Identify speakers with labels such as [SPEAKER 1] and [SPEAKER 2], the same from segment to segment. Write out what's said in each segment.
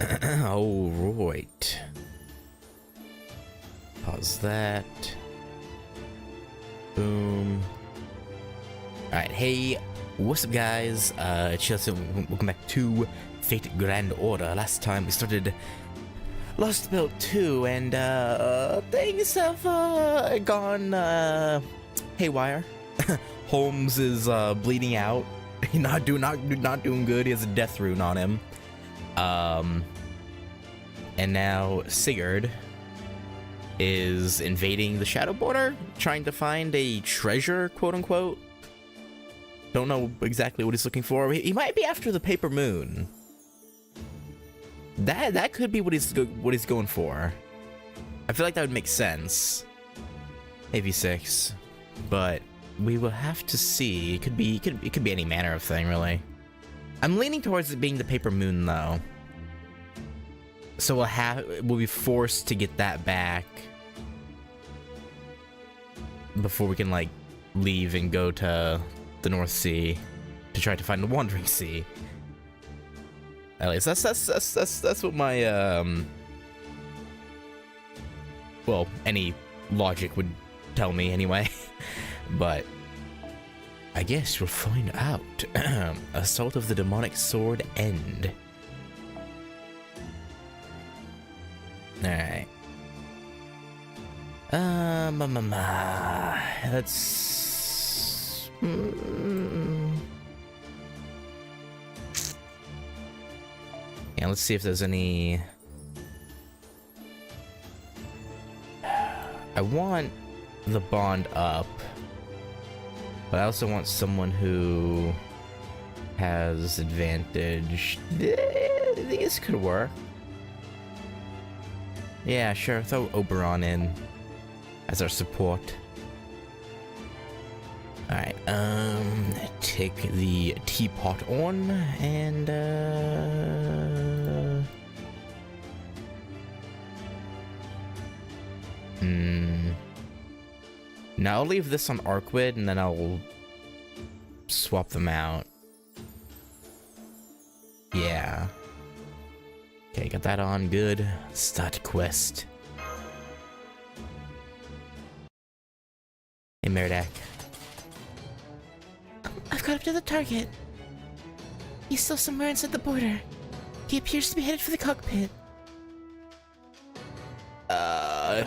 [SPEAKER 1] All right. Pause that. Boom. Alright, hey, what's up guys? Chelsea, welcome back to Fate Grand Order. Last time we started Lost Belt 2 and things have gone haywire. Holmes is bleeding out. He's not doing good. He has a death rune on him. And now Sigurd is invading the Shadow Border, trying to find a treasure, quote unquote. Don't know exactly what he's looking for. He might be after the Paper Moon. That could be what he's going for. I feel like that would make sense. AV6, but we will have to see. It could be any manner of thing, really. I'm leaning towards it being the Paper Moon, though. So we'll be forced to get that back before we can like leave and go to the North Sea to try to find the Wandering Sea. At least that's what my well, any logic would tell me anyway. But I guess we'll find out. Assault of the Demonic Sword End. Alright. Let's... Yeah, let's see if there's any... I want the bond up, but I also want someone who has advantage. These could work. Yeah, sure. Throw Oberon in as our support. Alright, take the teapot on and Now I'll leave this on Arkwid and then I'll swap them out. Yeah. Okay, got that on, good. Start quest. Hey, Meridak.
[SPEAKER 2] I've got up to the target. He's still somewhere inside the border. He appears to be headed for the cockpit.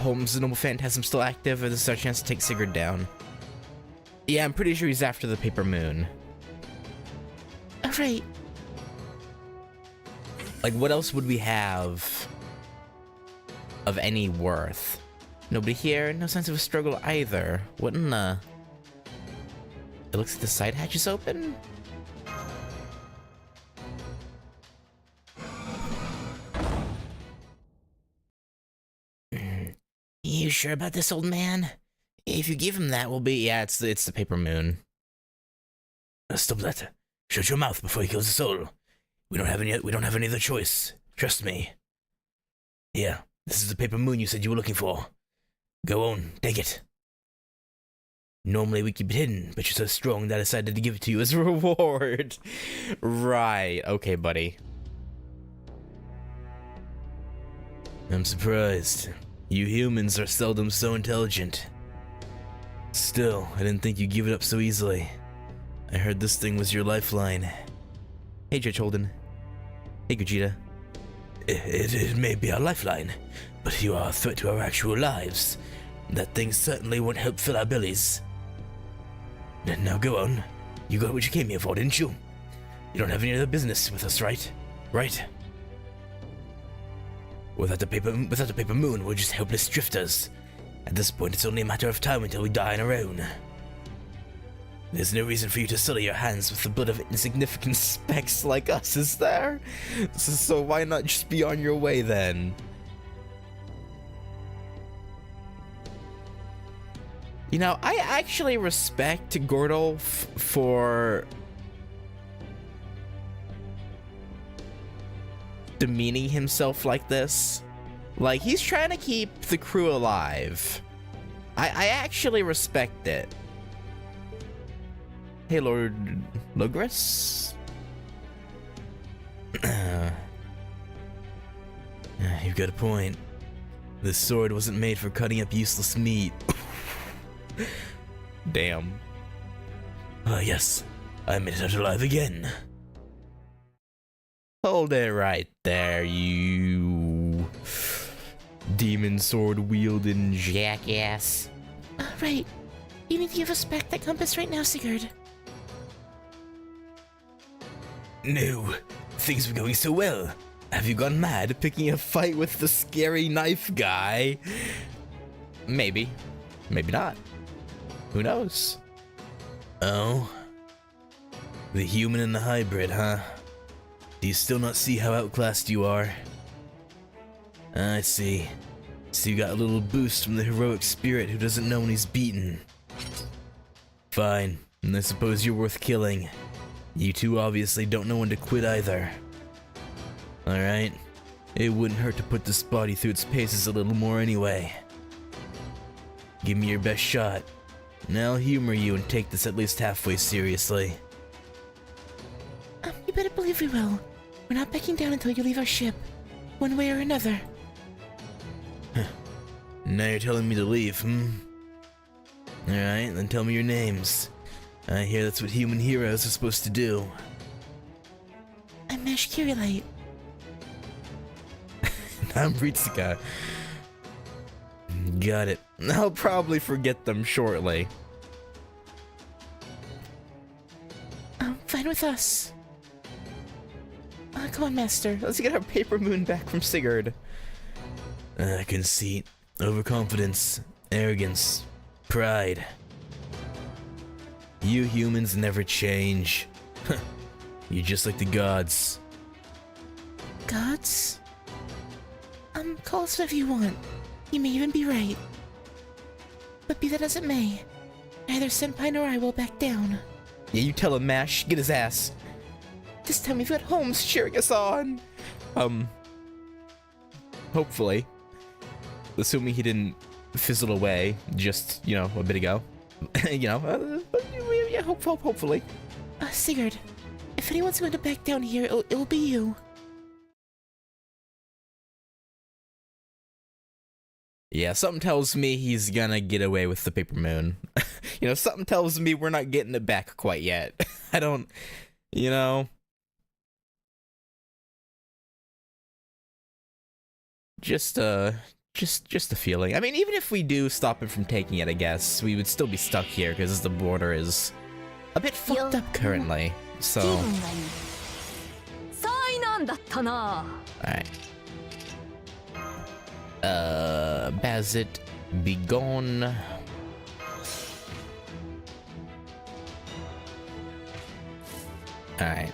[SPEAKER 1] Holmes, the Noble Phantasm still active, or this is our chance to take Sigurd down? Yeah, I'm pretty sure he's after the Paper Moon.
[SPEAKER 2] Alright.
[SPEAKER 1] Like, what else would we have of any worth? Nobody here, no signs of a struggle either. What in the... It looks like the side hatch is open?
[SPEAKER 2] You sure about this, old man? If you give him that, we'll be...
[SPEAKER 1] Yeah, it's the Paper Moon.
[SPEAKER 3] Stop that. Shut your mouth before he kills us all. We don't have any other choice. Trust me. Here, this is the Paper Moon you said you were looking for. Go on, take it. Normally we keep it hidden, but you're so strong that I decided to give it to you as a reward.
[SPEAKER 1] Right, okay, buddy.
[SPEAKER 3] I'm surprised. You humans are seldom so intelligent. Still, I didn't think you'd give it up so easily. I heard this thing was your lifeline.
[SPEAKER 1] Hey, Judge Holden. Hey, Gogeta.
[SPEAKER 3] It may be our lifeline, but you are a threat to our actual lives. That thing certainly won't help fill our bellies. Now go on. You got what you came here for, didn't you? You don't have any other business with us, right? Right? Without the paper moon, we're just helpless drifters. At this point, it's only a matter of time until we die on our own. There's no reason for you to sully your hands with the blood of insignificant
[SPEAKER 1] Specks like us, is there? So why not just be on your way then? You know, I actually respect Gordolf for demeaning himself like this. Like, he's trying to keep the crew alive. I actually respect it. Hey, Lord Logris?
[SPEAKER 3] you've got a point. This sword wasn't made for cutting up useless meat.
[SPEAKER 1] Damn.
[SPEAKER 3] Ah, yes. I made it out alive again.
[SPEAKER 1] Hold it right there, you demon sword wielding jackass.
[SPEAKER 2] Right. You need to give us back that compass right now, Sigurd.
[SPEAKER 3] No, things were going so well. Have you gone mad?
[SPEAKER 1] Picking a fight with the scary knife guy? Maybe. Maybe not. Who knows?
[SPEAKER 3] Oh? The human and the hybrid, huh? Do you still not see how outclassed you are? I see. So you got a little boost from the heroic spirit who doesn't know when he's beaten. Fine, and I suppose you're worth killing. You two obviously don't know when to quit either. Alright, it wouldn't hurt to put this body through its paces a little more anyway. Give me your best shot, and I'll humor you and take this at least halfway seriously.
[SPEAKER 2] You better believe we will. We're not backing down until you leave our ship, one way or another.
[SPEAKER 3] Now you're telling me to leave, Alright, then tell me your names. I hear that's what human heroes are supposed to do.
[SPEAKER 2] I'm Mash Kirilite.
[SPEAKER 1] I'm Ritsuka.
[SPEAKER 3] Got it.
[SPEAKER 1] I'll probably forget them shortly.
[SPEAKER 2] Fine with us. Come on, Master.
[SPEAKER 1] Let's get our paper moon back from Sigurd.
[SPEAKER 3] Conceit, overconfidence, arrogance, pride. You humans never change. You're just like the gods.
[SPEAKER 2] Gods? Call us whatever you want. You may even be right. But be that as it may, neither Senpai nor I will back down.
[SPEAKER 1] Yeah, you tell him, Mash. Get his ass. This time we've got Holmes cheering us on. Hopefully. Assuming he didn't fizzle away just, a bit ago. Yeah, hopefully.
[SPEAKER 2] Sigurd, if anyone's going to back down here, it'll be you.
[SPEAKER 1] Yeah, something tells me he's gonna get away with the paper moon. Something tells me we're not getting it back quite yet. I don't, just a feeling. I mean, even if we do stop him from taking it, I guess, we would still be stuck here because the border is a bit fucked up currently. So, alright. Bazit, be gone. Alright.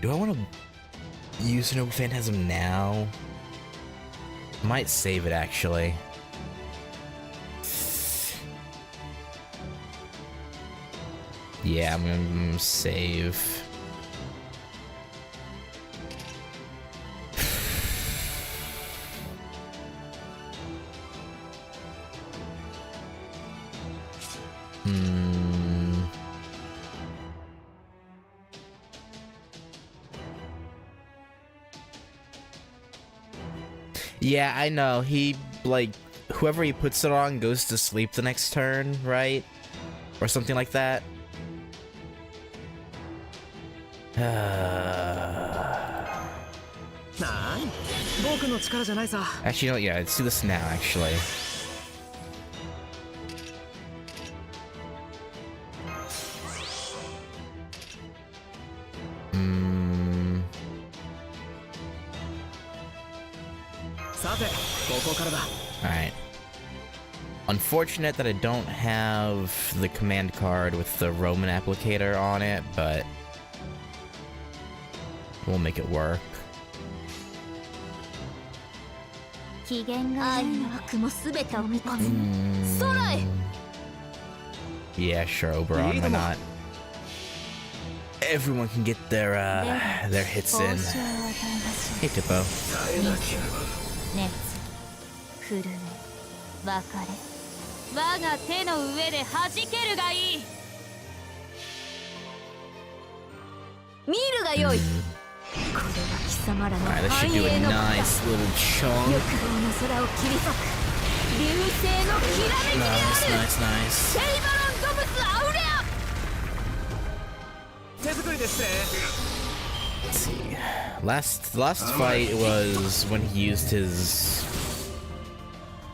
[SPEAKER 1] Do I want to use Noble Phantasm now? Might save it actually. Yeah, I'm gonna save. Yeah, I know. He, whoever he puts it on goes to sleep the next turn, right? Or something like that. Actually, yeah, let's do this now, actually. Alright. Unfortunate that I don't have the command card with the Roman applicator on it, but we'll make it work. Yeah, sure, Oberon, why not? Everyone can get their hits in. Hey, Tipo.
[SPEAKER 4] 見るがよい。これは貴様らの
[SPEAKER 1] Alright, this
[SPEAKER 4] 繁
[SPEAKER 1] should do
[SPEAKER 4] 栄
[SPEAKER 1] a
[SPEAKER 4] の場だ。
[SPEAKER 1] nice little chunk.
[SPEAKER 4] 欲望の空を切り裂く流星のきらめきであ
[SPEAKER 1] Nice,
[SPEAKER 4] る。
[SPEAKER 1] nice, nice.
[SPEAKER 4] シェイバロンドブスアウレア。
[SPEAKER 1] Let's see. The last fight was when he used his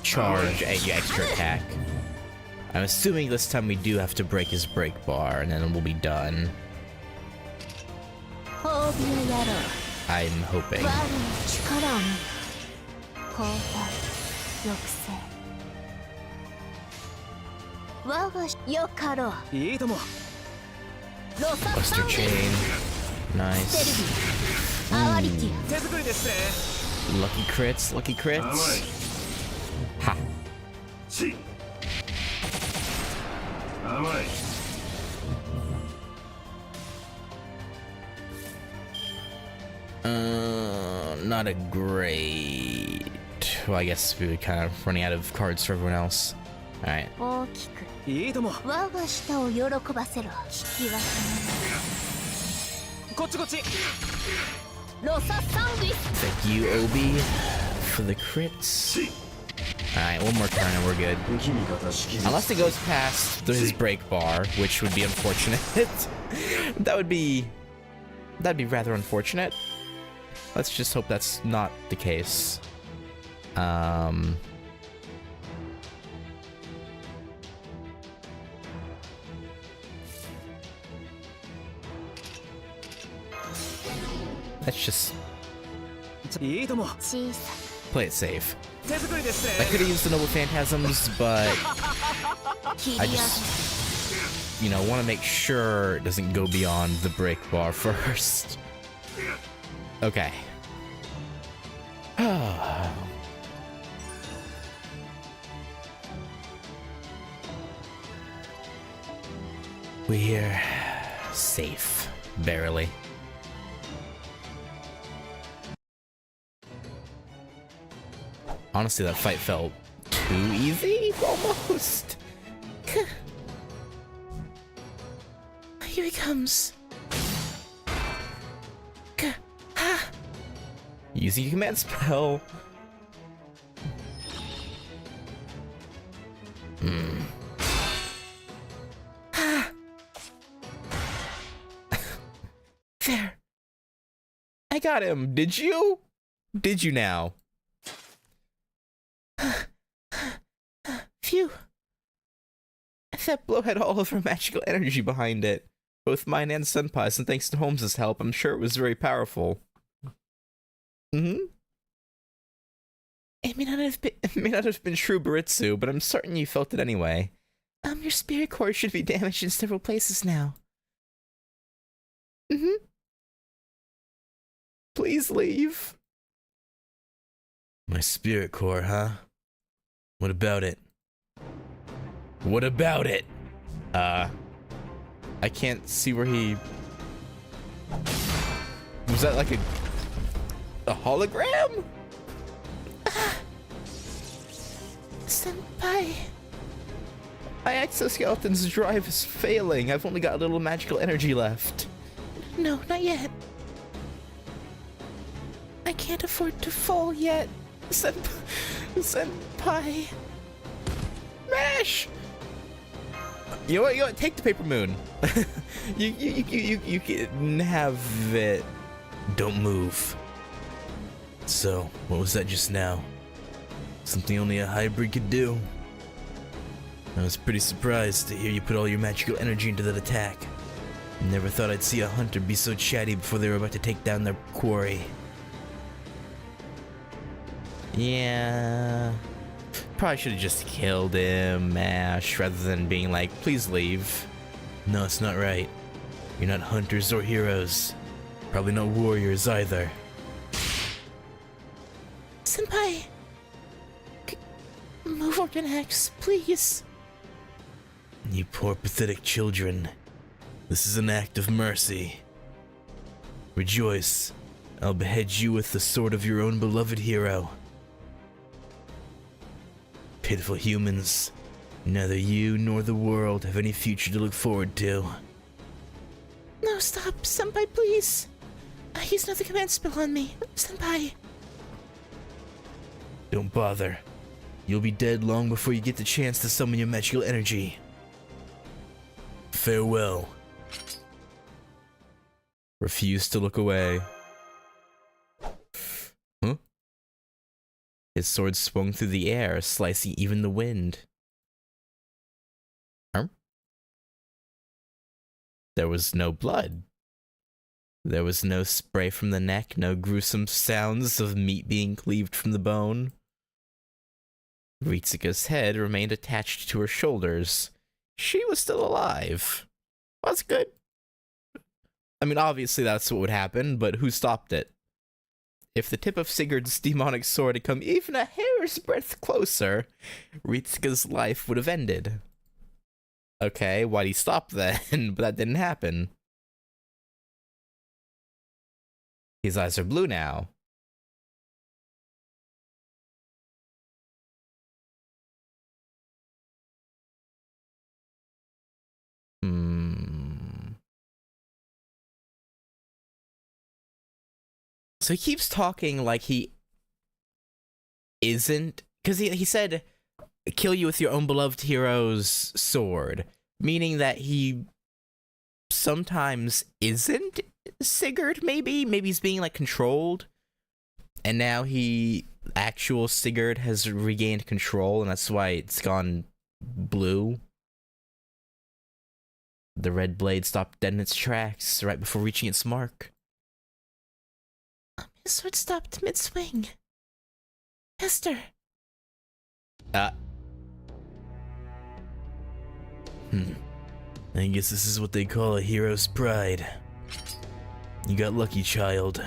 [SPEAKER 1] charge extra attack. I'm assuming this time we do have to break his break bar, and then we'll be done.
[SPEAKER 4] 褒美をやろう。
[SPEAKER 1] I'm hoping.
[SPEAKER 4] 我の力を見る。後退抑制。我がよかろう。
[SPEAKER 5] いいとも。
[SPEAKER 4] ロサスタ
[SPEAKER 1] Buster
[SPEAKER 4] ンディ
[SPEAKER 1] chain.
[SPEAKER 4] セル
[SPEAKER 1] Nice.
[SPEAKER 4] ビアワリティア。
[SPEAKER 5] 手作りですね。
[SPEAKER 1] Lucky crits, lucky crits. Ha.
[SPEAKER 5] し。甘い。
[SPEAKER 1] Not a great. Well, I guess we were kind of running out of cards for everyone else. Alright.
[SPEAKER 4] 大きく
[SPEAKER 5] いいとも。
[SPEAKER 4] 我が舌を喜ばせろ。聞き分
[SPEAKER 5] こっちこっち。
[SPEAKER 4] けない。ロササンディス。
[SPEAKER 1] Thank you, Obi, for the crits. Alright, one more turn and we're good. Unless it goes past his break bar, which would be unfortunate. That'd be rather unfortunate. Let's just hope that's not the case. Let's just
[SPEAKER 5] いいとも。
[SPEAKER 4] 小さ
[SPEAKER 1] play it safe.
[SPEAKER 5] 手作りです
[SPEAKER 1] I
[SPEAKER 5] ね。
[SPEAKER 1] could have used the Noble Phantasms, but
[SPEAKER 4] く切り
[SPEAKER 1] I
[SPEAKER 4] 上げ
[SPEAKER 1] just, want to make sure it doesn't go beyond the break bar first. Okay. We're safe. Barely. Honestly, that fight felt too easy, almost.
[SPEAKER 2] Here he comes.
[SPEAKER 1] Using a command spell.
[SPEAKER 2] There.
[SPEAKER 1] I got him. Did you? Did you now?
[SPEAKER 2] Phew.
[SPEAKER 1] That blow had all of her magical energy behind it. Both mine and Senpai's, and thanks to Holmes' help, I'm sure it was very powerful. Mm-hmm.
[SPEAKER 2] It may not have been.
[SPEAKER 1] It may not have been true Baritsu, but I'm certain you felt it anyway.
[SPEAKER 2] Your spirit core should be damaged in several places now.
[SPEAKER 1] Mm-hmm. Please leave. My spirit core, huh? What about it? What about it? I can't see where he... Was that like a hologram?
[SPEAKER 2] Senpai.
[SPEAKER 1] My exoskeleton's drive is failing. I've only got a little magical energy left.
[SPEAKER 2] No, not yet. I can't afford to fall yet. Senpai.
[SPEAKER 1] Mash! You know what? Take the paper moon. you can have it. Don't move. So, what was that just now? Something only a hybrid could do. I was pretty surprised to hear you put all your magical energy into that attack. Never thought I'd see a hunter be so chatty before they were about to take down their quarry. Yeah. Probably should have just killed him, Ash, rather than being like, please leave. No, it's not right. You're not hunters or heroes. Probably not warriors either.
[SPEAKER 2] Senpai. Move over next, please.
[SPEAKER 1] You poor pathetic children. This is an act of mercy. Rejoice. I'll behead you with the sword of your own beloved hero. Pitiful humans. Neither you nor the world have any future to look forward to.
[SPEAKER 2] No, stop. Senpai, please. Use another command spell on me. Senpai.
[SPEAKER 3] Don't bother. You'll be dead long before you get the chance to summon your magical energy. Farewell.
[SPEAKER 1] Refuse to look away. Huh? His sword swung through the air, slicing even the wind. There was no blood. There was no spray from the neck, no gruesome sounds of meat being cleaved from the bone. Ritsuka's head remained attached to her shoulders. She was still alive. That's good. I mean, obviously that's what would happen, but who stopped it? If the tip of Sigurd's demonic sword had come even a hair's breadth closer, Ritsuka's life would have ended. Okay, why'd he stop then? But that didn't happen. His eyes are blue now. So he keeps talking like he isn't, because he said, kill you with your own beloved hero's sword, meaning that he sometimes isn't Sigurd, maybe he's being like controlled, and now actual Sigurd has regained control, and that's why it's gone blue. The red blade stopped dead in its tracks right before reaching its mark.
[SPEAKER 2] His sword stopped mid-swing. Esther.
[SPEAKER 3] I guess this is what they call a hero's pride. You got lucky, child.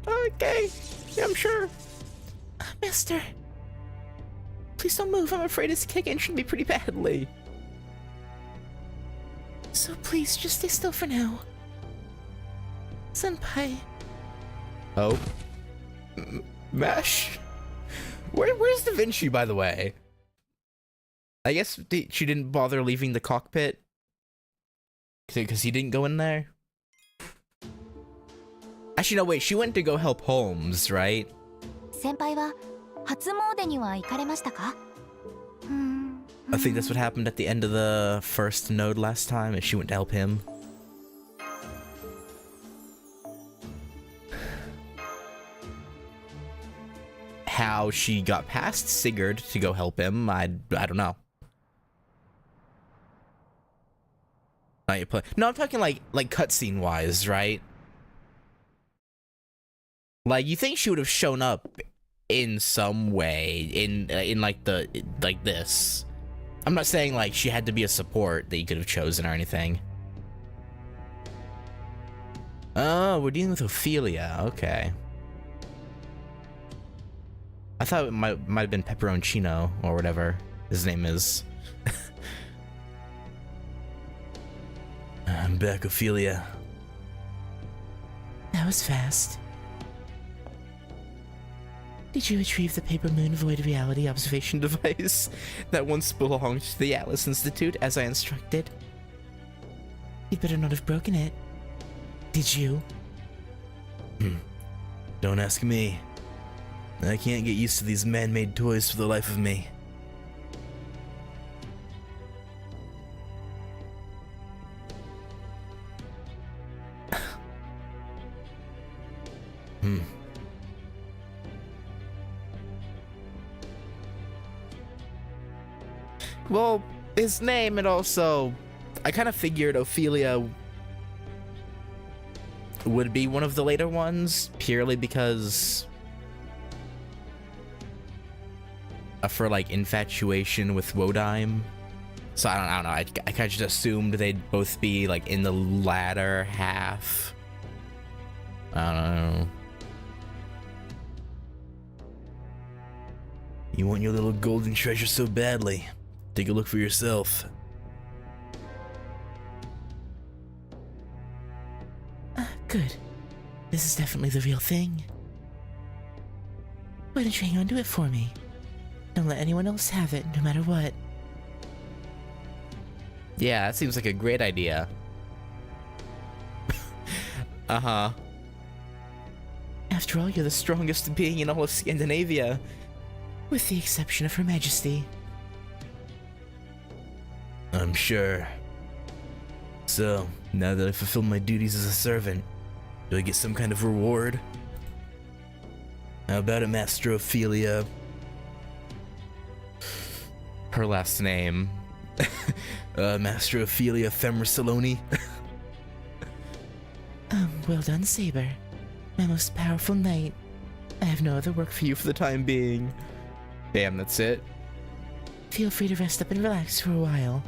[SPEAKER 2] Okay, yeah, I'm sure. Mister. Please don't move. I'm afraid his kick injured me pretty badly. So please, just stay still for now. Senpai.
[SPEAKER 1] Oh. Mesh? Where's Da Vinci, by the way? I guess she didn't bother leaving the cockpit? Because he didn't go in there? Actually, no, wait, she went to go help Holmes, right?
[SPEAKER 4] 先輩は初詣には行かれましたか?
[SPEAKER 1] I think that's what happened at the end of the first node last time, as she went to help him. How she got past Sigurd to go help him, I don't know. Not your play. No, I'm talking like cutscene wise, right? Like, you think she would have shown up in some way in like this. I'm not saying like she had to be a support that you could have chosen or anything. Oh, we're dealing with Ophelia. Okay. I thought it might have been Pepperoncino or whatever his name is.
[SPEAKER 3] I'm back, Ophelia.
[SPEAKER 2] That was fast. Did you retrieve the Paper Moon Void Reality Observation
[SPEAKER 1] Device that once belonged to the Atlas Institute as I instructed?
[SPEAKER 2] You'd better not have broken it. Did you?
[SPEAKER 3] Don't ask me. I can't get used to these man-made toys for the life of me.
[SPEAKER 1] Well, his name, and also, I kind of figured Ophelia would be one of the later ones, purely because for like infatuation with Wodime. So I don't know. I kind of just assumed they'd both be like in the latter half. I don't know.
[SPEAKER 3] You want your little golden treasure so badly. Take a look for yourself.
[SPEAKER 2] Good. This is definitely the real thing. Why don't you hang on to it for me? Don't let anyone else have it, no matter what.
[SPEAKER 1] Yeah, that seems like a great idea. Uh-huh.
[SPEAKER 2] After all, you're the strongest being in all of Scandinavia, with the exception of Her Majesty.
[SPEAKER 3] I'm sure. So, now that I fulfill my duties as a servant, do I get some kind of reward? How about it, Master Ophelia?
[SPEAKER 1] Her last name.
[SPEAKER 3] Master Ophelia Femrisaloni?
[SPEAKER 2] Well done, Saber. My most powerful knight. I have no other work for you for the time being.
[SPEAKER 1] Damn, that's it?
[SPEAKER 2] Feel free to rest up and relax for a while.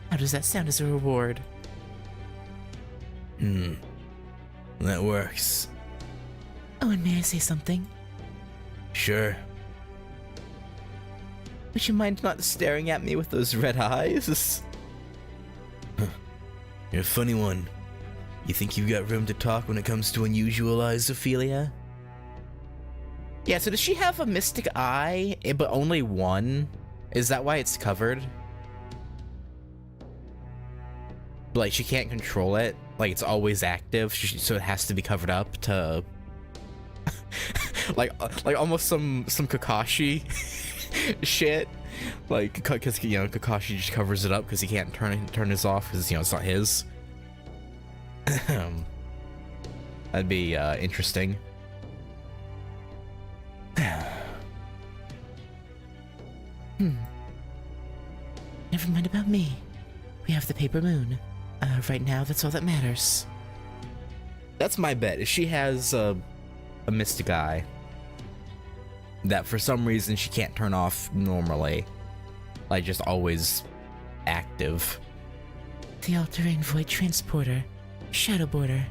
[SPEAKER 2] How does that sound as a reward?
[SPEAKER 3] That works.
[SPEAKER 2] Oh, and may I say something?
[SPEAKER 3] Sure.
[SPEAKER 1] Would you mind not staring at me with those red eyes?
[SPEAKER 3] You're a funny one. You think you've got room to talk when it comes to unusual eyes, Ophelia?
[SPEAKER 1] Yeah, so does she have a mystic eye, but only one? Is that why it's covered? Like, she can't control it? Like, it's always active, so it has to be covered up to... like almost some Kakashi shit. Like, because, you know, Kakashi just covers it up because he can't turn his off because, you know, it's not his. That'd be, interesting.
[SPEAKER 2] Never mind about me. We have the paper moon. Right now, that's all that matters.
[SPEAKER 1] That's my bet, is she has a mystic eye that for some reason she can't turn off normally. Like, just always active.
[SPEAKER 2] The all-terrain void transporter, Shadow Border.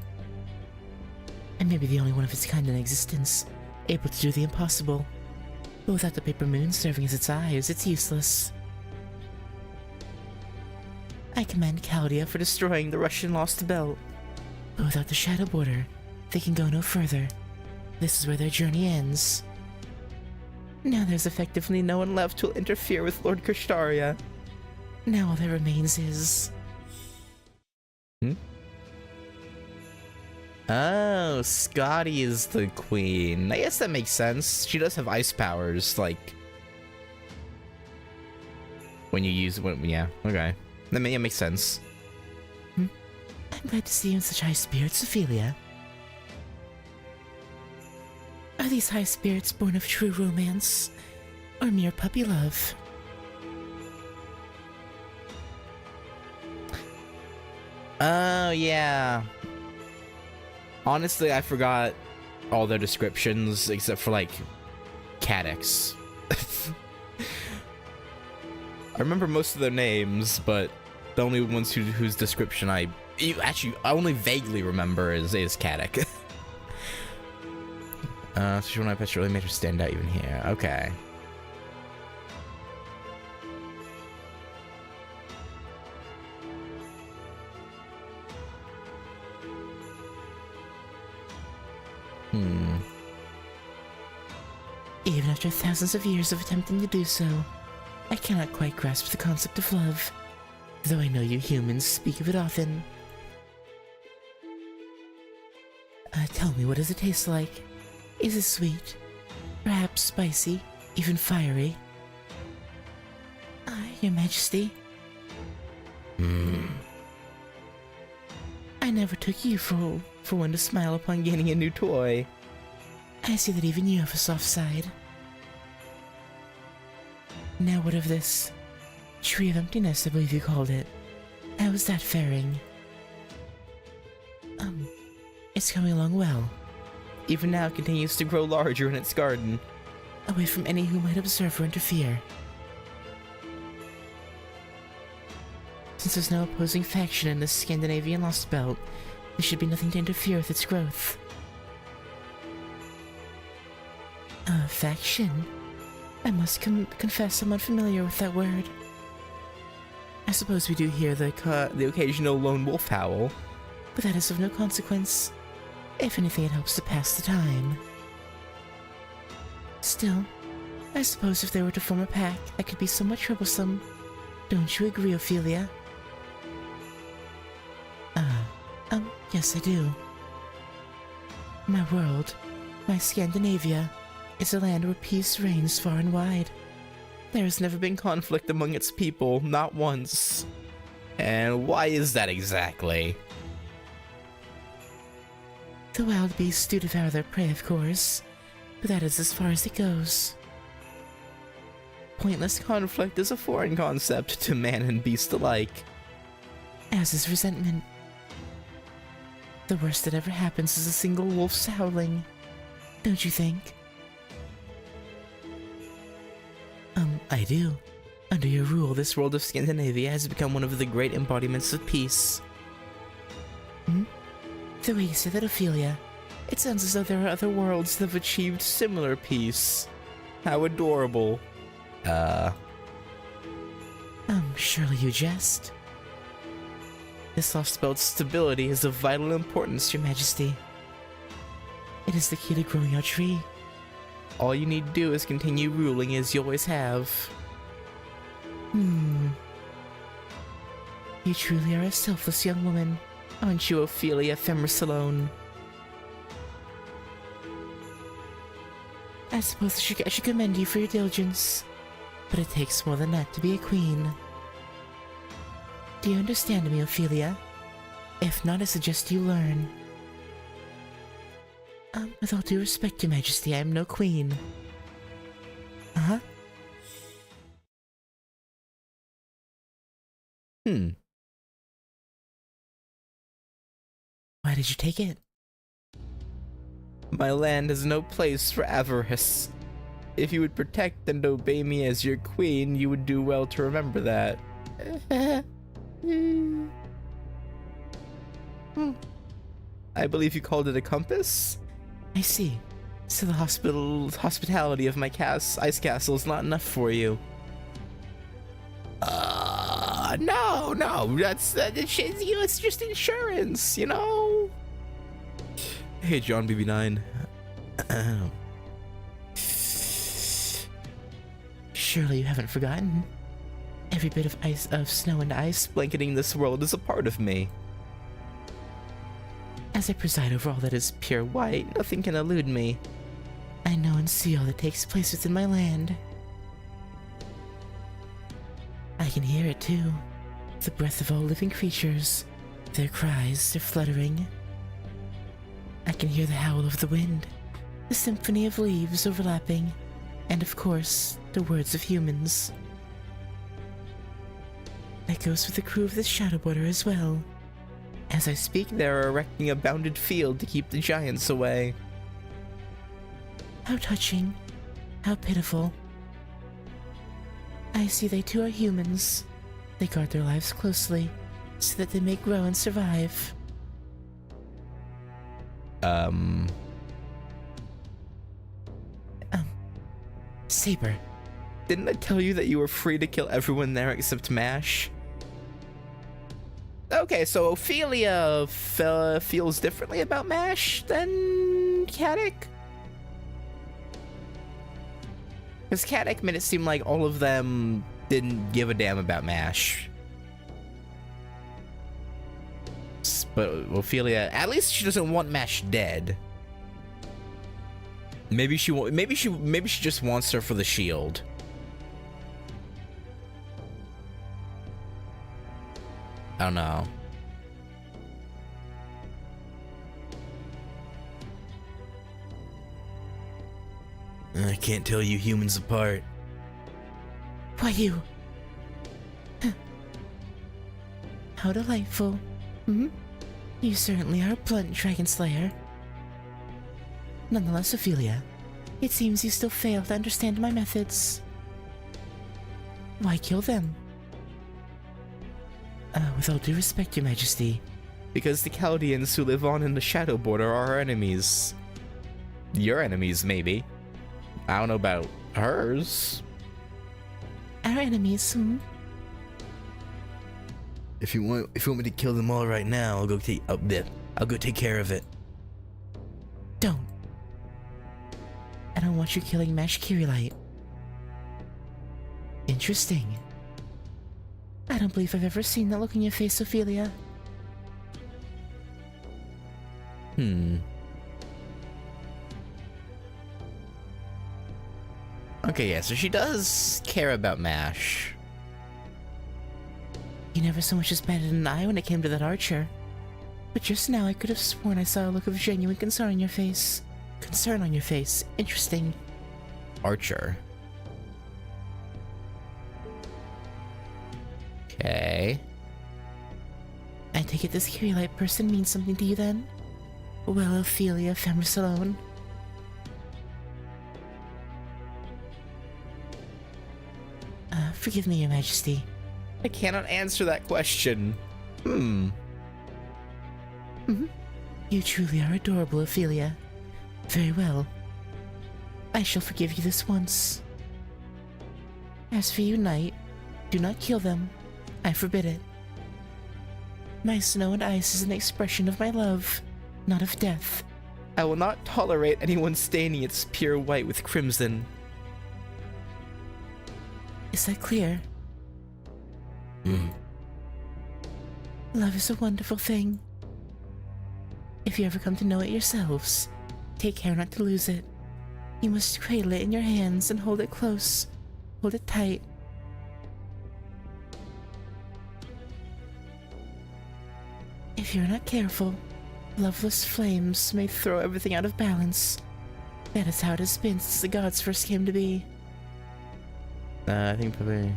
[SPEAKER 2] I may be the only one of its kind in existence, able to do the impossible. But without the paper moon serving as its eyes, it's useless. I commend Chaldea for destroying the Russian Lost Belt. But without the Shadow Border, they can go no further. This is where their journey ends. Now there's effectively no one left who'll interfere with Lord Krishtaria. Now all that remains is...
[SPEAKER 1] Oh, Scotty is the queen. I guess that makes sense. She does have ice powers, like... when you use... yeah, okay. That makes sense.
[SPEAKER 2] I'm glad to see you in such high spirits, Ophelia. Are these high spirits born of true romance, or mere puppy love?
[SPEAKER 1] Oh, yeah. Honestly, I forgot all their descriptions, except for, like, Cadix. I remember most of their names, but the only ones whose description I only vaguely remember is Cadix. So she went up, that really made her stand out even here. Okay.
[SPEAKER 2] Even after thousands of years of attempting to do so, I cannot quite grasp the concept of love, though I know you humans speak of it often. Tell me, what does it taste like? Is it sweet? Perhaps spicy? Even fiery? Your Majesty? I never took you for one to smile upon gaining a new toy. I see that even you have a soft side. Now what of this tree of emptiness, I believe you called it? How is that faring? It's coming along well.
[SPEAKER 1] Even now, it continues to grow larger in its garden.
[SPEAKER 2] Away from any who might observe or interfere. Since there's no opposing faction in this Scandinavian Lost Belt, there should be nothing to interfere with its growth. Faction? I must confess I'm unfamiliar with that word.
[SPEAKER 1] I suppose we do hear the occasional lone wolf howl.
[SPEAKER 2] But that is of no consequence. If anything, it helps to pass the time. Still, I suppose if they were to form a pack, that could be somewhat troublesome. Don't you agree, Ophelia? Yes, I do. My world, my Scandinavia, is a land where peace reigns far and wide.
[SPEAKER 1] There has never been conflict among its people, not once. And why is that exactly?
[SPEAKER 2] The wild beasts do devour their prey, of course, but that is as far as it goes.
[SPEAKER 1] Pointless conflict is a foreign concept to man and beast alike.
[SPEAKER 2] As is resentment. The worst that ever happens is a single wolf's howling, don't you think?
[SPEAKER 1] I do. Under your rule, this world of Scandinavia has become one of the great embodiments of peace.
[SPEAKER 2] The way you say that, Ophelia, it sounds as though there are other worlds
[SPEAKER 1] that have achieved similar peace. How adorable.
[SPEAKER 2] Surely you jest.
[SPEAKER 1] This lost belt's stability is of vital importance, Your Majesty.
[SPEAKER 2] It is the key to growing our tree.
[SPEAKER 1] All you need to do is continue ruling as you always have.
[SPEAKER 2] You truly are a selfless young woman,
[SPEAKER 1] aren't you, Ophelia Femersalone?
[SPEAKER 2] I suppose I should commend you for your diligence, but it takes more than that to be a queen. Do you understand me, Ophelia? If not, I suggest you learn. With all due respect, Your Majesty, I am no queen.
[SPEAKER 1] Uh-huh.
[SPEAKER 2] Why did you take it?
[SPEAKER 1] My land has no place for avarice. If you would protect and obey me as your queen, you would do well to remember that. I believe you called it a compass?
[SPEAKER 2] I see.
[SPEAKER 1] So the hospitality of my ice castle is not enough for you. No, it's just insurance, you know? Hey, John BB9.
[SPEAKER 2] Surely you haven't forgotten. Every bit of snow and ice
[SPEAKER 1] blanketing this world is a part of me.
[SPEAKER 2] As I preside over all that is
[SPEAKER 1] pure white, nothing can elude me.
[SPEAKER 2] I know and see all that takes place within my land. I can hear it too. The breath of all living creatures. Their cries, their fluttering. I can hear the howl of the wind. The symphony of leaves overlapping. And of course, the words of humans. That goes for the crew of this shadow border as well.
[SPEAKER 1] As I speak, they are erecting a bounded field to keep the giants away.
[SPEAKER 2] How touching. How pitiful. I see they too are humans. They guard their lives closely, so that they may grow and survive. Saber.
[SPEAKER 1] Didn't I tell you that you were free to kill everyone there except Mash? Okay, so Ophelia feels differently about Mash than Caddick? Because Caddick made it seem like all of them didn't give a damn about Mash. But Ophelia, at least she doesn't want Mash dead. Maybe she just wants her for the shield. I don't know. I can't tell you humans apart.
[SPEAKER 2] Why you? How delightful. You certainly are a blunt, Dragon Slayer. Nonetheless, Ophelia, it seems you still fail to understand my methods. Why kill them? With all due respect, Your Majesty.
[SPEAKER 1] Because the Chaldeans who live on in the Shadow Border are our enemies. Your enemies, maybe. I don't know about hers.
[SPEAKER 2] Our enemies,
[SPEAKER 1] If you want me to kill them all right now, I'll go take care of it.
[SPEAKER 2] Don't. I don't want you killing Mash Kirilite. Interesting. I don't believe I've ever seen that look in your face, Ophelia.
[SPEAKER 1] Okay, yeah, so she does care about MASH.
[SPEAKER 2] You never so much as batted an eye when it came to that archer. But just now I could have sworn I saw a look of genuine concern on your face. Concern on your face. Interesting.
[SPEAKER 1] Archer. Okay.
[SPEAKER 2] I take it this Kyrielite person means something to you then? Well, Ophelia Famrisalone. Forgive me, Your Majesty.
[SPEAKER 1] I cannot answer that question.
[SPEAKER 2] You truly are adorable, Ophelia. Very well. I shall forgive you this once. As for you, Knight, do not kill them. I forbid it. My snow and ice is an expression of my love, not of death.
[SPEAKER 1] I will not tolerate anyone staining its pure white with crimson.
[SPEAKER 2] Is that clear? Love is a wonderful thing. If you ever come to know it yourselves, take care not to lose it. You must cradle it in your hands and hold it close. Hold it tight. If you're not careful, loveless flames may throw everything out of balance. That is how it has been since the gods first came to be.
[SPEAKER 1] I think probably...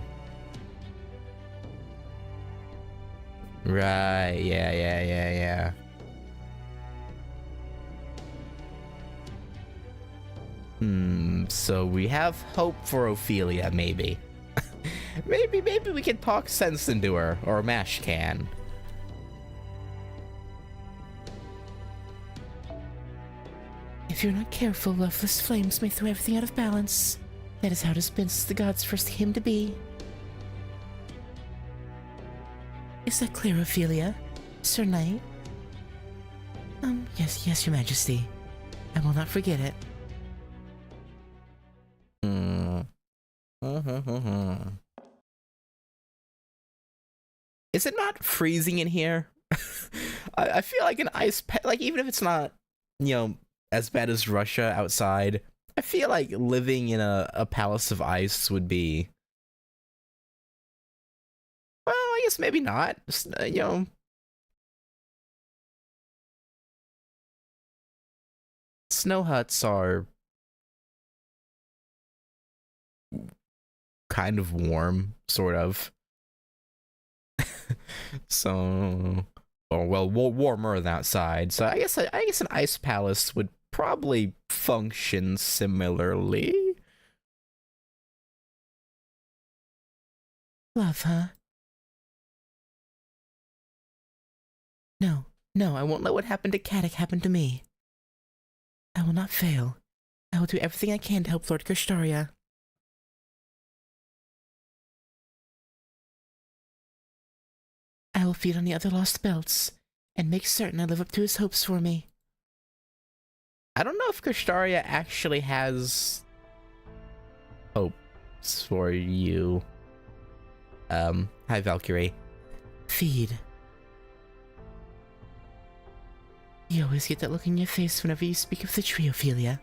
[SPEAKER 1] Right, yeah. So we have hope for Ophelia, maybe. maybe we can talk sense into her, or MASH can.
[SPEAKER 2] If you're not careful, loveless flames may throw everything out of balance. That is how it has been since the gods first came to be. Is that clear, Ophelia? Sir Knight? Yes, Your Majesty. I will not forget it.
[SPEAKER 1] Is it not freezing in here? I feel like an like even if it's not, as bad as Russia outside, I feel like living in a palace of ice would be... Well, I guess maybe not. Just, snow huts are kind of warm, sort of. So, warmer than outside. So I guess an ice palace would probably function similarly.
[SPEAKER 2] Love, huh? No, I won't let what happened to Caddock happen to me. I will not fail. I will do everything I can to help Lord Kirstaria. I will feed on the other lost belts, and make certain I live up to his hopes for me.
[SPEAKER 1] I don't know if Kirstaria actually has hopes for you. Hi, Valkyrie.
[SPEAKER 2] Feed. You always get that look in your face whenever you speak of the tree, Ophelia.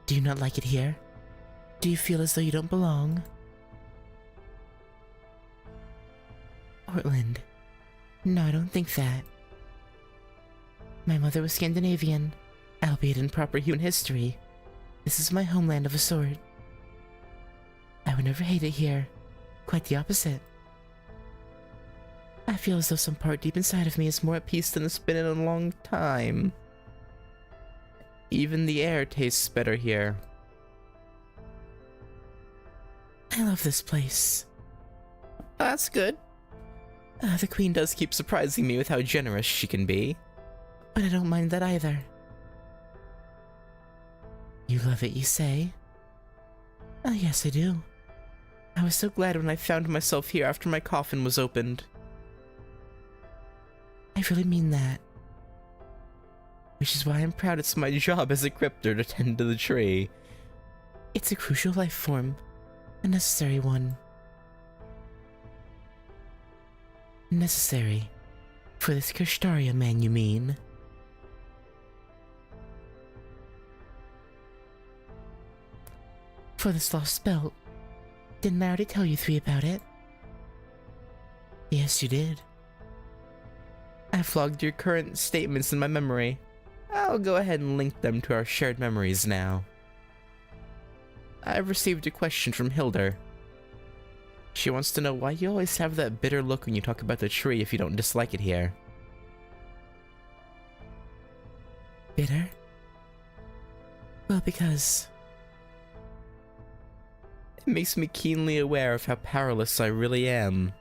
[SPEAKER 2] Do you not like it here? Do you feel as though you don't belong? Portland. No, I don't think that. My mother was Scandinavian, albeit in proper human history. This is my homeland of a sort. I would never hate it here. Quite the opposite. I feel as though some part deep inside of me is more at peace than it's been in a long time. Even the air tastes better here. I love this place.
[SPEAKER 1] That's good.
[SPEAKER 2] The Queen does keep surprising me with how generous she can be. But I don't mind that either. You love it, you say? Yes, I do. I was so glad when I found myself here after my coffin was opened. I really mean that. Which is why I'm proud it's my job as a cryptor to tend to the tree. It's a crucial life form. A necessary one. Necessary. For this Kirstaria man, you mean? for this lost belt. Didn't I already tell you three about it? Yes, you did. I've logged your current statements in my memory. I'll go ahead and link them to our shared memories now. I've received a question from Hilder. She wants to know why you always have that bitter look when you talk about the tree if you don't dislike it here. Bitter? Well, because it makes me keenly aware of how powerless I really am.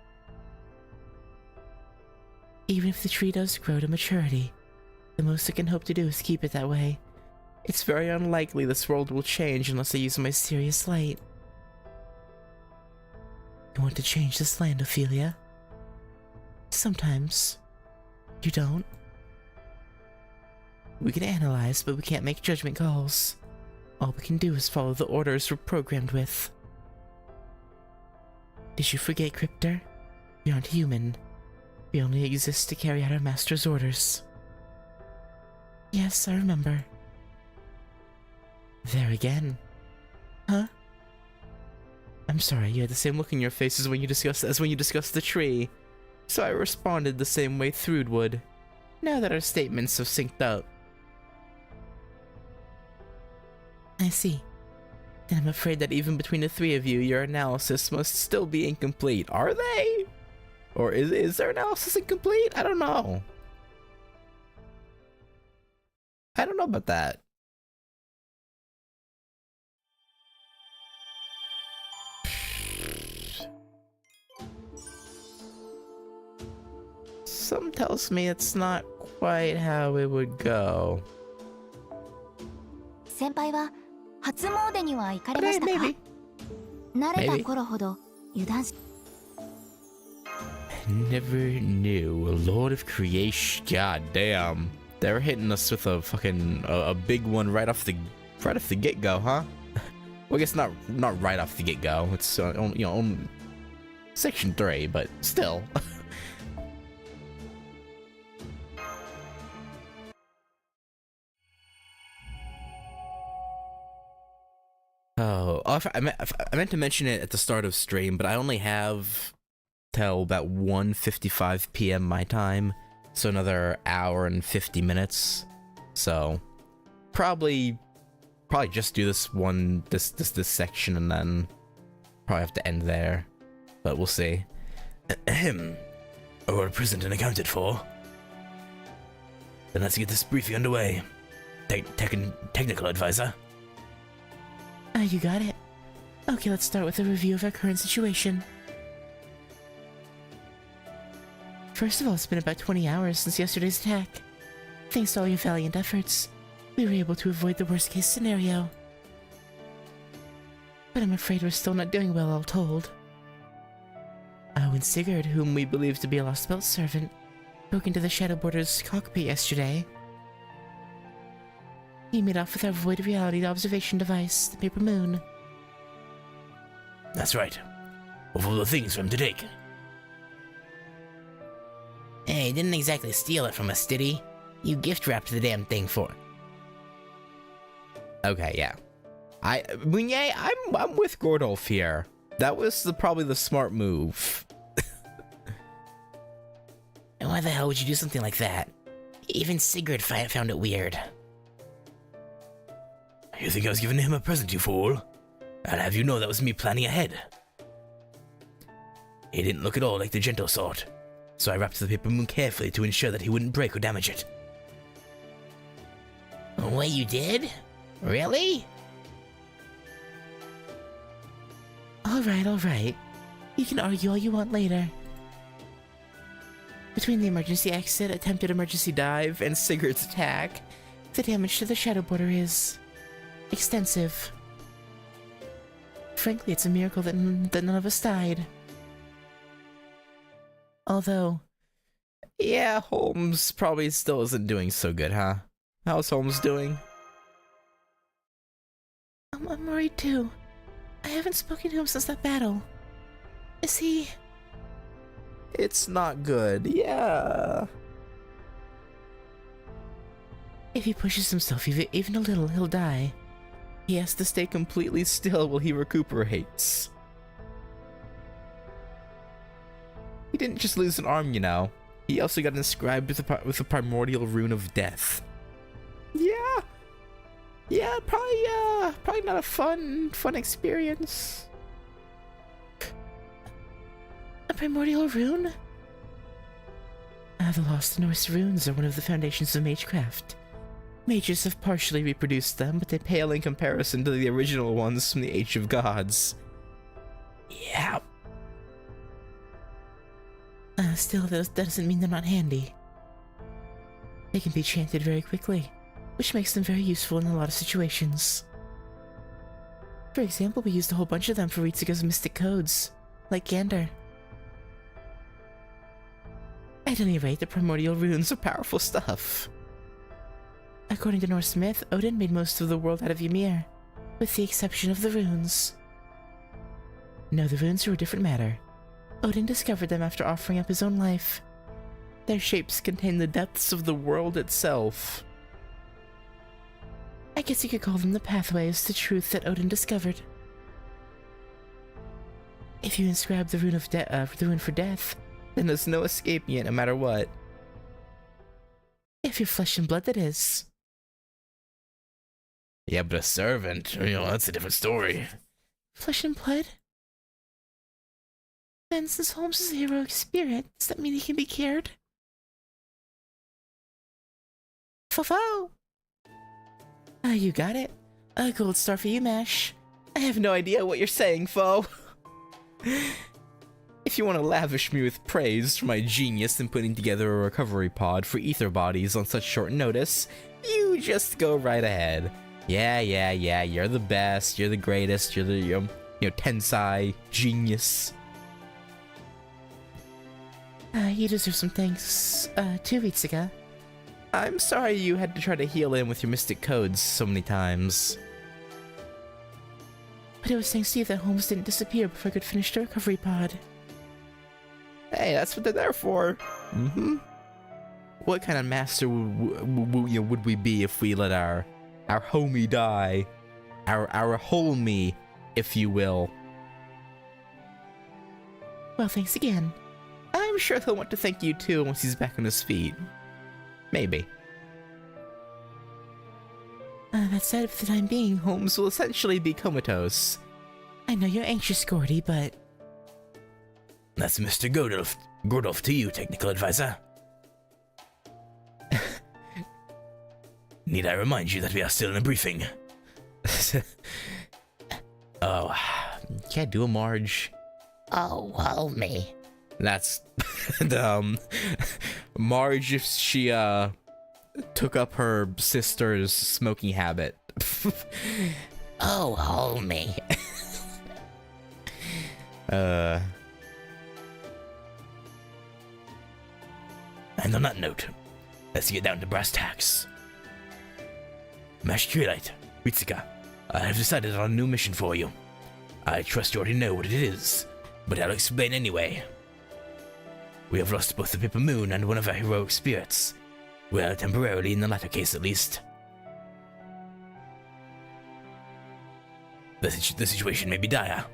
[SPEAKER 2] Even if the tree does grow to maturity, the most I can hope to do is keep it that way. It's very unlikely this world will change unless I use my serious light. You want to change this land, Ophelia? Sometimes. You don't? We can analyze, but we can't make judgment calls. All we can do is follow the orders we're programmed with. Did you forget, Cryptor? We aren't human. We only exist to carry out our master's orders. Yes, I remember. There again. Huh? I'm sorry, you had the same look in your face as when you discussed the tree. So I responded the same way Thrude would. Now that our statements have synced up. I see. Then I'm afraid that even between the three of you, your analysis must still be incomplete. Are they? Or is their analysis incomplete? I don't know. I don't know about that. Some tells me it's not quite how it would go.
[SPEAKER 4] 先輩は初詣には行かれましたか？
[SPEAKER 2] Maybe.
[SPEAKER 4] 慣れた頃ほど油断し
[SPEAKER 1] Never knew. Lord of Creation. God damn. They're hitting us with a fucking a big one right off the get-go, huh? Well, I guess not right off the get-go. It's on section 3, but still. I meant to mention it at the start of stream, but I only have till about 1:55 p.m. my time, so another hour and 50 minutes. So probably just do this section and then probably have to end there, but we'll see.
[SPEAKER 3] Ahem. All present and accounted for. Then let's get this briefing underway. Technical advisor.
[SPEAKER 2] You got it. Okay, let's start with a review of our current situation. First of all, it's been about 20 hours since yesterday's attack. Thanks to all your valiant efforts, we were able to avoid the worst-case scenario. But I'm afraid we're still not doing well, all told. When Sigurd, whom we believe to be a Lost Belt servant, broke into the Shadow Border's cockpit yesterday. He made off with our void reality observation device, the Paper Moon.
[SPEAKER 3] That's right. Of all the things for him to take.
[SPEAKER 2] Hey, didn't exactly steal it from us, did he? You gift-wrapped the damn thing for him.
[SPEAKER 1] Okay, yeah. Mounier, I'm with Gordolf here. That was probably the smart move.
[SPEAKER 2] And why the hell would you do something like that? Even Sigurd found it weird.
[SPEAKER 3] You think I was giving him a present, you fool? I'd have you know that was me planning ahead. He didn't look at all like the gentle sort, so I wrapped the paper moon carefully to ensure that he wouldn't break or damage it.
[SPEAKER 2] What, you did? Really? Alright. You can argue all you want later. Between the emergency exit, attempted emergency dive, and Sigurd's attack, the damage to the Shadow Border is extensive. Frankly, it's a miracle that none of us died. Although,
[SPEAKER 1] yeah, Holmes probably still isn't doing so good, huh? How's Holmes doing?
[SPEAKER 2] I'm worried too. I haven't spoken to him since that battle. Is he...
[SPEAKER 1] It's not good, yeah.
[SPEAKER 2] If he pushes himself even a little, he'll die.
[SPEAKER 1] He has to stay completely still while he recuperates. He didn't just lose an arm, you know. He also got inscribed with the primordial rune of death. Yeah. Yeah, probably not a fun experience.
[SPEAKER 2] A primordial rune? The Lost Norse runes are one of the foundations of magecraft. Mages have partially reproduced them, but they pale in comparison to the original ones from the Age of Gods.
[SPEAKER 1] Yeah.
[SPEAKER 2] Still, that doesn't mean they're not handy. They can be chanted very quickly, which makes them very useful in a lot of situations. For example, we used a whole bunch of them for Ritsuga's mystic codes, like Gander. At any rate, the primordial runes are powerful stuff. According to Norse myth, Odin made most of the world out of Ymir, with the exception of the runes. No, the runes were a different matter. Odin discovered them after offering up his own life. Their shapes contain the depths of the world itself. I guess you could call them the pathways to truth that Odin discovered. If you inscribe the rune of the rune for death, then there's no escaping it no matter what. If you're flesh and blood, that is.
[SPEAKER 1] Yeah, but a servant, that's a different story.
[SPEAKER 2] Flesh and blood? Then, since Holmes is a heroic spirit, does that mean he can be cured? Fofo! You got it. A gold star for you, Mash.
[SPEAKER 1] I have no idea what you're saying, Fo. If you want to lavish me with praise for my genius in putting together a recovery pod for ether bodies on such short notice, you just go right ahead. Yeah, you're the best, you're the greatest, you're the, Tensai genius.
[SPEAKER 2] You deserve some thanks, 2 weeks ago.
[SPEAKER 1] I'm sorry you had to try to heal him with your mystic codes so many times.
[SPEAKER 2] But it was thanks to you that Holmes didn't disappear before I could finish the recovery pod.
[SPEAKER 1] Hey, that's what they're there for. Mm-hmm. What kind of master would we be if we let our homie die? Our homie, if you will.
[SPEAKER 2] Well, thanks again.
[SPEAKER 1] I'm sure he'll want to thank you too once he's back on his feet. Maybe.
[SPEAKER 2] That said, for the time being,
[SPEAKER 1] Holmes will essentially be comatose.
[SPEAKER 2] I know you're anxious, Gordy, but...
[SPEAKER 3] That's Mr. Gordolf to you, technical advisor. Need I remind you that we are still in a briefing?
[SPEAKER 1] Oh, can't do a Marge.
[SPEAKER 2] Oh, well, me.
[SPEAKER 1] That's Marge if she took up her sister's smoking habit.
[SPEAKER 2] Oh, homie.
[SPEAKER 3] And on that note, let's get down to brass tacks. Mash Curelite, Ritsuka, I have decided on a new mission for you. I trust you already know what it is, but I'll explain anyway. We have lost both the Paper Moon and one of our heroic spirits. Well, temporarily in the latter case at least. The situation may be dire,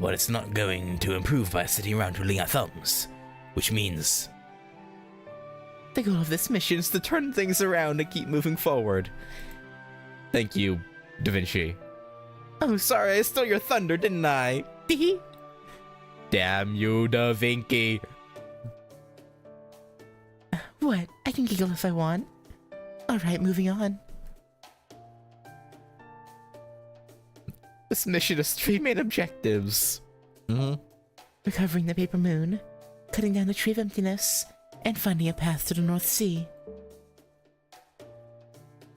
[SPEAKER 3] but it's not going to improve by sitting around twiddling our thumbs, which means...
[SPEAKER 1] The goal of this mission is to turn things around and keep moving forward. Thank you, Da Vinci. Oh, sorry, I stole your thunder, didn't I? Damn you, Da Vinci.
[SPEAKER 2] What? I can giggle if I want. Alright, moving on.
[SPEAKER 1] This mission has 3 main objectives.
[SPEAKER 2] Recovering the Paper Moon, cutting down the Tree of Emptiness, and finding a path to the North Sea.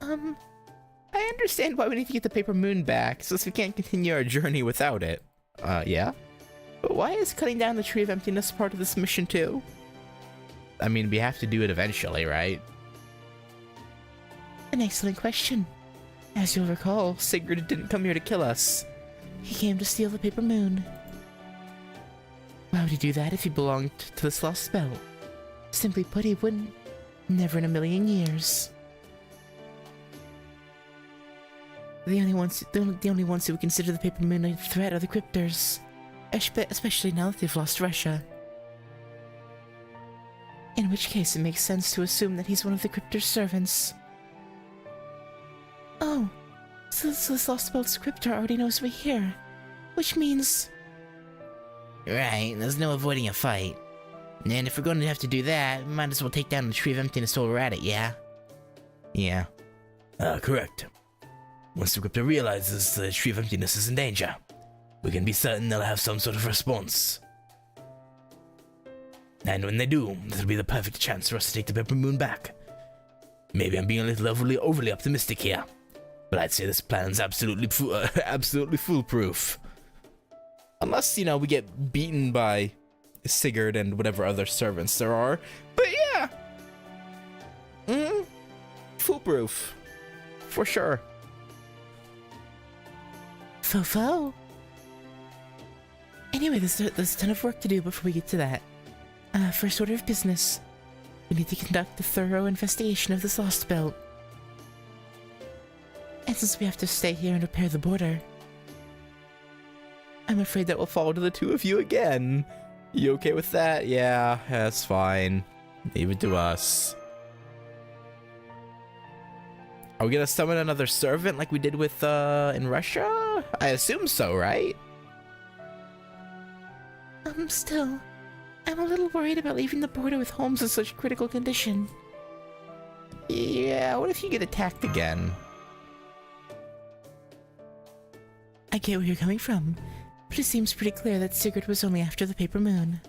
[SPEAKER 1] I understand why we need to get the Paper Moon back, since we can't continue our journey without it. Yeah? But why is cutting down the Tree of Emptiness part of this mission too? I mean, we have to do it eventually, right?
[SPEAKER 2] An excellent question. As you'll recall,
[SPEAKER 1] Sigurd didn't come here to kill us.
[SPEAKER 2] he came to steal the Paper Moon.
[SPEAKER 1] Why would he do that if he belonged to this lost spell?
[SPEAKER 2] Simply put, he wouldn't. Never in a million years. The only ones who would consider the Paper Moon a threat are the Cryptors, especially now that they've lost Russia. In which case, it makes sense to assume that he's one of the Cryptor's servants. Oh, so this Lost Belt's Cryptor already knows we're here, which means...
[SPEAKER 1] Right, there's no avoiding a fight. And if we're going to have to do that, we might as well take down the Tree of Emptiness while we're at it, yeah? Yeah.
[SPEAKER 3] Correct. Once the Crypto realizes the Tree of Emptiness is in danger, we can be certain they'll have some sort of response. And when they do, that'll be the perfect chance for us to take the Paper Moon back. Maybe I'm being a little overly optimistic here, but I'd say this plan's absolutely foolproof.
[SPEAKER 1] Unless, you know, we get beaten by Sigurd and whatever other servants there are. But yeah! Foolproof. For sure.
[SPEAKER 2] Fofo. Anyway, there's a ton of work to do before we get to that. First order of business. We need to conduct a thorough investigation of this Lost Belt. And since we have to stay here and repair the border,
[SPEAKER 1] I'm afraid that will fall to the two of you again. You okay with that? Yeah, that's fine. Leave it to us. Are we gonna summon another servant like we did with, in Russia? I assume so, right?
[SPEAKER 2] Still, I'm a little worried about leaving the border with Holmes in such critical condition.
[SPEAKER 1] Yeah, what if you get attacked again?
[SPEAKER 2] I get where you're coming from, but it seems pretty clear that Sigurd was only after the Paper Moon.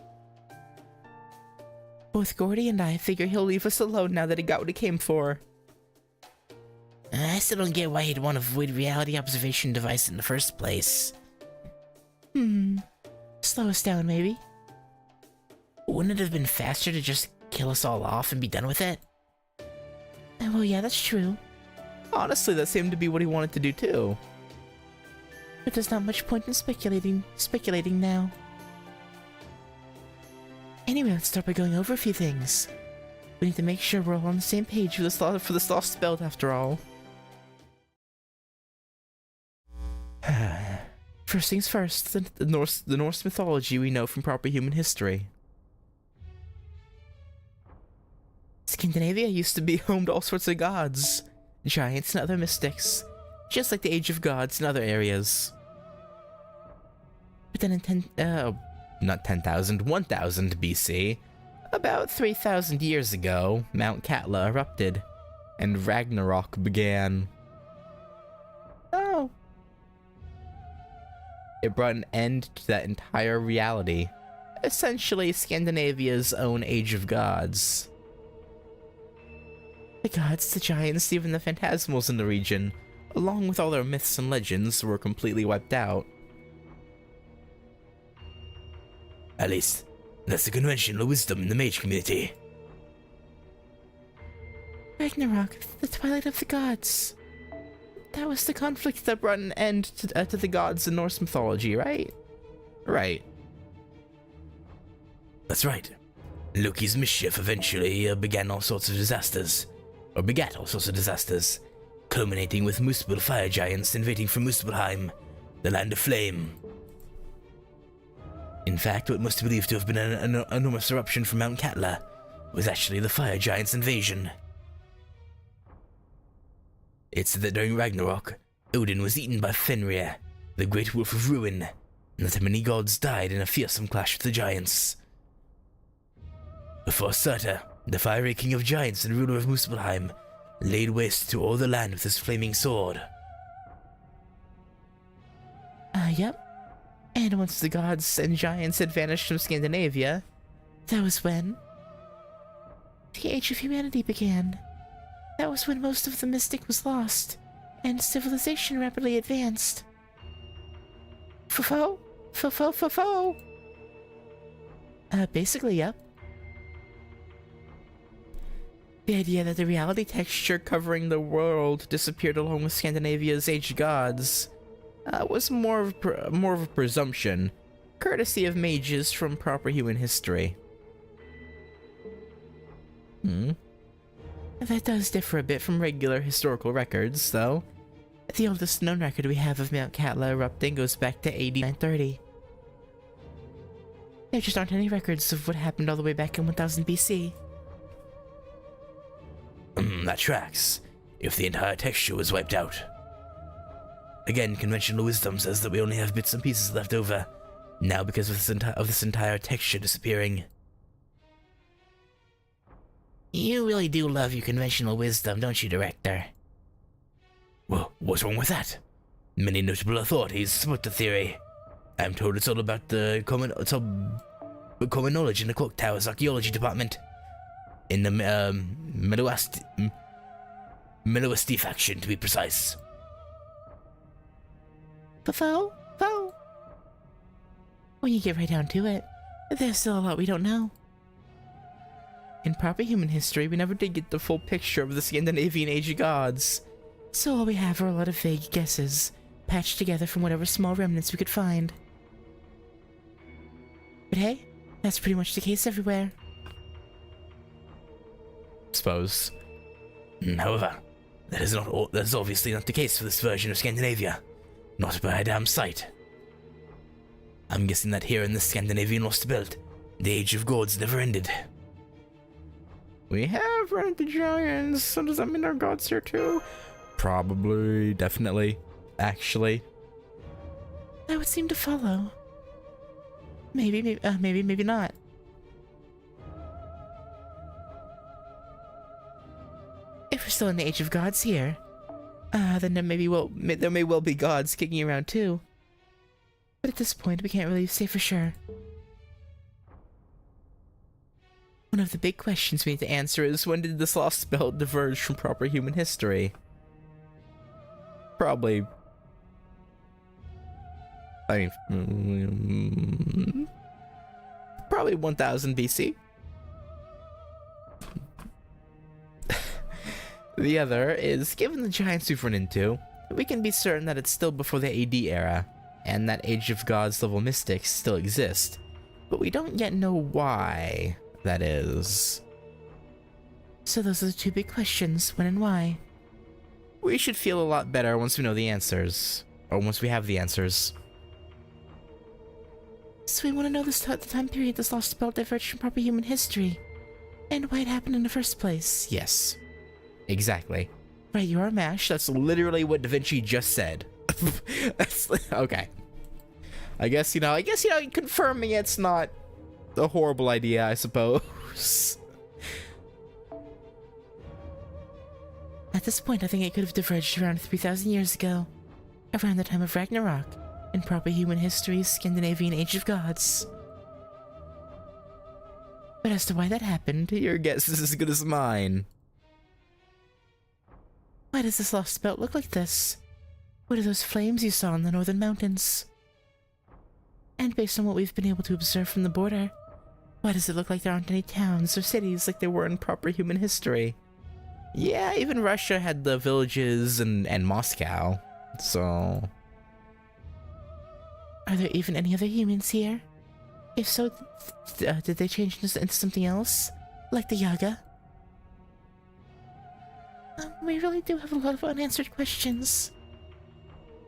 [SPEAKER 1] Both Gordy and I figure he'll leave us alone now that he got what he came for.
[SPEAKER 2] I still don't get why he'd want to avoid reality observation device in the first place. Slow us down, maybe? Wouldn't it have been faster to just kill us all off and be done with it? Well, yeah, that's true.
[SPEAKER 1] Honestly, that seemed to be what he wanted to do too.
[SPEAKER 2] But there's not much point in speculating now. Anyway, let's start by going over a few things. We need to make sure we're all on the same page for this Lost Belt after all.
[SPEAKER 1] First things first, the Norse mythology we know from proper human history.
[SPEAKER 2] Scandinavia used to be home to all sorts of gods, giants and other mystics,
[SPEAKER 1] just like the Age of Gods in other areas.
[SPEAKER 2] But then in
[SPEAKER 1] 1000 BC, about 3,000 years ago, Mount Katla erupted, and Ragnarok began.
[SPEAKER 2] Oh.
[SPEAKER 1] It brought an end to that entire reality, essentially Scandinavia's own Age of Gods.
[SPEAKER 2] The gods, the giants, even the phantasmals in the region,
[SPEAKER 1] along with all their myths and legends, were completely wiped out.
[SPEAKER 3] At least, that's the conventional wisdom in the mage community.
[SPEAKER 2] Ragnarok, the twilight of the gods.
[SPEAKER 1] That was the conflict that brought an end to the gods in Norse mythology, right? Right.
[SPEAKER 3] That's right. Loki's mischief eventually begat all sorts of disasters, culminating with Muspel fire giants invading from Muspelheim, the land of flame. In fact, what most believed to have been an enormous eruption from Mount Katla was actually the fire giants' invasion. It's said that during Ragnarok, Odin was eaten by Fenrir, the great wolf of ruin, and that many gods died in a fearsome clash with the giants. Before Surtur, the fiery king of giants and ruler of Muspelheim, laid waste to all the land with his flaming sword.
[SPEAKER 2] Yep. And once the gods and giants had vanished from Scandinavia, that was when the Age of Humanity began. That was when most of the mystic was lost, and civilization rapidly advanced. Fofo? Fofo? Basically, yep.
[SPEAKER 1] The idea that the reality texture covering the world disappeared along with Scandinavia's aged gods was more of a presumption, courtesy of mages from proper human history.
[SPEAKER 2] That does differ a bit from regular historical records, though. The oldest known record we have of Mount Katla erupting goes back to AD 930. There just aren't any records of what happened all the way back in 1000 BC.
[SPEAKER 3] That tracks. If the entire texture was wiped out. Again, conventional wisdom says that we only have bits and pieces left over. Now because of this entire texture disappearing.
[SPEAKER 2] You really do love your conventional wisdom, don't you, Director?
[SPEAKER 3] Well, what's wrong with that? Many notable authorities support the theory. I'm told it's all about the common knowledge in the Clock Tower's archaeology department. In the Meloasti faction, to be precise.
[SPEAKER 2] Fo? When you get right down to it, there's still a lot we don't know. In proper human history, we never did get the full picture of the Scandinavian Age of Gods. So all we have are a lot of vague guesses, patched together from whatever small remnants we could find. But hey, that's pretty much the case everywhere.
[SPEAKER 3] Suppose. However, that is obviously not the case for this version of Scandinavia. Not by a damn sight. I'm guessing that here in the Scandinavian Lost Belt, the Age of Gods never ended.
[SPEAKER 1] We have run into giants, so does that mean our gods here too? Probably, definitely, actually.
[SPEAKER 2] That would seem to follow. Maybe not. If we're still in the Age of Gods here, then there may well be gods kicking around too. But at this point, we can't really say for sure. One of the big questions we need to answer is, when did this lost belt diverge from proper human history?
[SPEAKER 1] Probably. Probably 1000 BC. The other is, given the giants we've run into, we can be certain that it's still before the AD era, and that Age of Gods level mystics still exist, but we don't yet know why that is.
[SPEAKER 2] So those are the two big questions, when and why.
[SPEAKER 1] We should feel a lot better once we know the answers, or once we have the answers.
[SPEAKER 2] So we want to know the time period this lost belt diverged from proper human history, and why it happened in the first place.
[SPEAKER 1] Yes. Exactly.
[SPEAKER 2] Right, you are MASH.
[SPEAKER 1] That's literally what Da Vinci just said. That's okay. I guess confirming it's not a horrible idea, I suppose.
[SPEAKER 2] At this point, I think it could have diverged around 3,000 years ago, around the time of Ragnarok, in proper human history's Scandinavian Age of Gods. But as to why that happened,
[SPEAKER 1] Your guess is as good as mine.
[SPEAKER 2] why does this lost belt look like this? What are those flames you saw in the northern mountains? And based on what we've been able to observe from the border, why does it look like there aren't any towns or cities like there were in proper human history?
[SPEAKER 1] Yeah, even Russia had the villages and Moscow, so...
[SPEAKER 2] Are there even any other humans here? If so, did they change into something else? Like the Yaga? We really do have a lot of unanswered questions.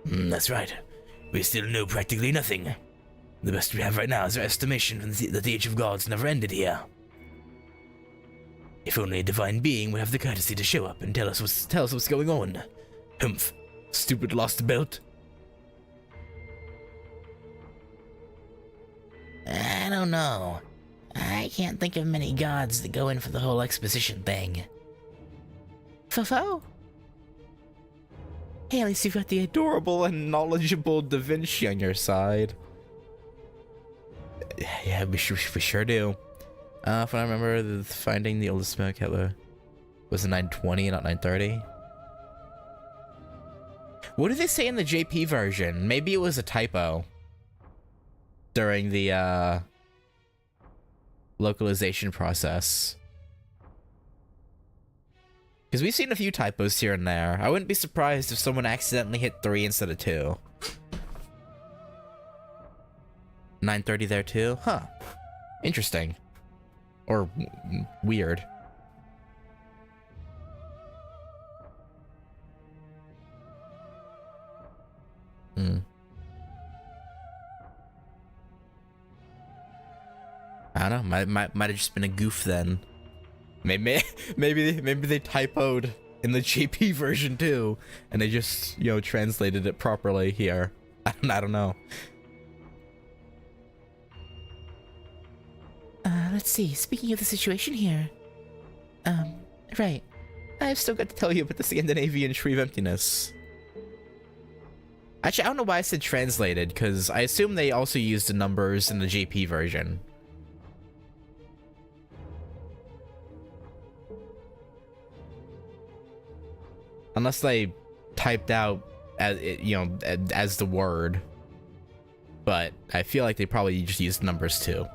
[SPEAKER 3] That's right. We still know practically nothing. The best we have right now is our estimation that the Age of Gods never ended here. If only a divine being would have the courtesy to show up and tell us what's going on. Humph. Stupid lost belt.
[SPEAKER 2] I don't know. I can't think of many gods that go in for the whole exposition thing. Fofo? Hey, at least you've got the
[SPEAKER 1] Adorable and knowledgeable Da Vinci on your side. Yeah, we sure do. If I remember, finding the oldest Mount Katla was 920, not 930. What did they say in the JP version? Maybe it was a typo during the localization process. Because we've seen a few typos here and there. I wouldn't be surprised if someone accidentally hit 3 instead of 2. 930 there too? Huh. Interesting. Or weird. I don't know. Might have just been a goof then. Maybe they typoed in the JP version too, and they just translated it properly here. I don't know.
[SPEAKER 2] Let's see. Speaking of the situation here, right.
[SPEAKER 1] I've still got to tell you about the Scandinavian Tree of Emptiness. Actually, I don't know why I said translated, because I assume they also used the numbers in the JP version. Unless they typed out as the word. But I feel like they probably just used numbers too.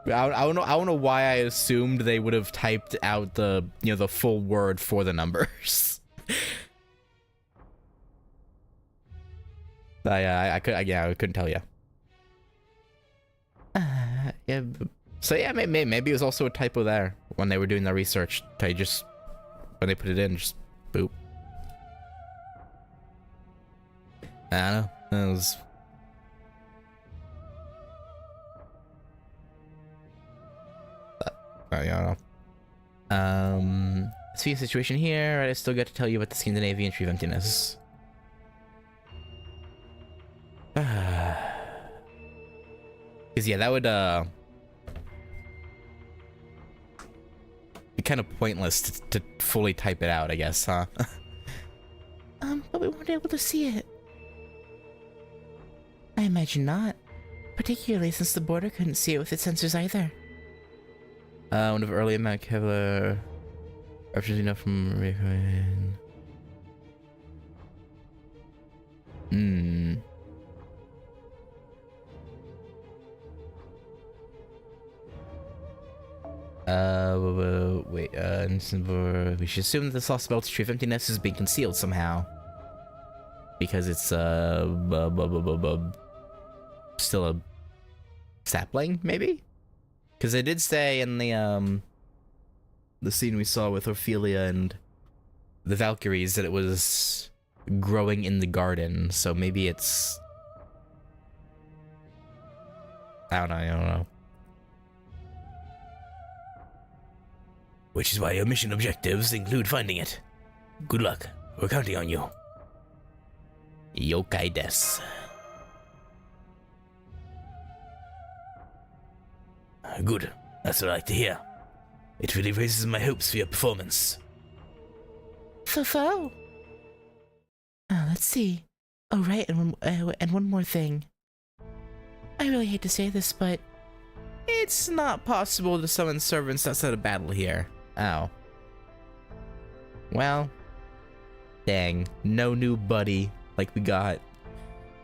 [SPEAKER 1] I don't know why I assumed they would have typed out the the full word for the numbers. I couldn't tell you. Yeah. So yeah, maybe it was also a typo there when they were doing the research. When they put it in, just boop. I don't know. It was. I don't know. See a situation here. I still got to tell you about the Scandinavian Tree of Emptiness. Because yeah, that would be kind of pointless to fully type it out, I guess, huh?
[SPEAKER 2] But we weren't able to see it. I imagine not. Particularly since the border couldn't see it with its sensors either.
[SPEAKER 1] One of early Mount Kevlar references enough from wait, we should assume that this lost belt Tree of Emptiness is being concealed somehow. Because it's, still a sapling, maybe? Because they did say in the scene we saw with Ophelia and the Valkyries that it was growing in the garden, so maybe it's... I don't know.
[SPEAKER 3] Which is why your mission objectives include finding it. Good luck. We're counting on you.
[SPEAKER 1] Yokai des.
[SPEAKER 3] Good. That's what I like to hear. It really raises my hopes for your performance.
[SPEAKER 2] Fo. Let's see. Oh, right, and one more thing. I really hate to say this, but
[SPEAKER 1] It's not possible to summon servants outside of battle here. Oh. Well. Dang. No new buddy like we got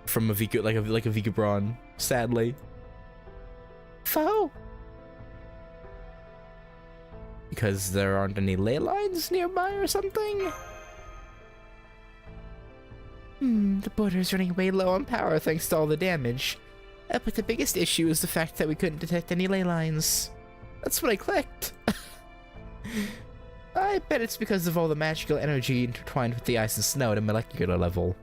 [SPEAKER 1] from a Vika, like a Vika Braun, sadly.
[SPEAKER 2] Fo.
[SPEAKER 1] Because there aren't any ley lines nearby or something?
[SPEAKER 2] The border's running way low on power thanks to all the damage. But the biggest issue is the fact that we couldn't detect any ley lines.
[SPEAKER 1] That's what I clicked. I bet it's because of all the magical energy intertwined with the ice and snow at a molecular level.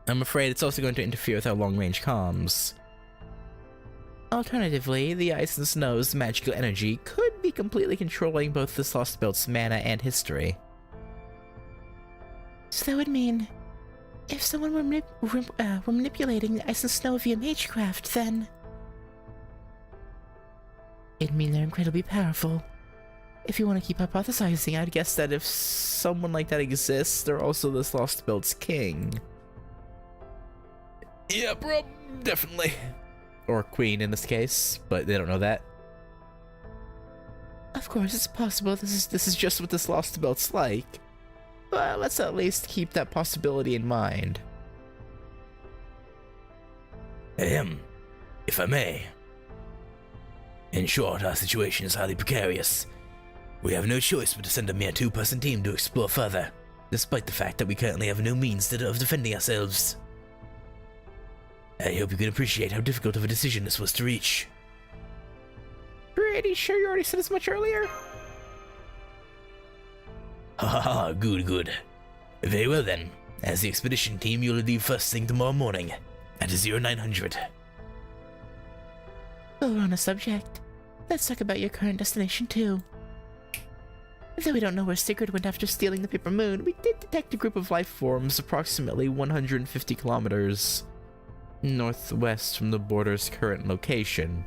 [SPEAKER 1] I'm afraid it's also going to interfere with our long-range comms. Alternatively, the ice and snow's magical energy could be completely controlling both this Lost Belt's mana and history.
[SPEAKER 2] So that would mean, if someone were manipulating the ice and snow via magecraft, then it'd mean they're incredibly powerful. If you want to keep hypothesizing, I'd guess that if someone like that exists, they're also this Lost Belt's king.
[SPEAKER 1] Yeah, bro, definitely. Or queen in this case, but they don't know that.
[SPEAKER 2] Of course, it's possible
[SPEAKER 1] This is just what this Lost Belt's like. But let's at least keep that possibility in mind.
[SPEAKER 3] If I may. In short, our situation is highly precarious. We have no choice but to send a mere two-person team to explore further, despite the fact that we currently have no means of defending ourselves. I hope you can appreciate how difficult of a decision this was to reach.
[SPEAKER 1] Pretty sure you already said as much earlier?
[SPEAKER 3] Ha ha ha, good. Very well then. As the expedition team, you'll leave first thing tomorrow morning at 0900.
[SPEAKER 2] While we're on a subject, let's talk about your current destination too. Though we don't know where Sigurd went after stealing the paper moon, we did detect a group of life forms approximately 150 kilometers northwest from the border's current location.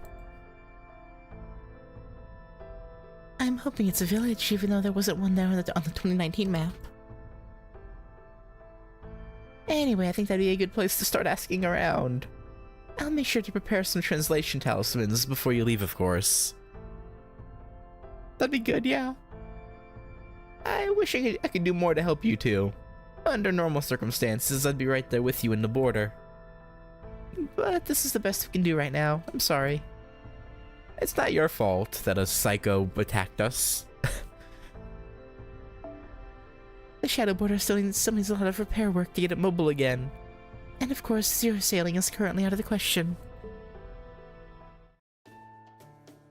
[SPEAKER 2] I'm hoping it's a village, even though there wasn't one there on the 2019 map. Anyway, I think that'd be a good place to start asking around. I'll make sure to prepare some translation talismans before you leave, of course. That'd be good, yeah. I wish I could do more to help you two. Under normal circumstances, I'd be right there with you in the border. But this is the best we can do right now. I'm sorry. It's not your fault that a psycho attacked us. The shadow border still needs a lot of repair work to get it mobile again. And of course, zero sailing is currently out of the question.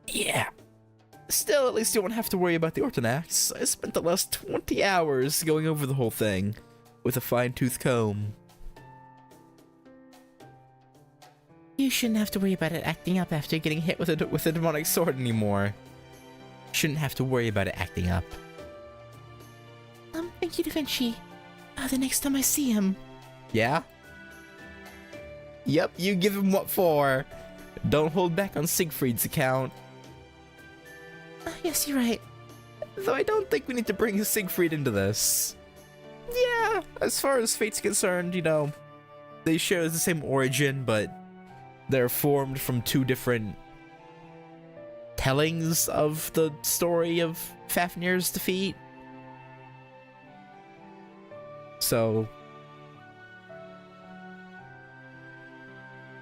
[SPEAKER 3] Yeah.
[SPEAKER 2] Still, at least you won't have to worry about the Ortonax. I spent the last 20 hours going over the whole thing with a fine-tooth comb. You shouldn't have to worry about it acting up after getting hit with a demonic sword anymore. Shouldn't have to worry about it acting up. Thank you, Da Vinci. The next time I see him. Yeah? Yep, you give him what for. Don't hold back on Siegfried's account. Yes, you're right. Though I don't think we need to bring Siegfried into this. Yeah, as far as Fate's concerned, you know, they share the same origin, but they're formed from two different tellings of the story of Fafnir's defeat. So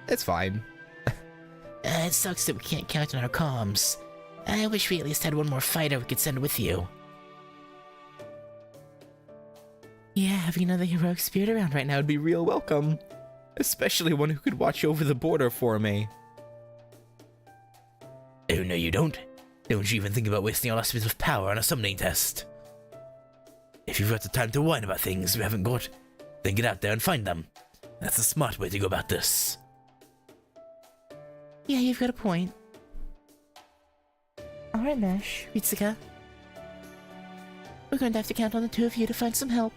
[SPEAKER 2] it's fine. It sucks that we can't count on our comms. I wish we at least had one more fighter we could send with you. Yeah, having another heroic spirit around right now would be real welcome. Especially one who could watch over the border for me.
[SPEAKER 3] Oh, no you don't. Don't you even think about wasting our last bit of power on a summoning test. If you've got the time to whine about things we haven't got, then get out there and find them. That's the smart way to go about this.
[SPEAKER 2] Yeah, you've got a point. Alright, Nash, Ritsuka. We're going to have to count on the two of you to find some help.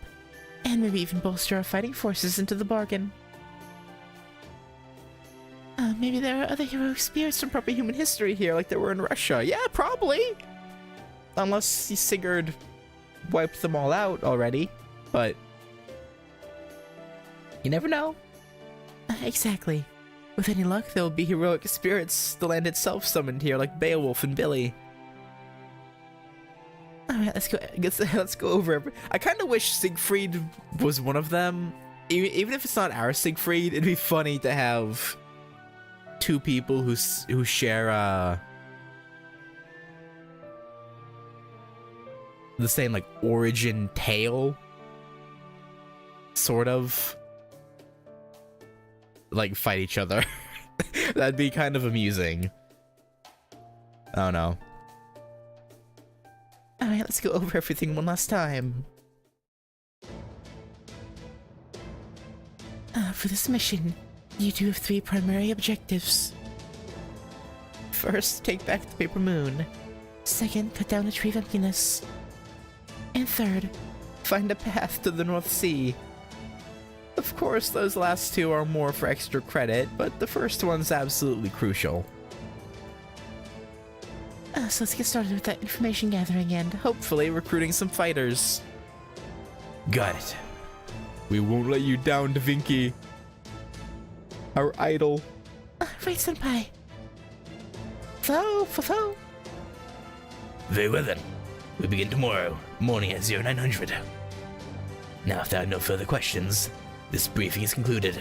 [SPEAKER 2] And maybe even bolster our fighting forces into the bargain. Maybe there are other heroic spirits from proper human history here, like there were in Russia. Yeah, probably! Unless Sigurd wiped them all out already, but you never know. Exactly. With any luck, there will be heroic spirits the land itself summoned here, like Beowulf and Billy. Alright, let's go over it. I kind of wish Siegfried was one of them. Even if it's not our Siegfried, it'd be funny to have two people who share the same like origin tale, sort of, like fight each other. That'd be kind of amusing. I don't know. Alright, let's go over everything one last time. For this mission, you two have 3 primary objectives. First, take back the paper moon. Second, cut down the tree of emptiness. And third, find a path to the North Sea. Of course, those last 2 are more for extra credit, but the first one's absolutely crucial. So let's get started with that information gathering and hopefully recruiting some fighters.
[SPEAKER 3] Got it.
[SPEAKER 2] We won't let you down, Da Vinci. Our idol. Right, senpai. Fo.
[SPEAKER 3] Very well then. We begin tomorrow, morning at 0900. Now, if there are no further questions, this briefing is concluded.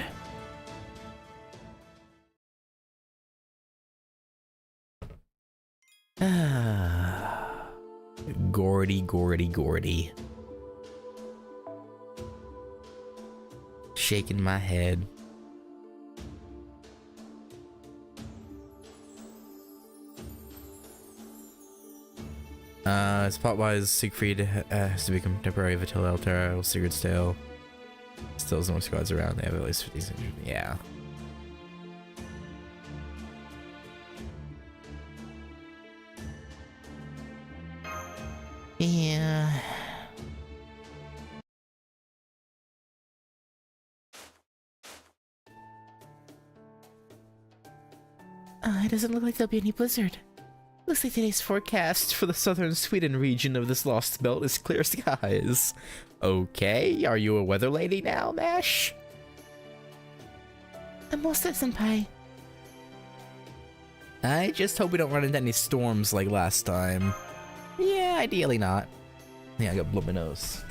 [SPEAKER 2] Gordy. Shaking my head. Spot-wise, Siegfried has to become temporary Vital Alter, Sigurd's Tale.
[SPEAKER 1] those North squads around, they have at least 50. Yeah.
[SPEAKER 2] Yeah. It doesn't look like there'll be any blizzard. Looks like today's forecast for the southern Sweden region of this lost belt is clear skies. Okay, are you a weather lady now, Mash? I'm all set, Senpai.
[SPEAKER 1] I just hope we don't run into any storms like last time. Yeah, ideally not. Yeah, I got blow my nose.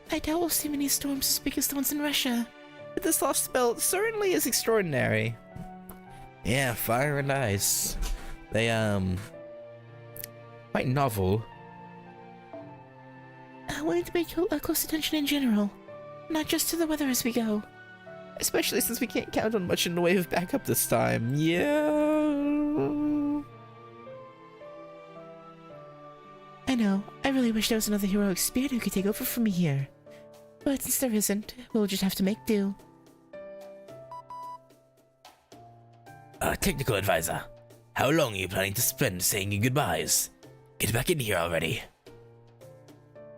[SPEAKER 2] I doubt we'll see many storms as big as the ones in Russia.
[SPEAKER 1] But this lost belt certainly is extraordinary. Yeah, fire and ice. They, quite novel.
[SPEAKER 2] We need to pay close attention in general, not just to the weather as we go.
[SPEAKER 1] Especially since we can't count on much in the way of backup this time. Yeah.
[SPEAKER 2] I know, I really wish there was another heroic spirit who could take over for me here. But since there isn't, we'll just have to make do.
[SPEAKER 3] Technical advisor, how long are you planning to spend saying your goodbyes? Get back in here already.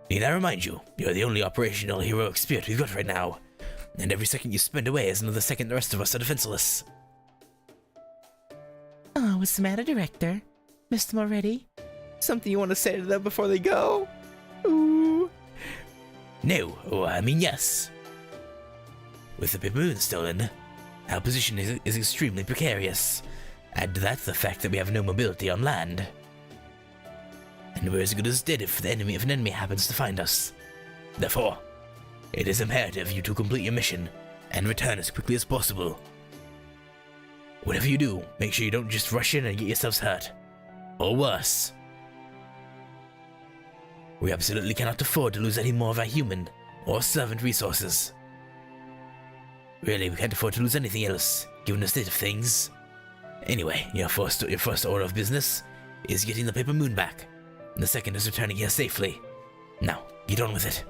[SPEAKER 3] Need I remind you, you're the only operational heroic spirit we've got right now, and every second you spend away is another second the rest of us are defenseless.
[SPEAKER 2] Oh, what's the matter, Director? Missed them already?
[SPEAKER 1] Something you want to say to them before they go? Ooh.
[SPEAKER 3] No, I mean yes. With the Paper Moon stolen, our position is extremely precarious. Add to that the fact that we have no mobility on land. And we're as good as dead if an enemy happens to find us. Therefore, it is imperative you to complete your mission and return as quickly as possible. Whatever you do, make sure you don't just rush in and get yourselves hurt. Or worse. We absolutely cannot afford to lose any more of our human or servant resources. Really, we can't afford to lose anything else, given the state of things. Anyway, your first order of business is getting the Paper Moon back. The second is returning here safely. Now, get on with it.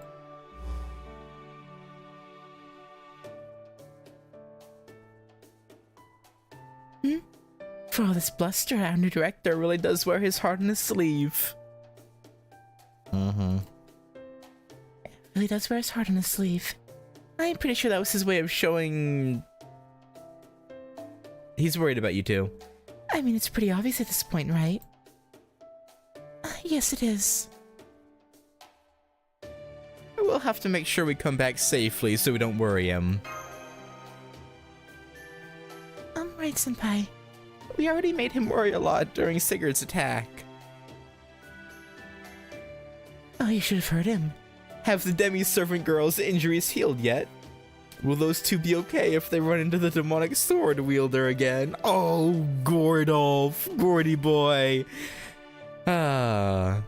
[SPEAKER 2] For all this bluster, our new director really does wear his heart on his sleeve. Really does wear his heart on his sleeve.
[SPEAKER 1] I'm pretty sure that was his way of showing he's worried about you too.
[SPEAKER 2] I mean, it's pretty obvious at this point, right? Yes, it is.
[SPEAKER 1] We'll have to make sure we come back safely so we don't worry him.
[SPEAKER 2] Right, Senpai.
[SPEAKER 1] We already made him worry a lot during Sigurd's attack.
[SPEAKER 2] Oh, you should have heard him.
[SPEAKER 1] Have the demi-servant girl's injuries healed yet? Will those two be okay if they run into the demonic sword wielder again? Oh, Gordolf, Gordy boy.
[SPEAKER 2] Not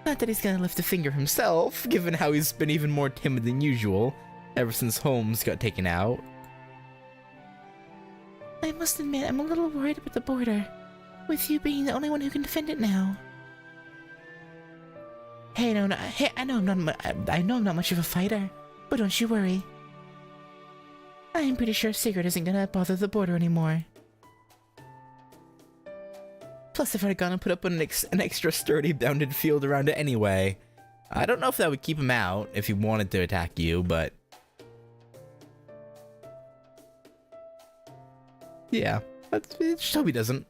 [SPEAKER 2] that he's gonna lift a finger himself,
[SPEAKER 1] Given how he's been even more timid than usual ever since Holmes got taken out.
[SPEAKER 2] I must admit, I'm a little worried about the border, with you being the only one who can defend it now. Hey, I know I'm not much of a fighter, but don't you worry. I'm pretty sure Sigurd isn't gonna bother the border anymore.
[SPEAKER 1] Plus, if I'd gone and put up an extra sturdy bounded field around it anyway, I don't know if that would keep him out if he wanted to attack you, but yeah, just hope he doesn't.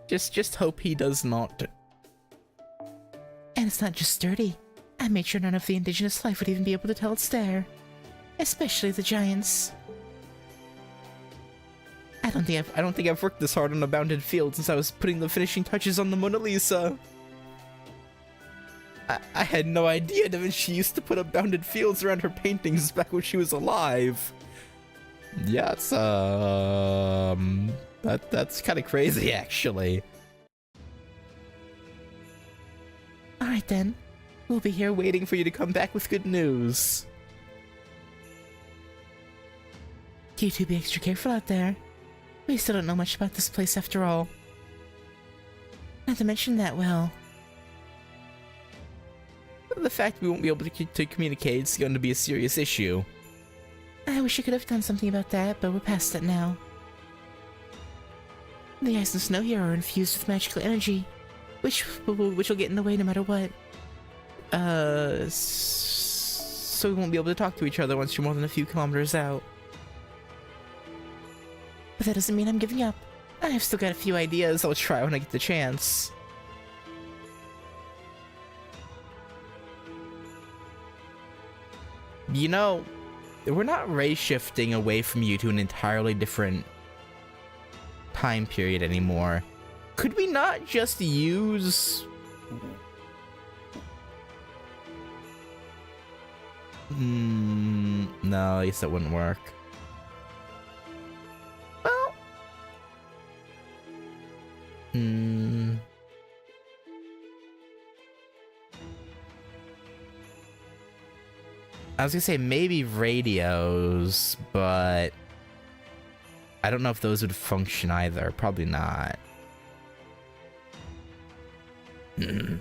[SPEAKER 1] Just hope he does not.
[SPEAKER 2] And it's not just sturdy. I made sure none of the indigenous life would even be able to tell it's there. Especially the giants.
[SPEAKER 1] I don't think I've worked this hard on a bounded field since I was putting the finishing touches on the Mona Lisa. I had no idea that she used to put up bounded fields around her paintings back when she was alive. Yeah, it's that's kind of crazy actually.
[SPEAKER 2] Alright then.
[SPEAKER 1] We'll be here waiting for you to come back with good news.
[SPEAKER 2] You two be extra careful out there. We still don't know much about this place after all. Not to mention that, well,
[SPEAKER 1] The fact we won't be able to communicate is going to be a serious issue.
[SPEAKER 2] I wish I could have done something about that, but we're past that now. The ice and snow here are infused with magical energy, which will get in the way no matter what.
[SPEAKER 1] So we won't be able to talk to each other once you're more than a few kilometers out.
[SPEAKER 2] But that doesn't mean I'm giving up.
[SPEAKER 1] I've still got a few ideas I'll try when I get the chance. You know, we're not ray shifting away from you to an entirely different time period anymore. Could we not just use... no, I guess that wouldn't work. Well... I was gonna say maybe radios, but I don't know if those would function either. Probably not. You've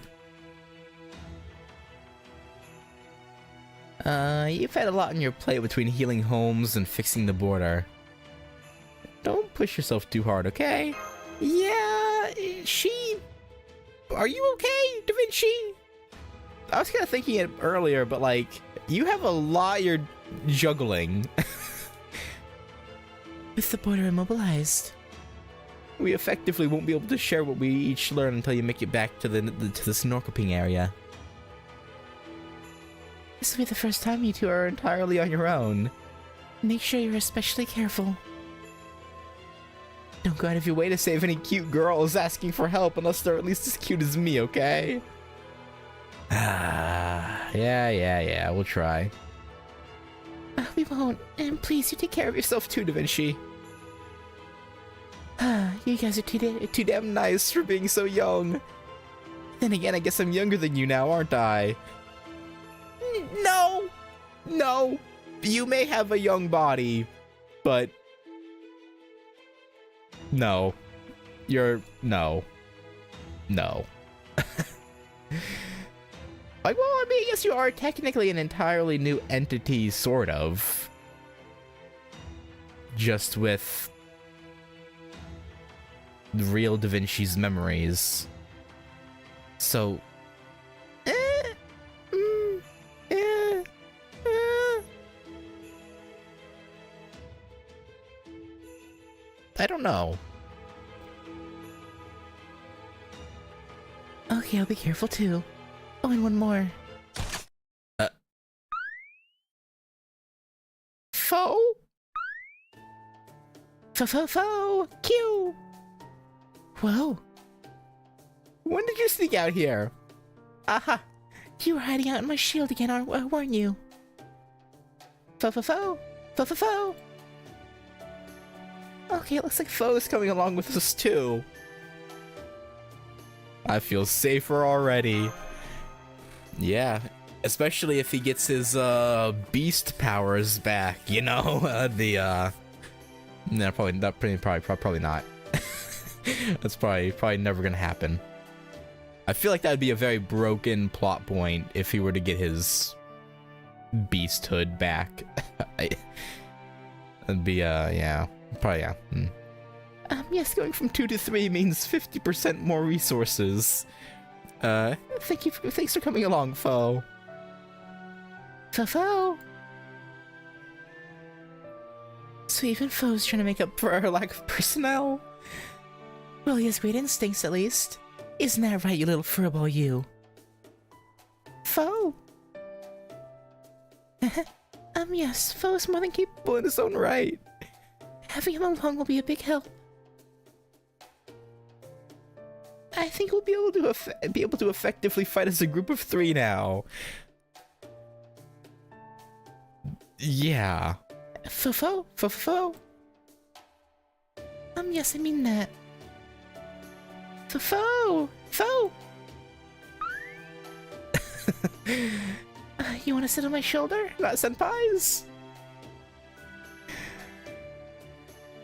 [SPEAKER 1] had a lot on your plate between healing Holmes and fixing the border. Don't push yourself too hard, okay? Yeah, are you okay, Da Vinci? I was kind of thinking it earlier, but like, you have a lot you're juggling.
[SPEAKER 2] With the border immobilized,
[SPEAKER 1] We effectively won't be able to share what we each learn until you make it back to the snorkeling area.
[SPEAKER 2] this will be the first time
[SPEAKER 1] You two are entirely on your own.
[SPEAKER 2] Make sure you're especially careful.
[SPEAKER 1] Don't go out of your way to save any cute girls asking for help unless they're at least as cute as me, okay? Yeah, we'll try.
[SPEAKER 2] We won't. And please, you take care of
[SPEAKER 1] Yourself too, Da Vinci.
[SPEAKER 2] You guys are
[SPEAKER 1] Too damn nice for being so young. Then again, I guess I'm younger than you now, aren't I? No! You may have a young body, but... No. No. Like, well, I mean, I guess you are technically an entirely new entity, sort of. Just with the real Da Vinci's memories. So... I don't know.
[SPEAKER 2] Okay, I'll be careful too. Oh, and one more.
[SPEAKER 1] Foe?
[SPEAKER 2] Fo! Q! Whoa.
[SPEAKER 1] When did you sneak out here?
[SPEAKER 2] Aha! You were hiding out in my shield again, weren't you? Fo!
[SPEAKER 1] Okay, it looks like Foe's coming along with us too. I feel safer already. Yeah, especially if he gets his beast powers back, you know? No, probably not. That's probably never gonna happen. I feel like that would be a very broken plot point if he were to get his beasthood back. It'd be yeah, probably yeah. Yes, going from 2 to 3 means 50% more resources. Thanks for coming along, Foe.
[SPEAKER 2] Fo! So even Foe's trying to make up
[SPEAKER 1] For our lack of personnel.
[SPEAKER 2] Well, he has great instincts, at least. Isn't that right, you little furball, you?
[SPEAKER 1] Foe.
[SPEAKER 2] Yes, Foe's more than capable.
[SPEAKER 1] Well, in his own right.
[SPEAKER 2] Having him along will be a big help.
[SPEAKER 1] I think we'll be able to effectively fight as a group of 3 now. Yeah.
[SPEAKER 2] Fo! Yes, I mean that. Fo! You want to sit on my shoulder?
[SPEAKER 1] Not senpais.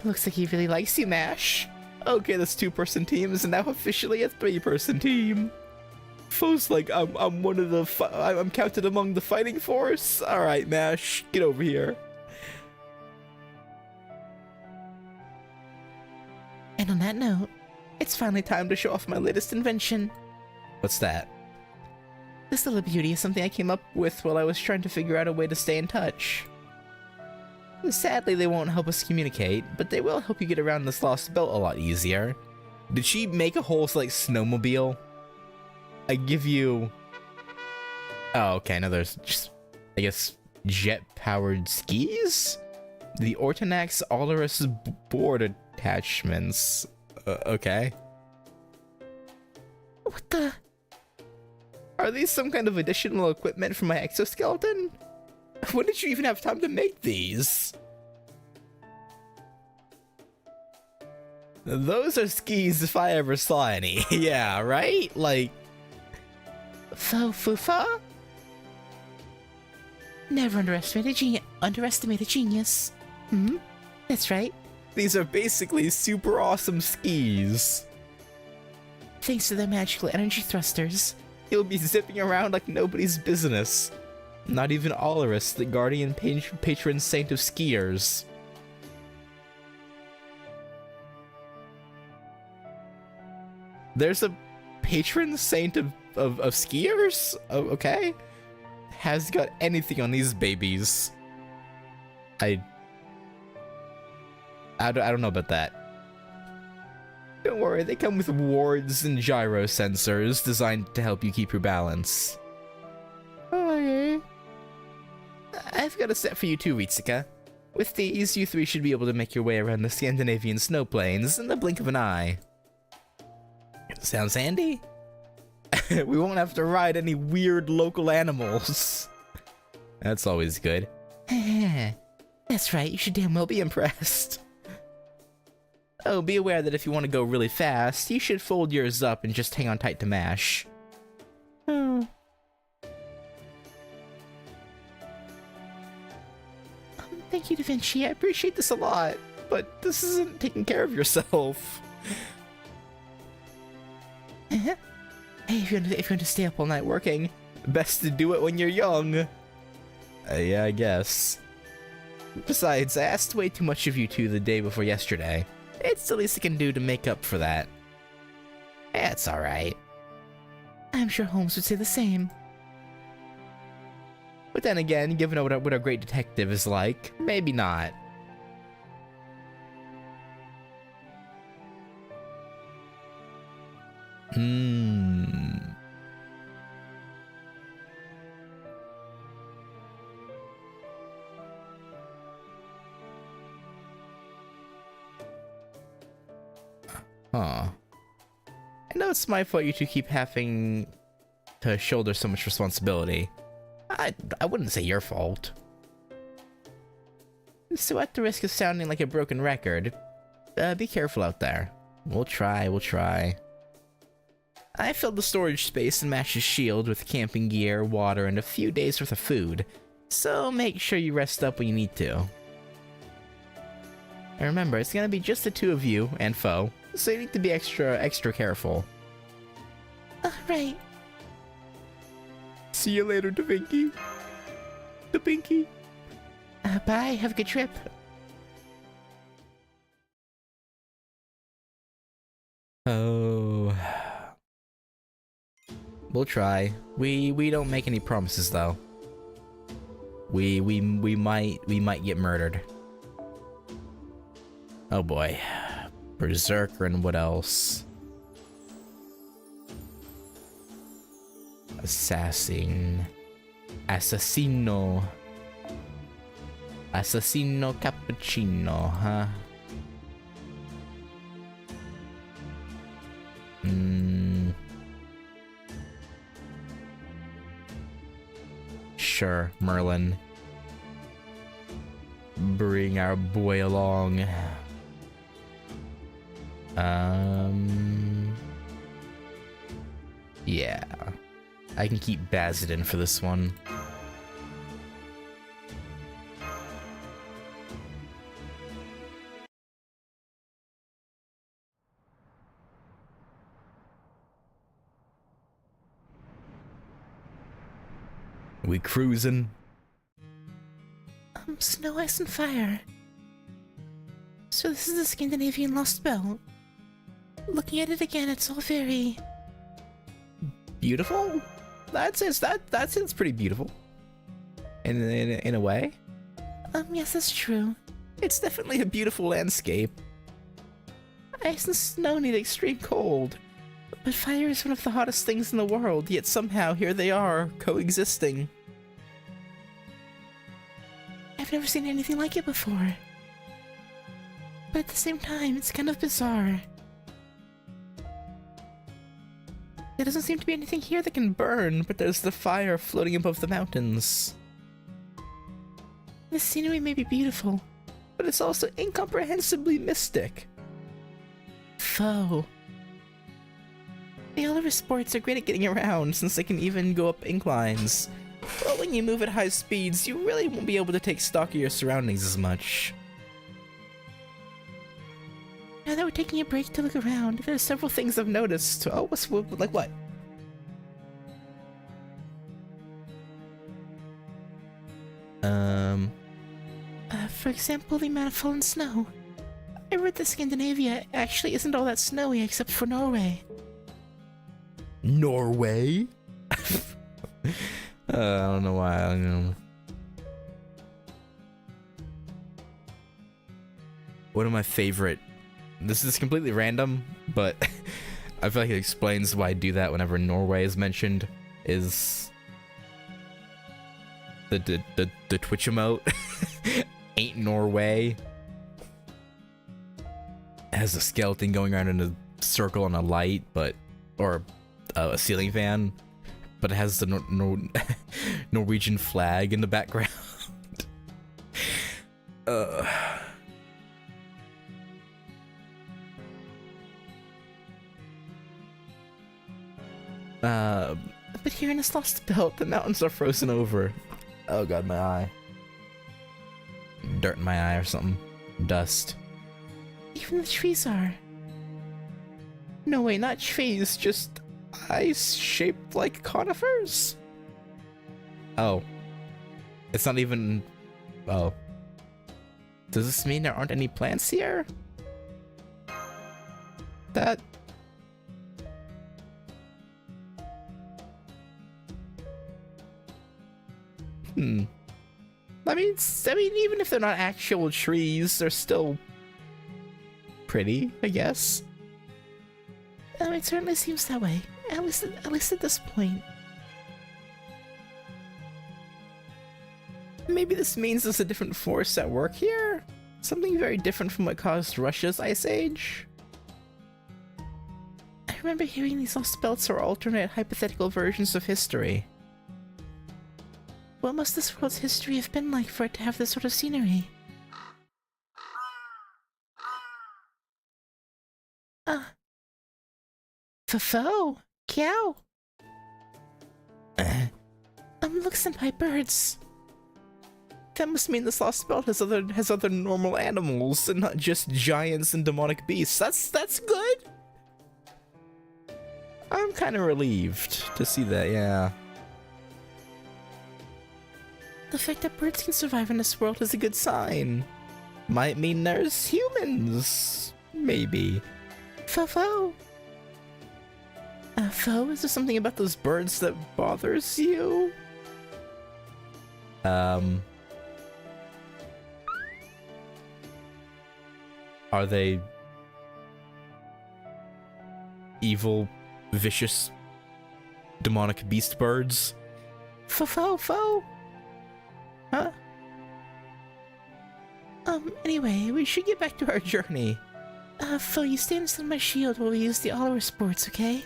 [SPEAKER 2] Looks like he really likes you, Mash. Okay, this 2-person team is now officially a 3-person team. Foe's like, I'm one of the I'm counted among the fighting force. All right, Mash, get over here. And on that note, it's finally time to show off my latest invention. What's that? This little beauty is something I came up with while I was trying to figure out a way to stay in touch. Sadly, they won't help us communicate, but they will help you get around this lost belt a lot easier. Did she make a whole, like, snowmobile? I give you... Oh, okay, no, there's just, I guess, jet-powered skis? The Ortonax Olaris board attachments. Okay. What the... Are these some kind of additional equipment for my exoskeleton? When did you even have time to make these? Those are skis if I ever saw any. Yeah, right? Like... Fufa? Never underestimate a genius. Hmm? That's right. These are basically super awesome skis. Thanks to their magical energy thrusters, you'll be zipping around like nobody's business. Not even Olaris, the guardian patron saint of skiers. There's a patron saint of skiers? Oh, okay. Has got anything on these babies. I don't know about that. Don't worry, they come with wards and gyro sensors designed to help you keep your balance. Okay. I've got a set for you too, Ritsuka. With these, you three should be able to make your way around the Scandinavian snow plains in the blink of an eye. Sounds handy. We won't have to ride any weird local animals. That's always good. That's right, you should damn well be impressed. Oh, be aware that if you want to go really fast, you should fold yours up and just hang on tight to Mash. Thank you, Da Vinci. I appreciate this a lot, but this isn't taking care of yourself. Hey, if you want to stay up all night working, best to do it when you're young. Yeah, I guess. Besides, I asked way too much of you two the day before yesterday. It's the least I can do to make up for that. It's alright. I'm sure Holmes would say the same. But then again, given what a great detective is like, maybe not. Huh. I know it's my fault you two keep having to shoulder so much responsibility. I wouldn't say your fault. So at the risk of sounding like a broken record, be careful out there. We'll try. I filled the storage space in Mash's shield with camping gear, water, and a few days worth of food, so make sure you rest up when you need to. And remember, it's gonna be just the two of you and Foe, so you need to be extra careful. Right. See you later, Da Vinci. Da Pinky. Bye, have a good trip. Oh. We'll try. We don't make any promises though. We might get murdered. Oh boy. Berserker and what else? Assassino cappuccino, huh? Sure, Merlin. Bring our boy along. Yeah. I can keep Bazodin for this one.
[SPEAKER 1] We cruising?
[SPEAKER 2] Snow, ice, and fire. So this is the Scandinavian Lost Belt. Looking at it again, it's all very...
[SPEAKER 1] Beautiful? That sounds pretty beautiful. In a way.
[SPEAKER 2] Yes, that's true.
[SPEAKER 1] It's definitely a beautiful landscape.
[SPEAKER 2] Ice and snow need extreme cold. But fire is one of the hottest things in the world, yet somehow here they are, coexisting. I've never seen anything like it before. But at the same time, it's kind of bizarre. There doesn't seem to be anything here that can burn, but there's the fire floating above the mountains. The scenery may be beautiful, but it's also incomprehensibly mystic. Foe. The Oliver sports are great at getting around, since they can even go up inclines. But when you move at high speeds, you really won't be able to take stock of your surroundings as much. Now that we're taking a break to look around, there are several things I've noticed. Oh, like what? For example, the amount of fallen snow. I read that Scandinavia actually isn't all that snowy except for Norway.
[SPEAKER 1] Norway? I don't know why. I don't know. One of my favorite... This is completely random, but I feel like it explains why I do that whenever Norway is mentioned, is... The Twitch emote. Ain't Norway. It has a skeleton going around in a circle on a light, but... Or a ceiling fan. But it has the Norwegian flag in the background. But here in this lost belt, the mountains are frozen over. Oh god, my eye. Dirt in my eye or something. Dust.
[SPEAKER 2] Even the trees are. No way, not trees, just ice shaped like conifers?
[SPEAKER 1] Oh. It's not even... Oh. Does this mean there aren't any plants here? That... I mean, even if they're not actual trees, they're still pretty, I guess.
[SPEAKER 2] It certainly seems that way. At least at this point.
[SPEAKER 1] Maybe this means there's a different force at work here? Something very different from what caused Russia's Ice Age?
[SPEAKER 2] I remember hearing these lost belts are alternate hypothetical versions of history. What must this world's history have been like for it to have this sort of scenery? Fofo! Cow! Look, senpai, birds!
[SPEAKER 1] That must mean this lost belt has other normal animals and not just giants and demonic beasts. That's good! I'm kind of relieved to see that, yeah.
[SPEAKER 2] The fact that birds can survive in this world is a good sign.
[SPEAKER 1] Might mean there's humans. Maybe.
[SPEAKER 2] Fofo!
[SPEAKER 1] Fo, is there something about those birds that bothers you? Are they evil, vicious, demonic beast birds?
[SPEAKER 2] Fo!
[SPEAKER 1] Huh?
[SPEAKER 2] Anyway, we should get back to our journey. Fo, you stay inside my shield while we use the Oliver sports, okay?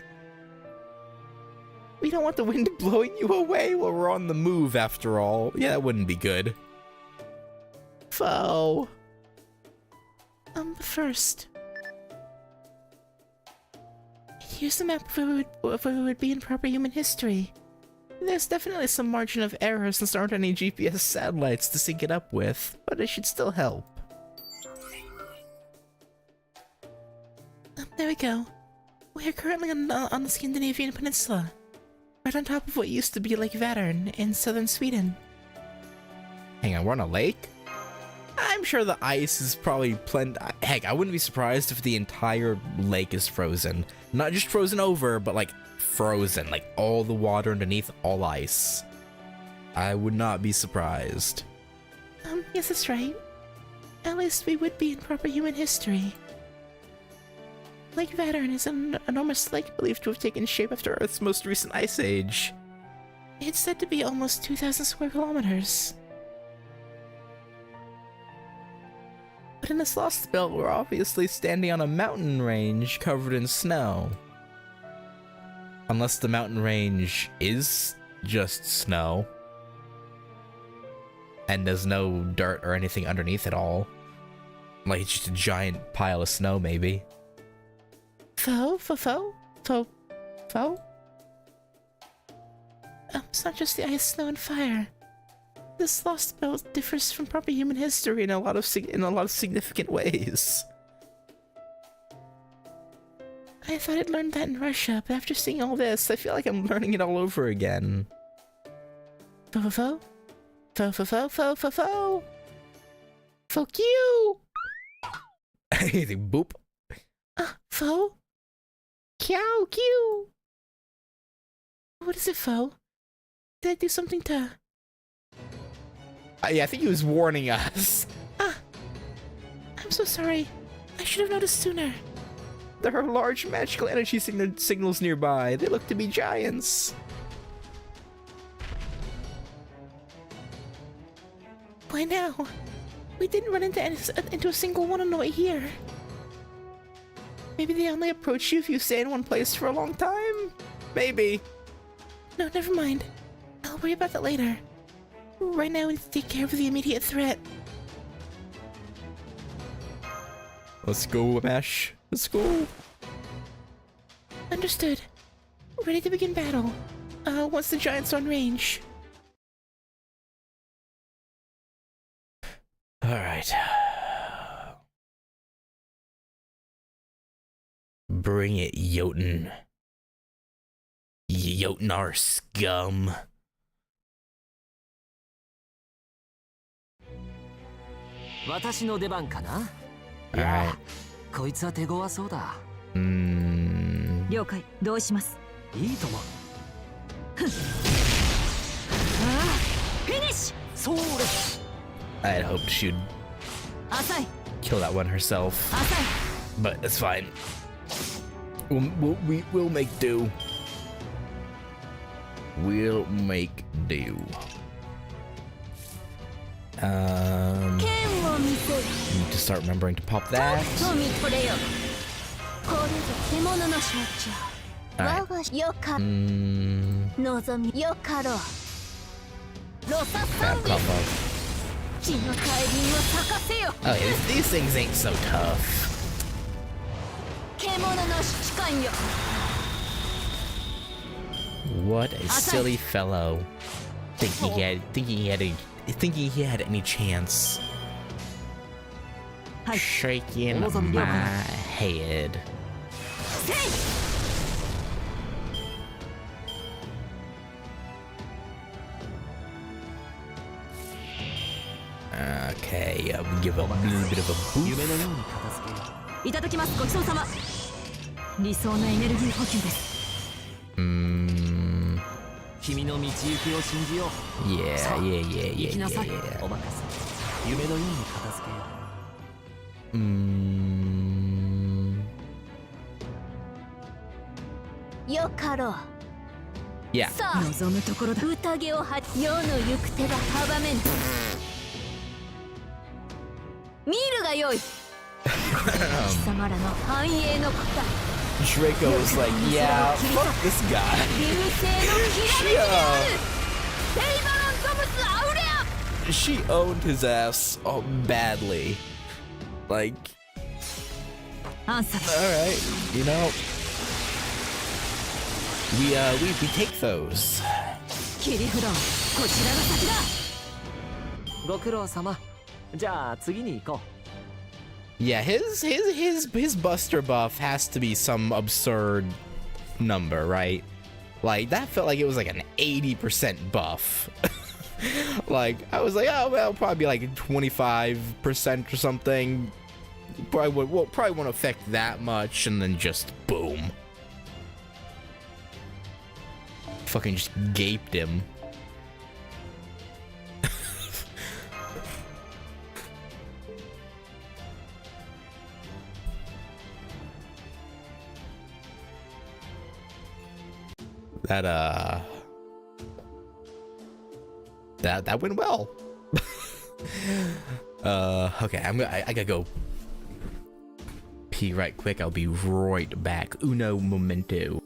[SPEAKER 1] We don't want the wind blowing you away while we're on the move, after all. Yeah, that wouldn't be good. Fo.
[SPEAKER 2] But first... Here's a map of where we would be in proper human history.
[SPEAKER 1] There's definitely some margin of error since there aren't any GPS satellites to sync it up with, but it should still help.
[SPEAKER 2] There we go. We are currently on the Scandinavian peninsula. right on top of what used to be Lake Vättern in southern Sweden.
[SPEAKER 1] Hang on, we're on a lake? I'm sure the ice is probably plenty. Heck, I wouldn't be surprised if the entire lake is frozen. Not just frozen over, but like frozen. Like all the water underneath, all ice. I would not be surprised.
[SPEAKER 2] Yes, that's right. At least we would be in proper human history. Lake Vättern is an enormous lake believed to have taken shape after
[SPEAKER 1] Earth's most recent ice age.
[SPEAKER 2] It's said to be almost 2,000 square kilometers.
[SPEAKER 1] But in this lost belt, we're obviously standing on a mountain range covered in snow. Unless the mountain range is just snow. And there's no dirt or anything underneath at all. Like it's just a giant pile of snow, maybe.
[SPEAKER 2] It's not just the ice, snow, and fire. This lost belt differs from proper human history in a lot of significant ways. I thought I'd learned that in Russia, but after seeing all this, I feel like I'm learning it all over again. Fuck you!
[SPEAKER 1] Anything, boop.
[SPEAKER 2] Fo? Kiao, Q! What is it, Fo? Did I do something to...
[SPEAKER 1] Yeah, I think he was warning us.
[SPEAKER 2] I'm so sorry. I should have noticed sooner.
[SPEAKER 1] There are large magical energy signals nearby. They look to be giants.
[SPEAKER 2] Why now? We didn't run into a single one on the way here. Maybe they only approach you if you stay in one place for a long time?
[SPEAKER 1] Maybe.
[SPEAKER 2] No, never mind. I'll worry about that later. Right now we need to take care of the immediate threat.
[SPEAKER 1] Let's go, Mesh. Let's go.
[SPEAKER 2] Understood. Ready to begin battle. Once the giants are on range.
[SPEAKER 1] Alright. Bring it, Jotun. Jotnar scum.
[SPEAKER 6] 私の出番かな。い
[SPEAKER 1] Alright.
[SPEAKER 6] や、こいつは手強そうだ。
[SPEAKER 4] 了解、どうします。
[SPEAKER 6] いいとも。
[SPEAKER 4] フィニッシュ。
[SPEAKER 6] それ。
[SPEAKER 1] I had hoped she'd
[SPEAKER 4] 浅い。
[SPEAKER 1] kill that one herself,
[SPEAKER 4] 浅い。
[SPEAKER 1] but it's fine. We'll make do. We'll make do.
[SPEAKER 4] 剣を見せる。
[SPEAKER 1] Need to start remembering to pop that.
[SPEAKER 4] と見とれよ。これぞ獣の象徴。
[SPEAKER 1] Alright.
[SPEAKER 4] 我がよか。 望みよかろう。ロササン
[SPEAKER 1] Crap
[SPEAKER 4] ディ。
[SPEAKER 1] combo.
[SPEAKER 4] 血の大輪を咲かせよ。
[SPEAKER 1] Oh, yeah, these things ain't so tough.
[SPEAKER 4] 獣の指揮官よ。
[SPEAKER 1] What a silly fellow. Thinking he had any chance. Shaking my head. Okay, give a little bit of a
[SPEAKER 6] 夢
[SPEAKER 1] boost.
[SPEAKER 6] のように片付けよう。
[SPEAKER 4] いただきます、ごちそうさま。理想のエネルギー補給です。
[SPEAKER 6] 君の道行きを信じよう。
[SPEAKER 1] Yeah,
[SPEAKER 6] さあ
[SPEAKER 1] yeah.
[SPEAKER 6] 行きなさい。お任せ。夢のように片付けよう。
[SPEAKER 4] よかろう。
[SPEAKER 1] Yeah.
[SPEAKER 4] さあ望むところだ。宴をは世の行く手が阻めぬ。見るがよい。貴様らの繁栄のことだ。
[SPEAKER 1] Draco was like, yeah, fuck this guy.
[SPEAKER 4] 流星のきらめきである。テイバロンドブスアウレア。
[SPEAKER 1] She owned his ass badly. Like,
[SPEAKER 4] アンサー。
[SPEAKER 1] alright, you know. We take those.
[SPEAKER 4] 切り札はこちらの先だ。
[SPEAKER 6] ご苦労様。じゃあ次に行こう。
[SPEAKER 1] Yeah, his Buster buff has to be some absurd number, right? Like, that felt like it was like an 80% buff. Like, I was like, oh, well, probably be like 25% or something. Probably won't affect that much, and then just boom. Fucking just gaped him. That went well. Okay, I gotta go pee right quick. I'll be right back. Uno momento.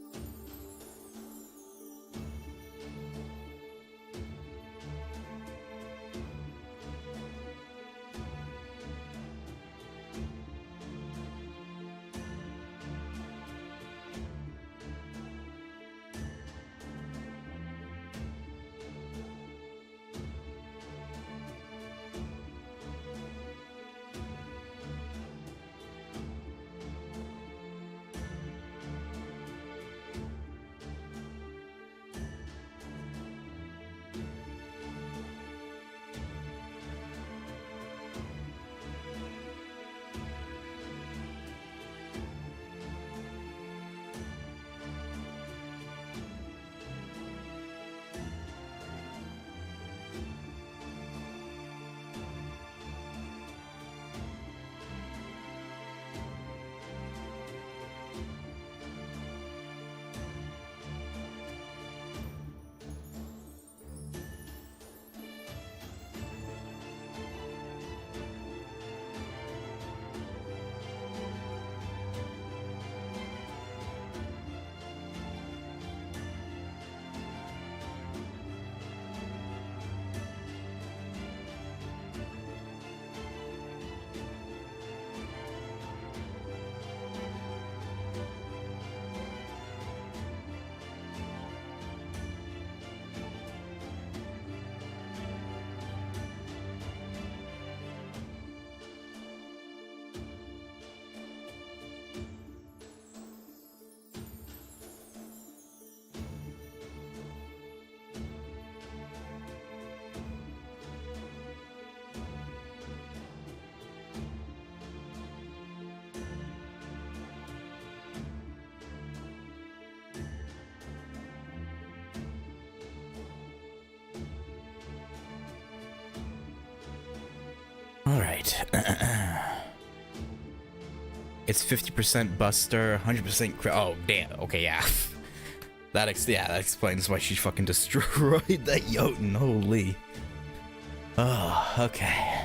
[SPEAKER 1] Alright. It's 50% Buster, 100% crit. Oh, damn. Okay, yeah. That explains why she fucking destroyed that Jotun. Holy. Oh, okay.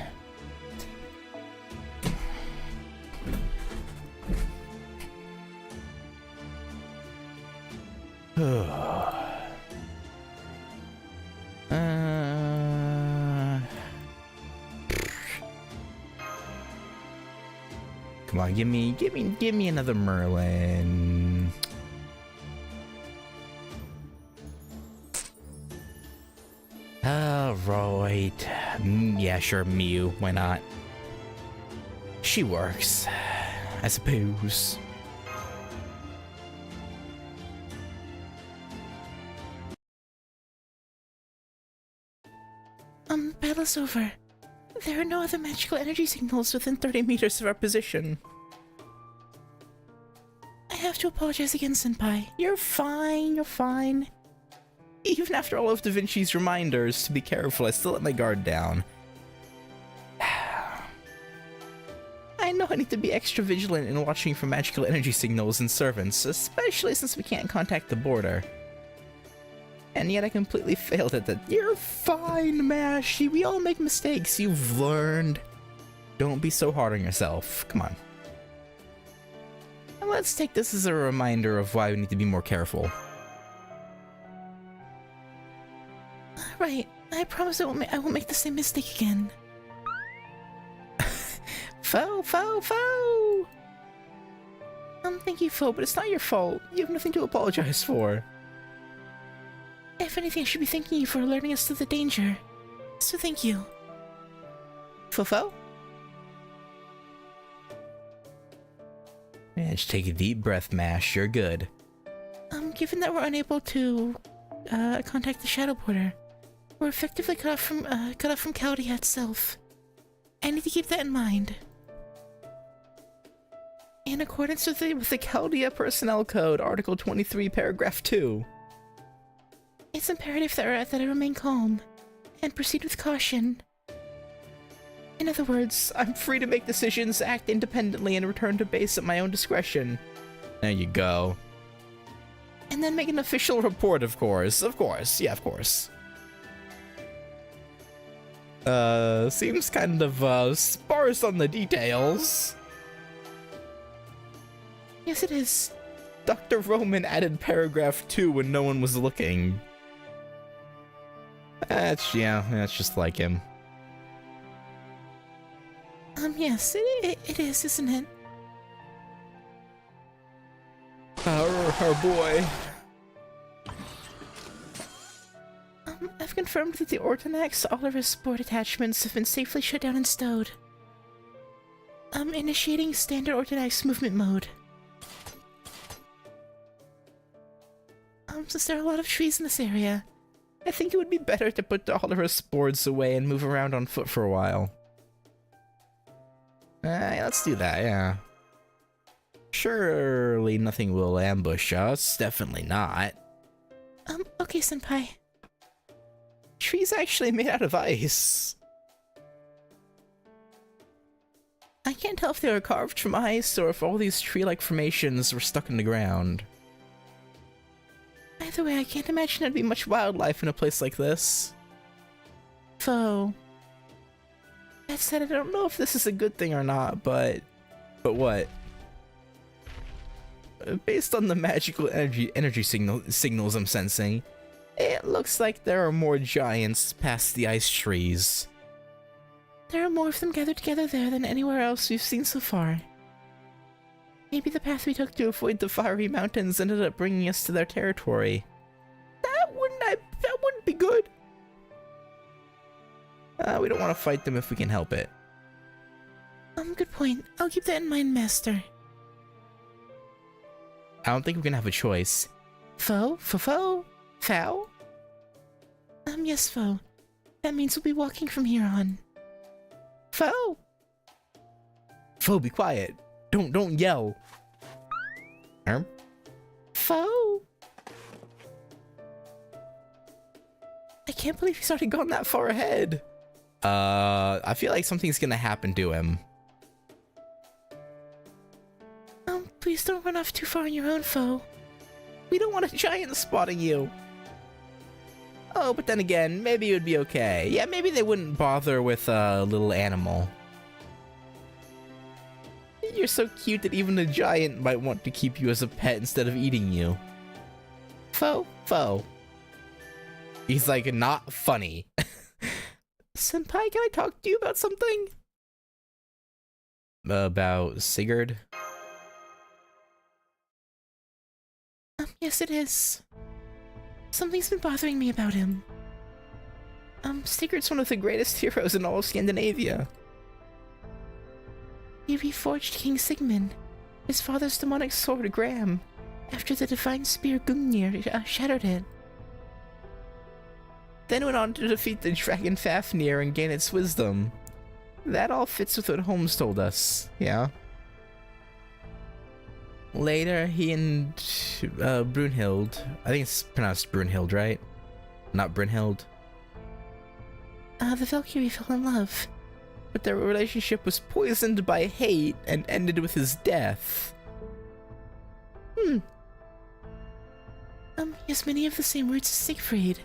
[SPEAKER 1] Come on, give me another Merlin. Alright. Yeah, sure, Mew. Why not? She works, I suppose.
[SPEAKER 2] Battle's over. There are no other magical energy signals within 30 meters of our position. I have to apologize again, Senpai. You're fine, you're fine.
[SPEAKER 1] Even after all of Da Vinci's reminders to be careful, I still let my guard down. I know I need to be extra vigilant in watching for magical energy signals in servants, especially since we can't contact the border. And yet I completely failed at that. You're fine, Mashy. We all make mistakes. You've learned. Don't be so hard on yourself. Come on. And let's take this as a reminder of why we need to be more careful.
[SPEAKER 2] Right. I promise I won't make the same mistake again.
[SPEAKER 1] Foe!
[SPEAKER 2] Thank you, Foe, but it's not your fault.
[SPEAKER 1] You have nothing to apologize for.
[SPEAKER 2] If anything, I should be thanking you for alerting us to the danger. So thank you.
[SPEAKER 1] Foe? Yeah, just take a deep breath, Mash. You're good.
[SPEAKER 2] given that we're unable to contact the Shadow Border, we're effectively cut off from Chaldea itself. I need to keep that in mind. In accordance with the Chaldea Personnel Code, Article 23, Paragraph 2, it's imperative that I remain calm and proceed with caution. In other words, I'm free to make decisions, act independently, and return to base at my own discretion.
[SPEAKER 1] There you go.
[SPEAKER 2] And then make an official
[SPEAKER 1] Report, of course. Of course. Yeah, of course. Seems kind of, sparse on the details.
[SPEAKER 2] Yes, it is.
[SPEAKER 1] Dr. Roman added paragraph 2 when no one was looking. That's just like him.
[SPEAKER 2] Yes, it is, isn't it?
[SPEAKER 1] Our boy.
[SPEAKER 2] I've confirmed that the Ortonax Olaris sport attachments have been safely shut down and stowed. Initiating standard Ortonax movement mode. Since there are a lot of trees in this area,
[SPEAKER 1] I think it would be better to put the Olaris boards away and move around on foot for a while. Let's do that, yeah. Surely nothing will ambush us. Definitely not.
[SPEAKER 2] Okay, Senpai.
[SPEAKER 1] Trees actually made out of ice.
[SPEAKER 2] I can't tell if they were carved from ice or if all these tree-like formations were stuck in the ground. Either way, I can't imagine there'd be much wildlife in a place like this. Though, that said, I don't know if this is a good thing or not, but...
[SPEAKER 1] But what? Based on the magical energy signals I'm sensing, it looks like there are more giants past the ice trees.
[SPEAKER 2] There are more of them gathered together there than anywhere else we've seen so far. Maybe the path we took to avoid the fiery mountains ended up bringing us to their territory. That wouldn't be good. We don't want to fight them if we can help it. Good point. I'll keep that in mind, Master.
[SPEAKER 1] I don't think we're gonna have a choice.
[SPEAKER 2] Foe? Foe? Yes, Foe. That means we'll be walking from here on. Foe!
[SPEAKER 1] Foe, be quiet. Don't yell.
[SPEAKER 2] Foe! I can't believe he's already gone that far ahead.
[SPEAKER 1] I feel like something's gonna happen to him.
[SPEAKER 2] Please don't run off too far on your own, Foe. We don't want a giant spotting you.
[SPEAKER 1] Oh, but then again, maybe it would be okay. Yeah, maybe they wouldn't bother with a little animal. You're so cute that even a giant might want to keep you as a pet instead of eating you. Foe. He's like, not funny.
[SPEAKER 2] Senpai, can I talk to you about something?
[SPEAKER 1] About Sigurd?
[SPEAKER 2] Yes, it is. Something's been bothering me about him.
[SPEAKER 1] Sigurd's one of the greatest heroes in all of Scandinavia.
[SPEAKER 2] He reforged King Sigmund, his father's demonic sword Gram, after the divine spear Gungnir shattered it.
[SPEAKER 1] Then went on to defeat the dragon Fafnir and gain its wisdom. That all fits with what Holmes told us, yeah? Later, he and Brunhild, I think it's pronounced Brunhild, right? Not Brunhild?
[SPEAKER 2] The Valkyrie fell in love.
[SPEAKER 1] But their relationship was poisoned by hate and ended with his death.
[SPEAKER 2] He has many of the same roots as Siegfried.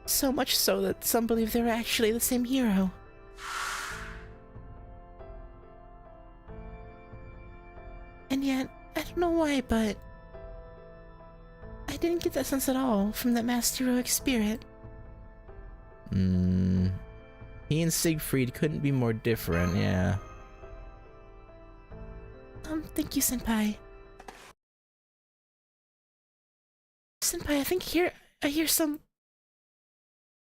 [SPEAKER 2] So much so that some believe they were actually the same hero. And yet, I don't know why, but I didn't get that sense at all from that masked heroic spirit.
[SPEAKER 1] He and Siegfried couldn't be more different, yeah.
[SPEAKER 2] Thank you, Senpai. Senpai, I hear some...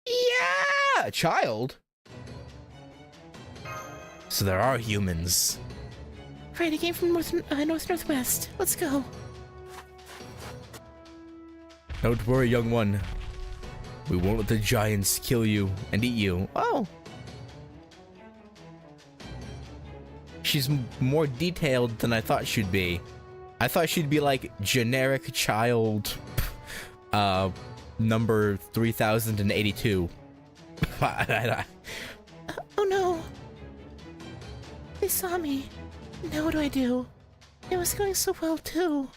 [SPEAKER 1] Yeah! A child? So there are humans.
[SPEAKER 2] Right, it came from northwest. Let's go.
[SPEAKER 1] Don't worry, young one. We won't let the giants kill you and eat you. Oh. She's more detailed than I thought she'd be. I thought she'd be like generic child number 3082.
[SPEAKER 2] Oh no! They saw me. Now what do I do? It was going so well too.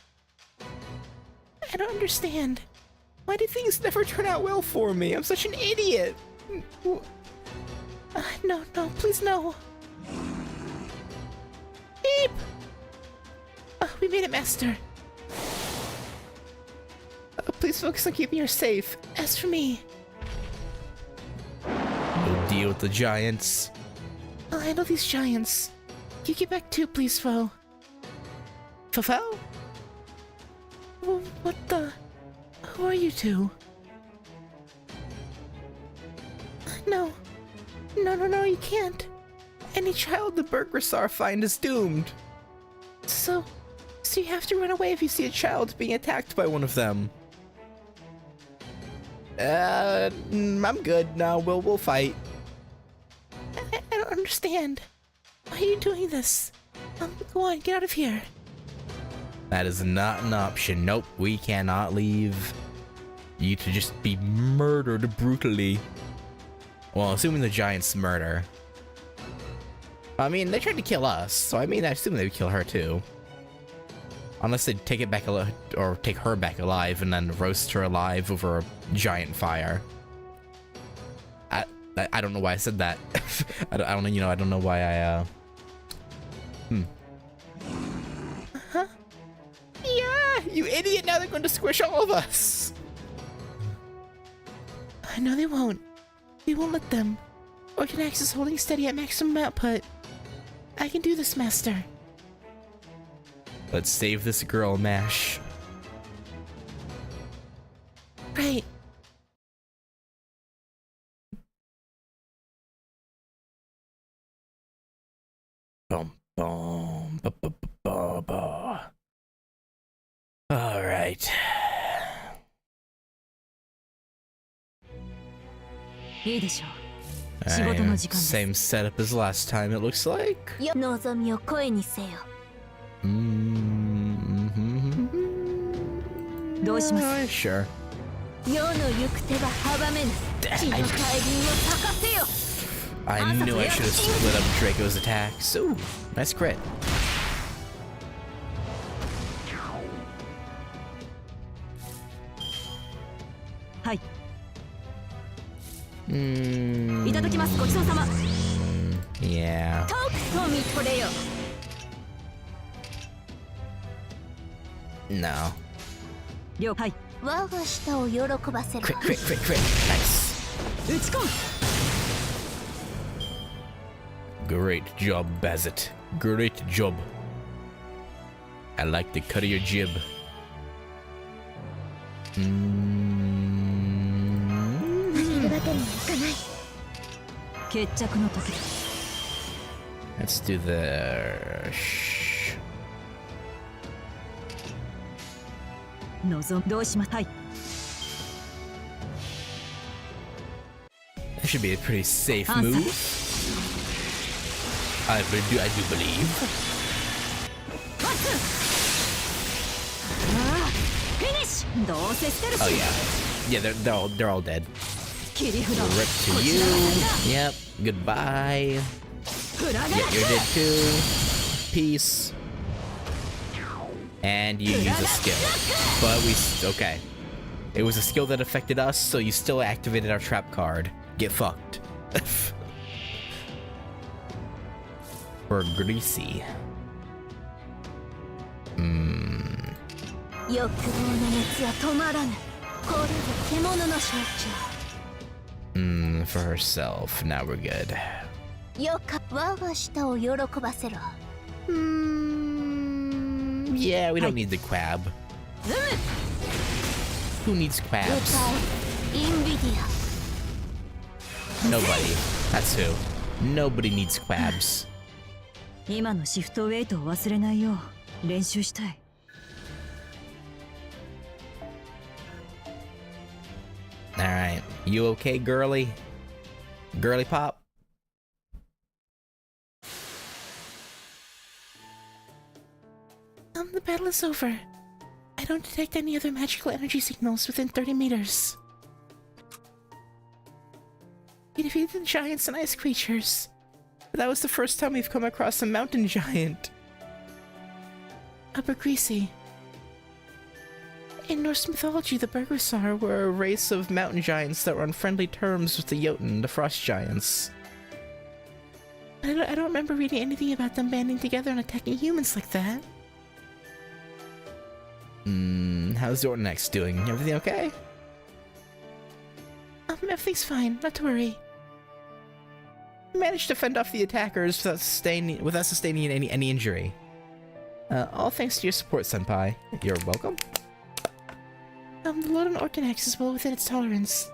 [SPEAKER 2] I don't understand.
[SPEAKER 1] Why do things never turn out well for me? I'm such an idiot.
[SPEAKER 2] No, please no. Beep! We made it, Master. Please focus on keeping her safe. As for me,
[SPEAKER 1] We'll deal with the giants.
[SPEAKER 2] I'll handle these giants. You get back too, please, Fo. Fo? What the? Who are you two? No, you can't.
[SPEAKER 1] Any child the Burgersar find is doomed.
[SPEAKER 2] So you have to run away if you see a child
[SPEAKER 1] Being attacked by one of them. I'm good. No, we'll fight.
[SPEAKER 2] I don't understand. Why are you doing this? Go on, get out of here.
[SPEAKER 1] That is not an option. Nope, we cannot leave. You to just be murdered brutally. Well, assuming the giants murder. I mean, they tried to kill us, so I assume they would kill her too. Unless they take it back or take her back alive and then roast her alive over a giant fire. I don't know why I said that. I don't know. I don't know why I
[SPEAKER 2] Huh?
[SPEAKER 1] Yeah, you idiot! Now they're going to squish all of us.
[SPEAKER 2] No, they won't. We won't let them. Organax is holding steady at maximum output. I can do this, Master.
[SPEAKER 1] Let's save this girl, Mash.
[SPEAKER 2] Right.
[SPEAKER 1] Bum bum ba ba ba ba ba. All right. Same setup as last time, it looks like.
[SPEAKER 4] 望みを声にせよ。
[SPEAKER 2] どうします？
[SPEAKER 1] Sure.
[SPEAKER 4] 世の行く手が阻めぬ。地の大輪を咲かせよ。
[SPEAKER 1] I knew I should have split up Draco's attacks. Ooh, nice crit.
[SPEAKER 6] Hi.
[SPEAKER 4] いただきます。ごちそうさま。
[SPEAKER 1] Yeah.
[SPEAKER 4] とくと見とれよ。
[SPEAKER 1] No.
[SPEAKER 6] 了解。
[SPEAKER 4] 我が舌を喜ばせる。
[SPEAKER 1] Crit, crit, crit, crit. Nice.
[SPEAKER 6] 打ち込む。
[SPEAKER 1] Great job, Bazit. Great job. I like the cut of your jib.
[SPEAKER 4] 逃げるわけにはいかない。
[SPEAKER 6] 決着の時。
[SPEAKER 1] Let's do the...
[SPEAKER 6] どうします。はい。
[SPEAKER 1] That should be a pretty safe move. I do believe.
[SPEAKER 6] Finish. どうせ捨てるし。
[SPEAKER 1] Oh yeah. Yeah, they're all dead.
[SPEAKER 6] 切り札。
[SPEAKER 1] Rip to you. Yep. Goodbye. Yeah, you're dead too. Peace. And you use a skill. But okay. It was a skill that affected us, so you still activated our trap card. Get fucked. Or greasy.
[SPEAKER 4] 欲望の熱は止まらぬ。これぞ獣の象徴。
[SPEAKER 1] For herself. Now we're good.
[SPEAKER 4] 我が舌を喜ばせろ。
[SPEAKER 1] Yeah, we don't need the quab. Who needs quabs?
[SPEAKER 4] インビディア。
[SPEAKER 1] Nobody. That's who. Nobody needs quabs.
[SPEAKER 6] 今のシフトウェイトを忘れないよう練習したい。
[SPEAKER 1] Alright, you okay, girly? Girly pop?
[SPEAKER 2] The battle is over. I don't detect any other magical energy signals within 30 meters. We defeated the giants and ice creatures. But that was the first time we've come across a mountain giant. Upper Greasy. In Norse mythology, the Burgersar were a race of mountain giants that were on friendly terms with the Jotun, the frost giants. I don't remember reading anything about them banding together and attacking humans like that.
[SPEAKER 1] How's Zornex doing? Everything okay?
[SPEAKER 2] Everything's fine, not to worry.
[SPEAKER 1] We managed to fend off the attackers without sustaining any injury. All thanks to your support, Senpai. You're welcome.
[SPEAKER 2] The load on Orkanax is well within its tolerance.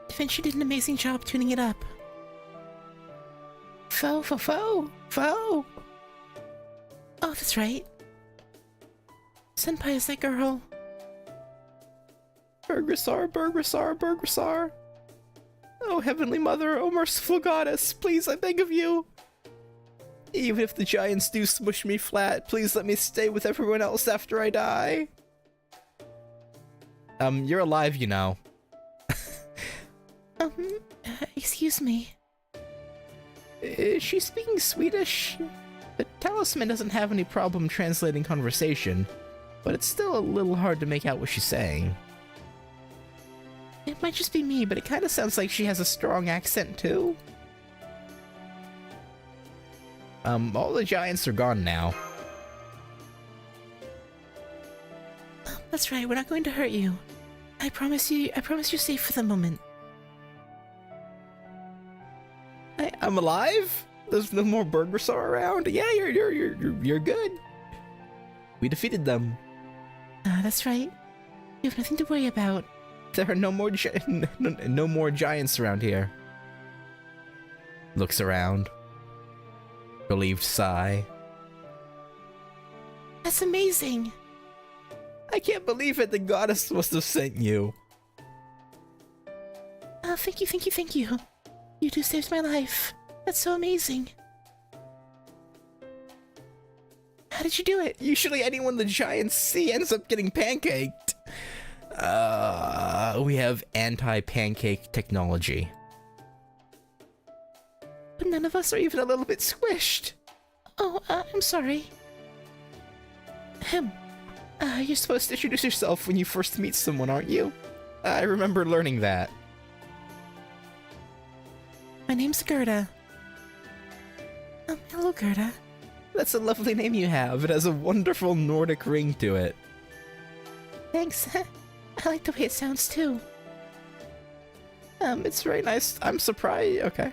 [SPEAKER 2] Da Vinci did an amazing job tuning it up. Foe! Oh, that's right. Senpai is that girl.
[SPEAKER 1] Burgersar. Oh, Heavenly Mother, oh merciful goddess, please, I beg of you. Even if the giants do smush me flat, please let me stay with everyone else after I die. You're alive, you know.
[SPEAKER 2] Excuse me.
[SPEAKER 1] Is she speaking Swedish? The talisman doesn't have any problem translating conversation, but it's still a little hard to make out what she's saying.
[SPEAKER 2] It might just be me, but it kind of sounds like she has a strong accent too.
[SPEAKER 1] All the giants are gone now.
[SPEAKER 2] Oh, that's right, we're not going to hurt you. I promise you're safe for the moment.
[SPEAKER 1] I'm alive? There's no more Burgersar around? Yeah, you're good. We defeated them.
[SPEAKER 2] That's right. You have nothing to worry about.
[SPEAKER 1] There are no more giants around here. Looks around. Relieved sigh.
[SPEAKER 2] That's amazing.
[SPEAKER 1] I can't believe it. The goddess must have sent you.
[SPEAKER 2] Thank you. You two saved my life. That's so amazing. How did you do it?
[SPEAKER 1] Usually anyone the giants see ends up getting pancaked. We have anti-pancake technology.
[SPEAKER 2] But none of us are even a little bit squished. Oh, I'm sorry.
[SPEAKER 1] You're supposed to introduce yourself when you first meet someone, aren't you? I remember learning that.
[SPEAKER 2] My name's Gerda. Hello, Gerda.
[SPEAKER 1] That's a lovely name you have. It has a wonderful Nordic ring to it.
[SPEAKER 2] Thanks. I like the way it sounds too.
[SPEAKER 1] It's very nice. I'm surprised. Okay.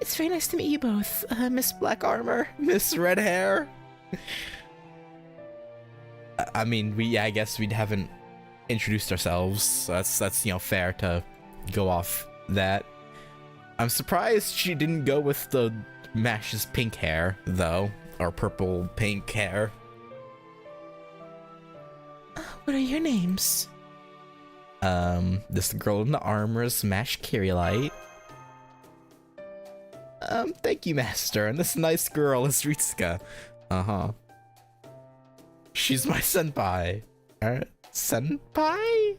[SPEAKER 2] It's very nice to meet you both,
[SPEAKER 1] Miss Black Armor, Miss Red Hair. I mean, I guess we haven't introduced ourselves. That's fair to go off that. I'm surprised she didn't go with the Mash's pink hair, though, or purple pink hair.
[SPEAKER 2] What are your names?
[SPEAKER 1] This girl in the armor is Mash Kyrielite. Thank you, Master. And this nice girl is Ritsuka. She's my senpai. Senpai?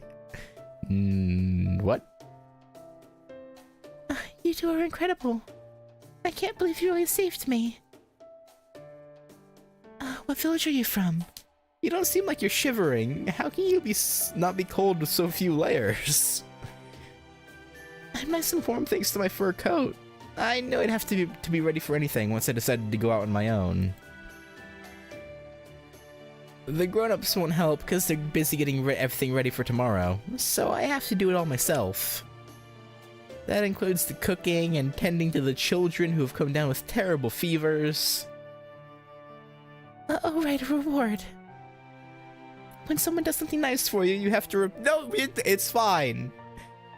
[SPEAKER 1] What?
[SPEAKER 2] You two are incredible. I can't believe you really saved me. What village are you from?
[SPEAKER 1] You don't seem like you're shivering. How can you not be cold with so few layers? I'm nice and warm thanks to my fur coat. I knew I'd have to be ready for anything once I decided to go out on my own. The grown-ups won't help because they're busy getting everything ready for tomorrow, so I have to do it all myself. That includes the cooking and tending to the children who have come down with terrible fevers.
[SPEAKER 2] Oh, right, a reward.
[SPEAKER 1] When someone does something nice for you, you have to no, it's fine.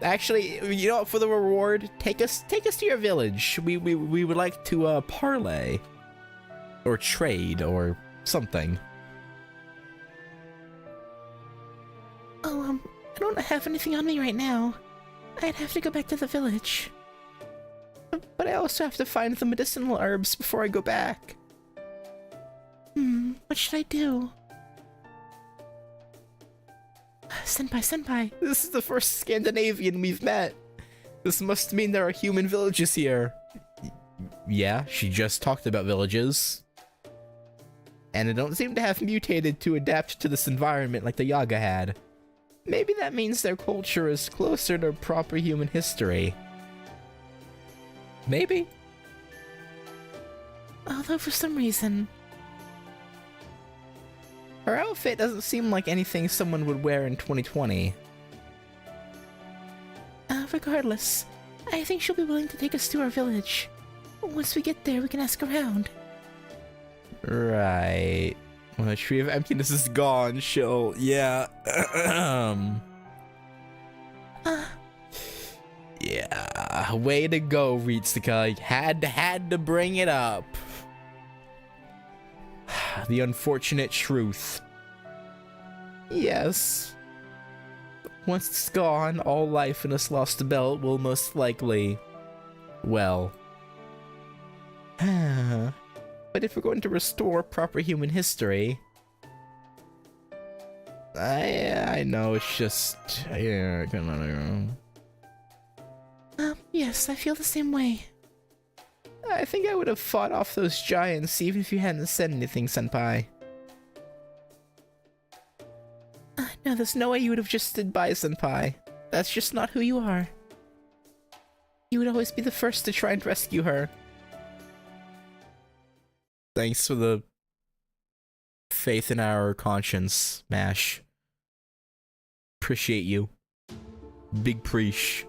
[SPEAKER 1] Actually, you know what, for the reward, take us to your village. We would like to parlay. Or trade, or something.
[SPEAKER 2] Oh, I don't have anything on me right now. I'd have to go back to the village. But I also have to find the medicinal herbs before I go back. What should I do? Senpai.
[SPEAKER 1] This is the first Scandinavian we've met. This must mean there are human villages here. Yeah, she just talked about villages. And they don't seem to have mutated to adapt to this environment like the Yaga had. Maybe that means their culture is closer to proper human history. Maybe.
[SPEAKER 2] Although for some reason...
[SPEAKER 1] Her outfit doesn't seem like anything someone would wear in 2020.
[SPEAKER 2] Regardless, I think she'll be willing to take us to our village. Once we get there, we can ask around.
[SPEAKER 1] Right. When the Tree of Emptiness is gone, she'll... Yeah. Yeah. Way to go, Ritsuka. Had to bring it up. The unfortunate truth. Yes. Once it's gone, all life in this lost belt will most likely... Well... But if we're going to restore proper human history... I know, it's just... Yeah,
[SPEAKER 2] Yes, I feel the same way.
[SPEAKER 1] I think I would have fought off those giants even if you hadn't said anything, Senpai.
[SPEAKER 2] No, there's no way you would have just stood by, Senpai. That's just not who you are. You would always be the first to try and rescue her.
[SPEAKER 1] Thanks for the faith in our conscience, Mash. Appreciate you. Big preach.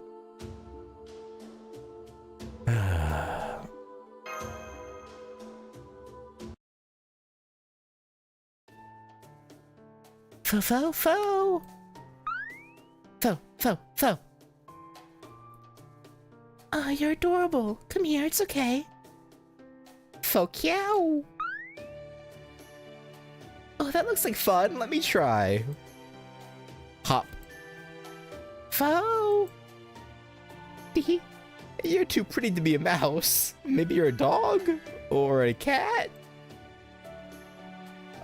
[SPEAKER 2] Fo. Oh, you're adorable. Come here, it's okay.
[SPEAKER 1] Fo-kyow. Oh, that looks like fun. Let me try. Hop.
[SPEAKER 2] Fo.
[SPEAKER 1] You're too pretty to be a mouse. Maybe you're a dog? Or a cat?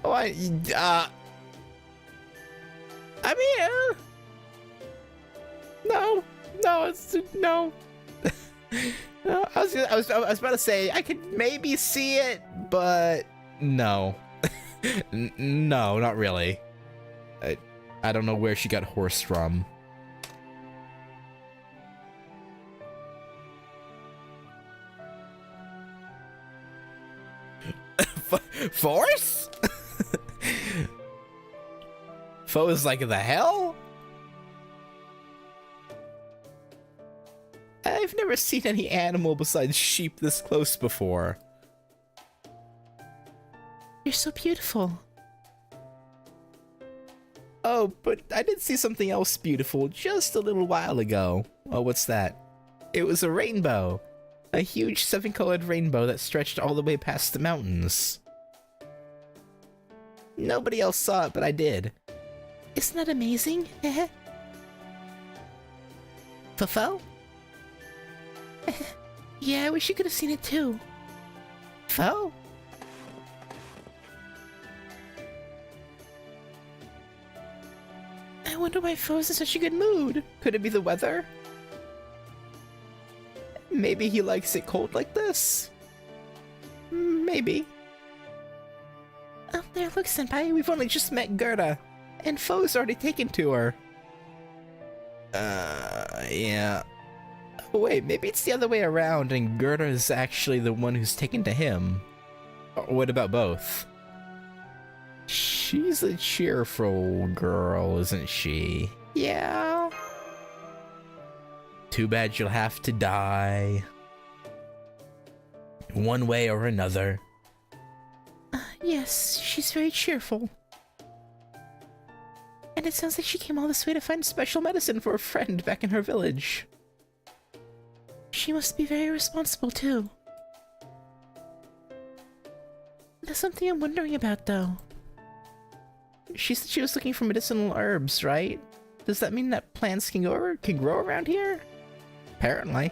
[SPEAKER 1] Oh, I'm here. No, it's no. No, I was about to say I could maybe see it, but no, no, not really. I don't know where she got horse from. Force? Foe is like, the hell? I've never seen any animal besides sheep this close before.
[SPEAKER 2] You're so beautiful.
[SPEAKER 1] Oh, but I did see something else beautiful just a little while ago. Oh, what's that? It was a rainbow. A huge 7-colored rainbow that stretched all the way past the mountains. Nobody else saw it, but I did.
[SPEAKER 2] Isn't that amazing? Fo? Yeah, I wish you could have seen it too.
[SPEAKER 1] Fo?
[SPEAKER 2] I wonder why Fo's in such a good mood.
[SPEAKER 1] Could it be the weather? Maybe he likes it cold like this? Maybe.
[SPEAKER 2] Oh, there, look, Senpai.
[SPEAKER 1] We've only just met Gerda, and Fo's already taken to her. Yeah. Oh, wait, maybe it's the other way around, and Gerda is actually the one who's taken to him. Or what about both? She's a cheerful girl, isn't she? Yeah. Too bad you'll have to die. One way or another.
[SPEAKER 2] Yes, she's very cheerful. And it sounds like she came all this way to find special medicine for a friend back in her village. She must be very responsible, too. There's something I'm wondering about, though. She said she was looking for medicinal herbs, right? Does that mean that plants can grow around here? Apparently.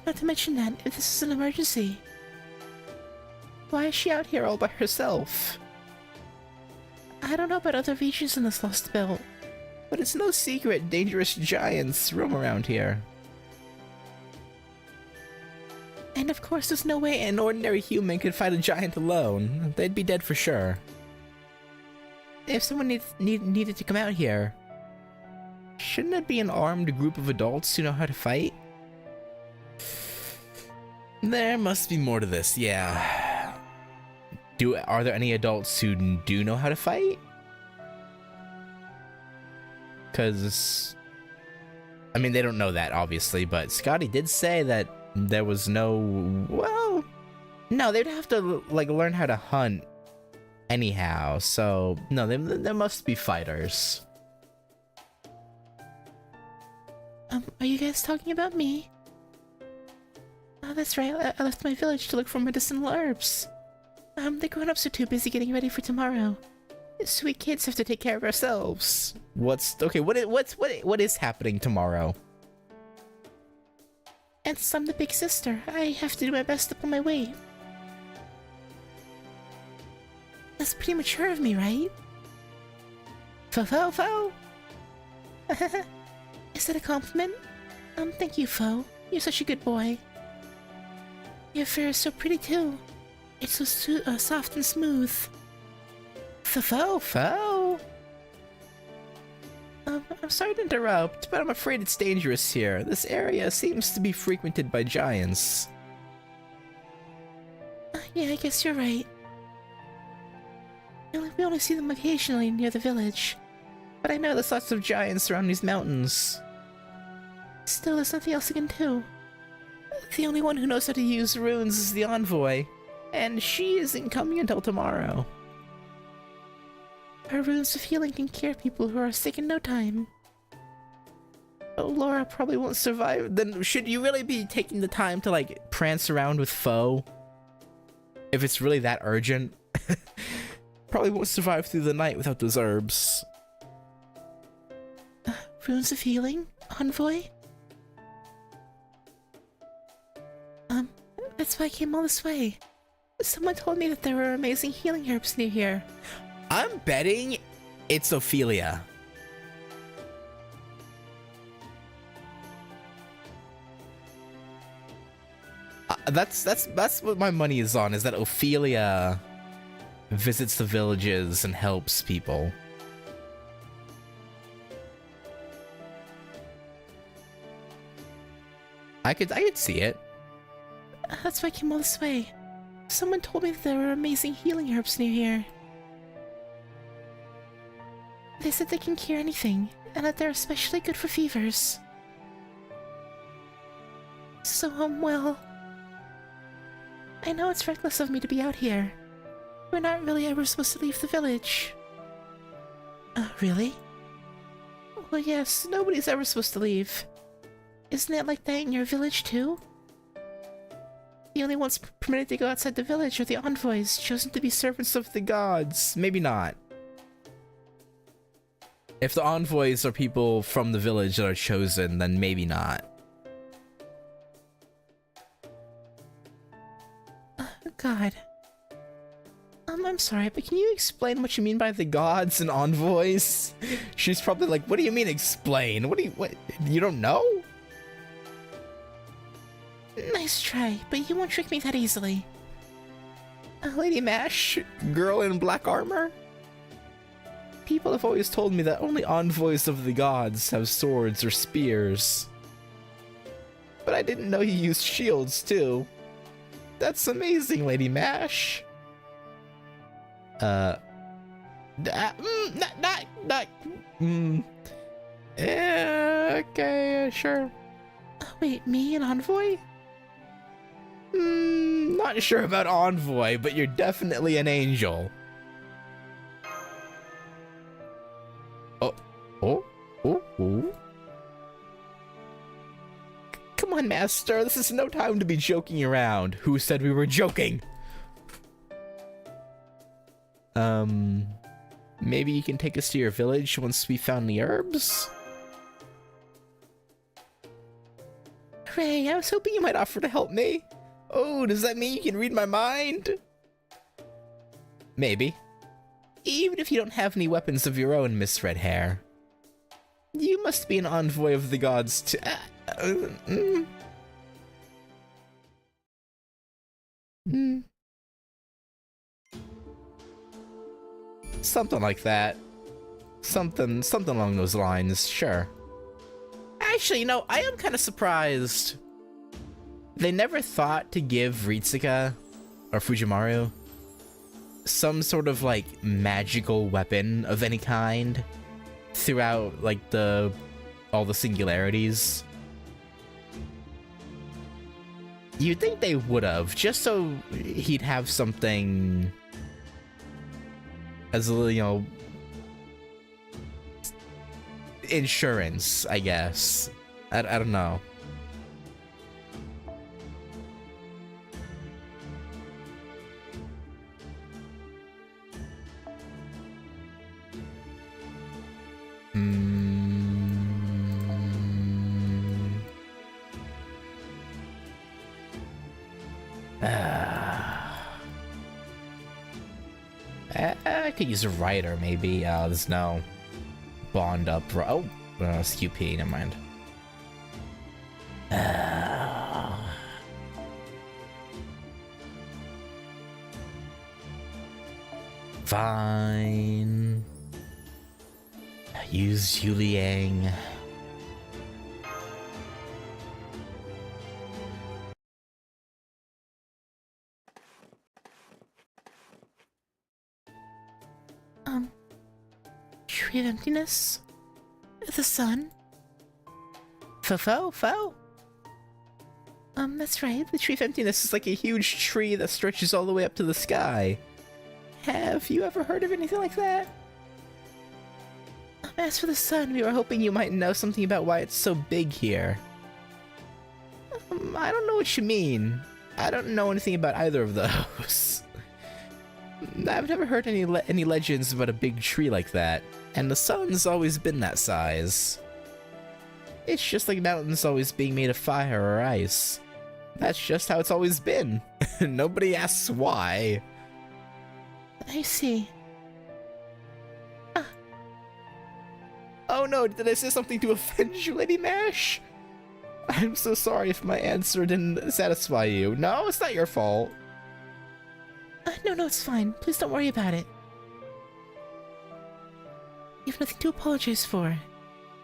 [SPEAKER 2] Not to mention that, if this is an emergency, why is she out here all by herself? I don't know about other regions in this Lost Belt, but it's no secret dangerous giants roam around here. And of course, there's no way an ordinary human could fight a giant alone. They'd be dead for sure. If someone needed to come out here, shouldn't it be an armed group of adults who know how to fight? There must be more to this, yeah. Are there any adults who do know how to fight? Because, I mean, they don't know that, obviously, but Scotty did say that there was no, well, no, they'd have to, like, learn how to hunt anyhow, so, no, there must be fighters. Are you guys talking about me? Oh, that's right, I left my village to look for medicinal herbs. The grown-ups are too busy getting ready for tomorrow. So we kids have to take care of ourselves. Okay, what is happening tomorrow? And since I'm the big sister, I have to do my best to pull my weight. That's pretty mature of me, right? Fo. Is that a compliment? Thank you, Fo. You're such a good boy. Your fur is so pretty too. It's so soft and smooth. Fo. I'm sorry to interrupt, but I'm afraid it's dangerous here. This area seems to be frequented by giants. Yeah, I guess you're right. We only see them occasionally near the village, but I know there's lots of giants around these mountains. Still, there's nothing else I can do. The only one who knows how to use runes is the envoy, and she isn't coming until tomorrow. Her runes of healing can cure people who are sick in no time. But Laura probably won't survive. Then should you really be taking the time to, like, prance around with Foe? If it's really that urgent? Probably won't survive through the night without those herbs. Runes of healing? Envoy? That's why I came all this way. Someone told me that there were amazing healing herbs near here. I'm betting it's Ophelia. That's what my money is on, is that Ophelia visits the villages and helps people. I could see it. That's why I came all this way. Someone told me that there were amazing healing herbs near here. They said they can cure anything, and that they're especially good for fevers. So, well, I know it's reckless of me to be out here. We're not really ever supposed to leave the village. Really? Well, yes, nobody's ever supposed to leave. Isn't it like that in your village, too? The only ones permitted to go outside the village are the envoys, chosen to be servants of the gods. Maybe not. If the envoys are people from the village that are chosen, then maybe not. God. I'm sorry, but can you explain what you mean by the gods and envoys? She's probably like, what do you mean explain? What, you don't know? Nice try, but you won't trick me that easily. Lady Mash, girl in black armor? People have always told me that only envoys of the gods have swords or spears. But I didn't know you used shields too. That's amazing, Lady Mash. Okay, sure. Wait, me, an envoy? Not sure about envoy, but you're definitely an angel. Oh. Come on, Master, this is no time to be joking around. Who said we were joking?
[SPEAKER 1] Maybe you can take us to your village once we found the herbs? Hooray, I was hoping you might offer to help me. Oh, does that mean you can read my mind? Maybe. Even if you don't have any weapons of your own, Miss Red Hair. You must be an envoy of the gods to... Something like that. Something along those lines, sure. Actually, you know, I am kind of surprised. They never thought to give Ritsuka, or Fujimaru, some sort of, like, magical weapon of any kind throughout, like, all the singularities. You'd think they would have, just so he'd have something as a little, you know, insurance, I guess. I don't know. I could use a writer, maybe. There's no bond up. Oh, it's QP, never mind. Fine. Use Yuliang.
[SPEAKER 2] Tree of Emptiness? The sun? Fo? That's right.
[SPEAKER 1] The Tree of Emptiness is like a huge tree that stretches all the way up to the sky. Have you ever heard of anything like that?
[SPEAKER 2] As for the sun,
[SPEAKER 1] We were hoping you might know something about why it's so big here. I don't know what you mean. I don't know anything about either of those. I've never heard any legends about a big tree like that, and the sun's always been that size. It's just like mountains always being made of fire or ice. That's just how it's always been. Nobody asks why.
[SPEAKER 2] I see.
[SPEAKER 1] Oh no, did I say something to offend you, Lady Mash? I'm so sorry if my answer didn't satisfy you. No, it's not your fault.
[SPEAKER 2] No, it's fine. Please don't worry about it. You have nothing to apologize for.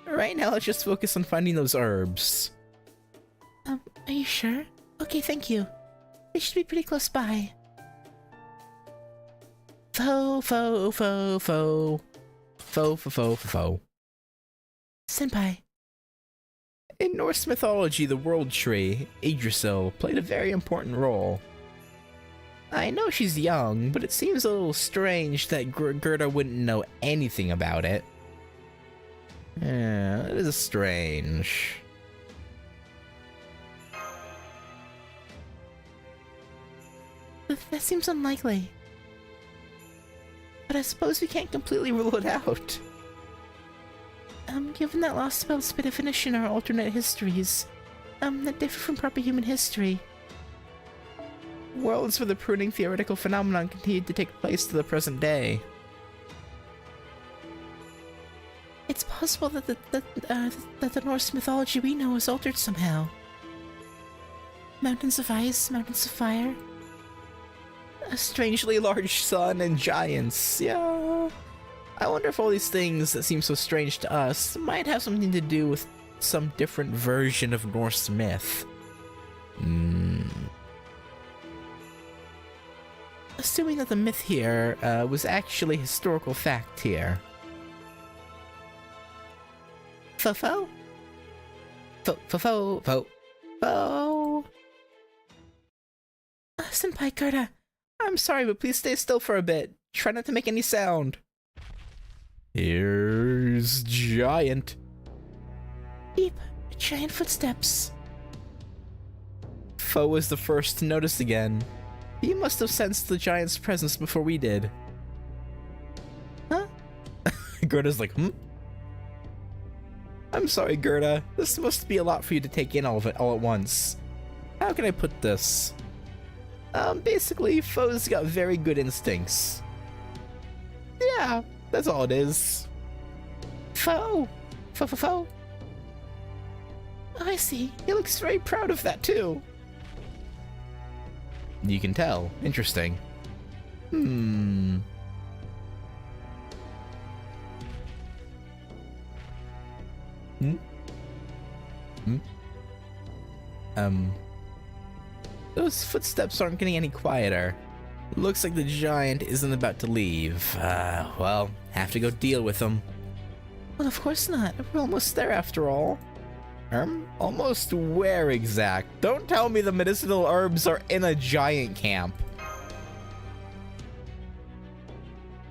[SPEAKER 1] Right now, let's just focus on finding those herbs.
[SPEAKER 2] Are you sure? Okay, thank you. They should be pretty close by.
[SPEAKER 1] Fo.
[SPEAKER 2] Senpai.
[SPEAKER 1] In Norse mythology, the World Tree, Yggdrasil, played a very important role. I know she's young, but it seems a little strange that Gerda wouldn't know anything about it. Yeah, it is strange.
[SPEAKER 2] That seems unlikely. But I suppose we can't completely rule it out. Given that lost spells by definition are alternate histories, that differ from proper human history.
[SPEAKER 1] Worlds where the pruning theoretical phenomenon continued to take place to the present day.
[SPEAKER 2] It's possible that the Norse mythology we know is altered somehow. Mountains of ice, mountains of fire.
[SPEAKER 1] A strangely large sun and giants, yeah. I wonder if all these things that seem so strange to us might have something to do with some different version of Norse myth. Assuming that the myth here was actually historical fact here. Fo.
[SPEAKER 2] Senpai Gerda.
[SPEAKER 1] I'm sorry, but please stay still for a bit. Try not to make any sound. Here's Giant.
[SPEAKER 2] Beep. Giant footsteps.
[SPEAKER 1] Foe was the first to notice again. He must have sensed the giant's presence before we did. Gerda's like, I'm sorry, Gerda. This must be a lot for you to take in all of it all at once. How can I put this? Basically, Foe's got very good instincts. Yeah, that's all it is.
[SPEAKER 2] Foe! Foe! I see. He looks very proud of that, too.
[SPEAKER 1] You can tell. Interesting. Those footsteps aren't getting any quieter. Looks like the giant isn't about to leave. Well, have to go deal with him.
[SPEAKER 2] Well, of course not. We're almost there after all.
[SPEAKER 1] Almost where exact? Don't tell me the medicinal herbs are in a giant camp.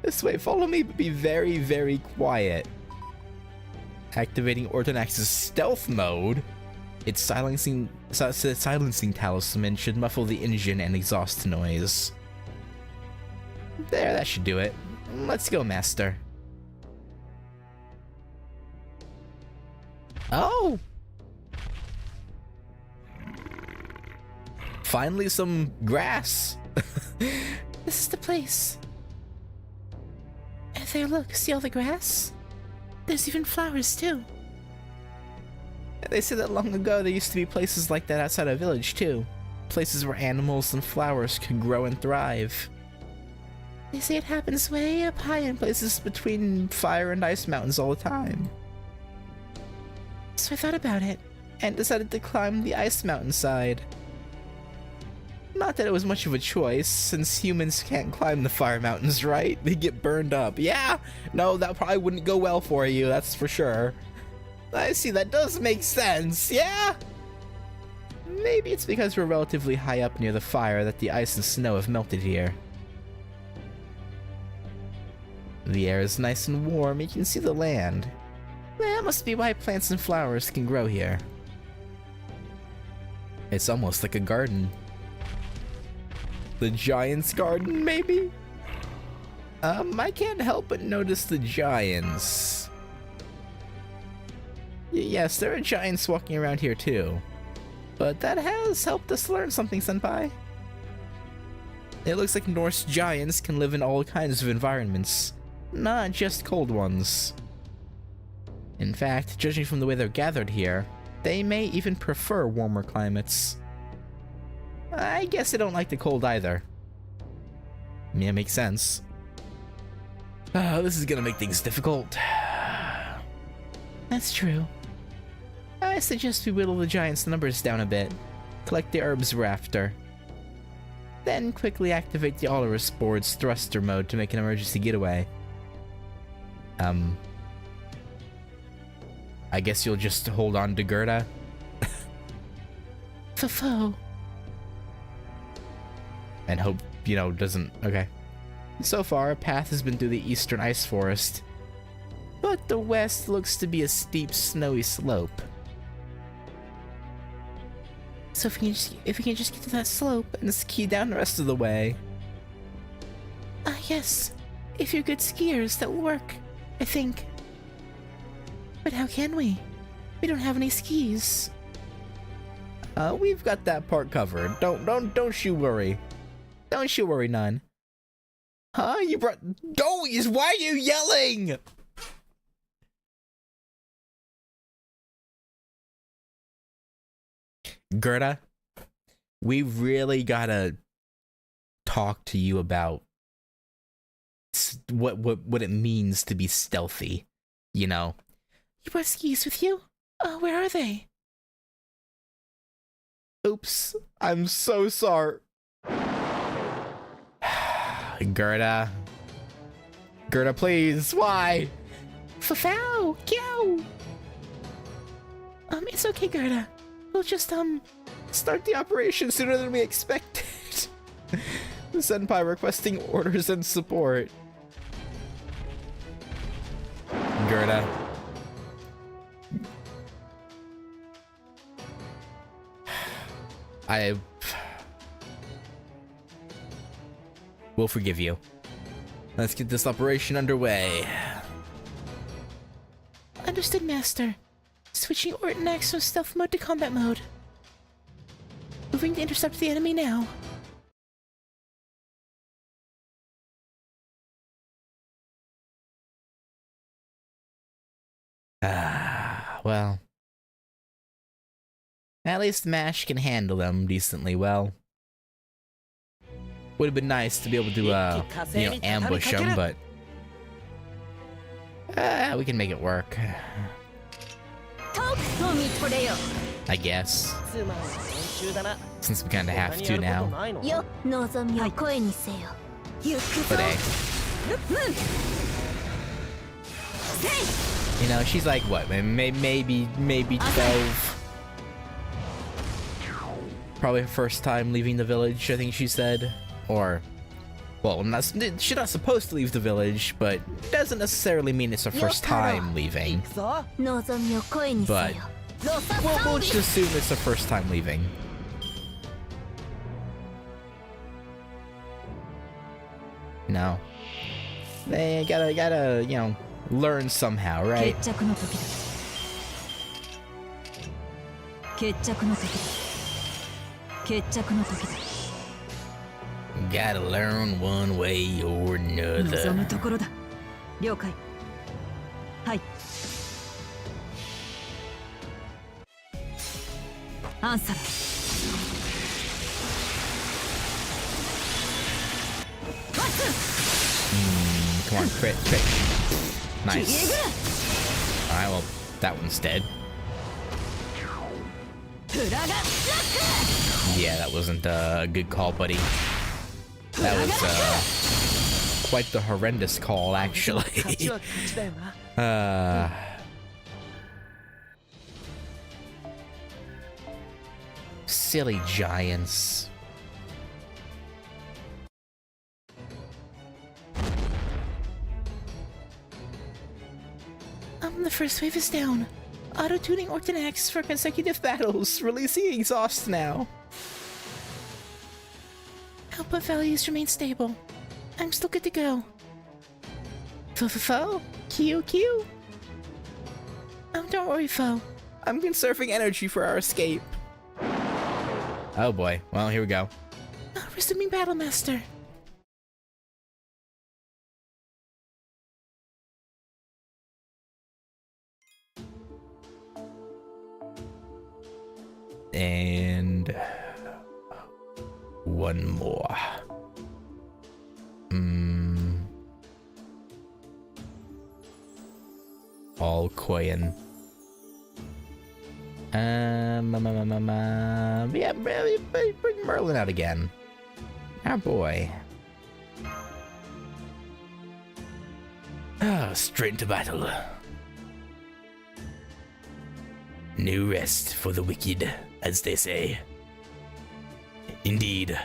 [SPEAKER 1] This way, follow me, but be very, very quiet. Activating Ortonax's stealth mode. Its silencing talisman should muffle the engine and exhaust noise. There, that should do it. Let's go, Master. Oh! Finally some grass.
[SPEAKER 2] This is the place. And there, look, see all the grass? There's even flowers, too.
[SPEAKER 1] They said that long ago there used to be places like that outside our village, too. Places where animals and flowers could grow and thrive.
[SPEAKER 2] They say it happens way up high in places between fire and ice mountains all the time. So I thought about it, and decided to climb the ice mountainside.
[SPEAKER 1] Not that it was much of a choice, since humans can't climb the fire mountains, right? They get burned up. Yeah! No, that probably wouldn't go well for you, that's for sure. I see, that does make sense, yeah? Maybe it's because we're relatively high up near the fire that the ice and snow have melted here. The air is nice and warm, you can see the land. That must be why plants and flowers can grow here. It's almost like a garden. The giant's garden, maybe? I can't help but notice the giants. Yes, there are giants walking around here too. But that has helped us learn something, Senpai. It looks like Norse giants can live in all kinds of environments, not just cold ones. In fact, judging from the way they're gathered here, they may even prefer warmer climates. I guess they don't like the cold either. Yeah, makes sense. This is gonna make things difficult.
[SPEAKER 2] That's true. I suggest we whittle the giants' numbers down a bit. Collect the herbs we're after. Then quickly activate the Olorus board's thruster mode to make an emergency getaway.
[SPEAKER 1] I guess you'll just hold on to Gerda?
[SPEAKER 2] Fo.
[SPEAKER 1] And hope, doesn't... Okay. So far, a path has been through the eastern ice forest. But the west looks to be a steep, snowy slope.
[SPEAKER 2] So if we can just get to that slope
[SPEAKER 1] And ski down the rest of the way.
[SPEAKER 2] Yes. If you're good skiers, that will work, I think. But how can we? We don't have any skis.
[SPEAKER 1] We've got that part covered. Don't you worry. Don't you worry none. Huh? You brought... Don't! Why are you yelling? Gerda, we really gotta talk to you about what it means to be stealthy,
[SPEAKER 2] You brought skis with you? Where are they?
[SPEAKER 1] Oops, I'm so sorry. Gerda, please, why?
[SPEAKER 2] Fow! Kyow! It's okay, Gerda. We'll just,
[SPEAKER 1] start the operation sooner than we expected. The Senpai requesting orders and support. Gerda. We'll forgive you. Let's get this operation underway.
[SPEAKER 2] Understood, Master. Switching Orton X from stealth mode to combat mode. Moving to intercept the enemy now.
[SPEAKER 1] Well. At least MASH can handle them decently well. Would have been nice to be able to, ambush them, but... we can make it work. I guess. Since we kinda have to now. But hey. You know, she's like, what, maybe 12? Probably her first time leaving the village, I think she said. Or, well, she's not supposed to leave the village, but doesn't necessarily mean it's her first time leaving. But we'll just assume it's her first time leaving. No. They gotta, learn somehow, right? Gotta learn one way or another. Come on, crit. Nice. Alright, well, that one's dead. Yeah, that wasn't a good call, buddy. That was quite the horrendous call, actually. Silly giants.
[SPEAKER 2] The first wave is down. Auto-tuning Orton X for consecutive battles. Releasing exhaust now. Output values remain stable. I'm still good to go. Fo. Q. Don't worry, Fo.
[SPEAKER 1] I'm conserving energy for our escape. Oh boy. Well, here we go.
[SPEAKER 2] Resuming battle, Master.
[SPEAKER 1] And one more. All Koyan. Yeah, bring Merlin out again. Our boy. Straight into battle. No rest for the wicked, as they say. Indeed.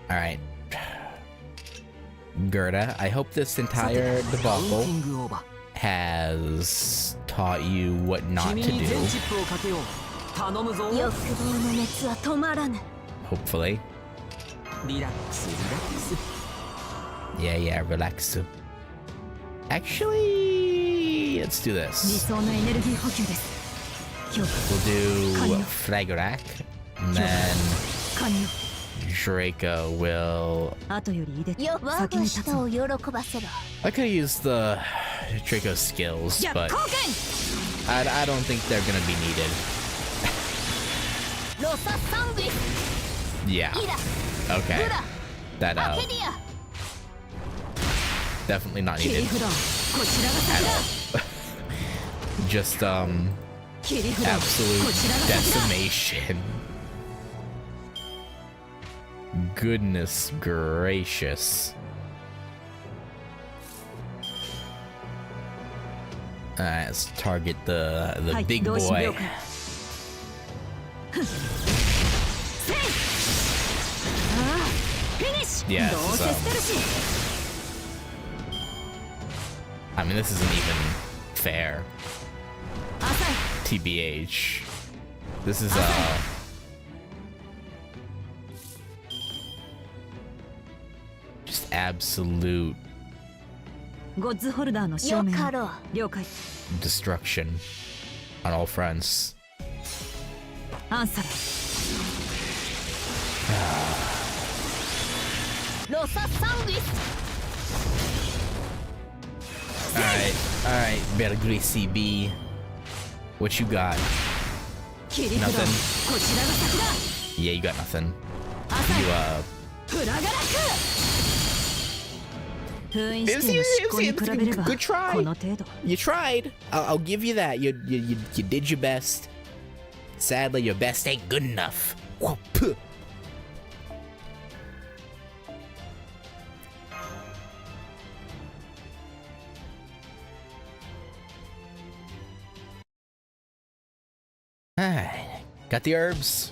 [SPEAKER 1] Alright. Gerda, I hope this entire debacle has taught you what not to do. Hopefully. Yeah, relax. Actually, let's do this. We'll do Fragorak, and then Draco will... I could use the Draco skills, but I don't think they're gonna be needed. Yeah. Okay. That definitely not needed at all. Just absolute decimation. Goodness gracious. Alright, let's target the big boy. Yeah, I mean, this isn't even fair. TBH. This is just absolute
[SPEAKER 6] ゴッズホルダーの正
[SPEAKER 4] よ
[SPEAKER 6] 面
[SPEAKER 4] かろう
[SPEAKER 6] 了解
[SPEAKER 1] destruction on all fronts.
[SPEAKER 6] アンサー
[SPEAKER 4] ロササンウィス
[SPEAKER 1] Alright, better greasy B. What you got?
[SPEAKER 6] 切り札
[SPEAKER 1] Nothing.
[SPEAKER 6] こちらが先だ
[SPEAKER 1] Yeah, you got nothing.
[SPEAKER 6] 朝
[SPEAKER 1] You
[SPEAKER 6] フラガラク封印しての執行に比べれば
[SPEAKER 1] Good try.
[SPEAKER 6] この程度
[SPEAKER 1] you tried. I'll give you that. You did your best. Sadly, your best ain't good enough. Whoop. Alright, got the herbs.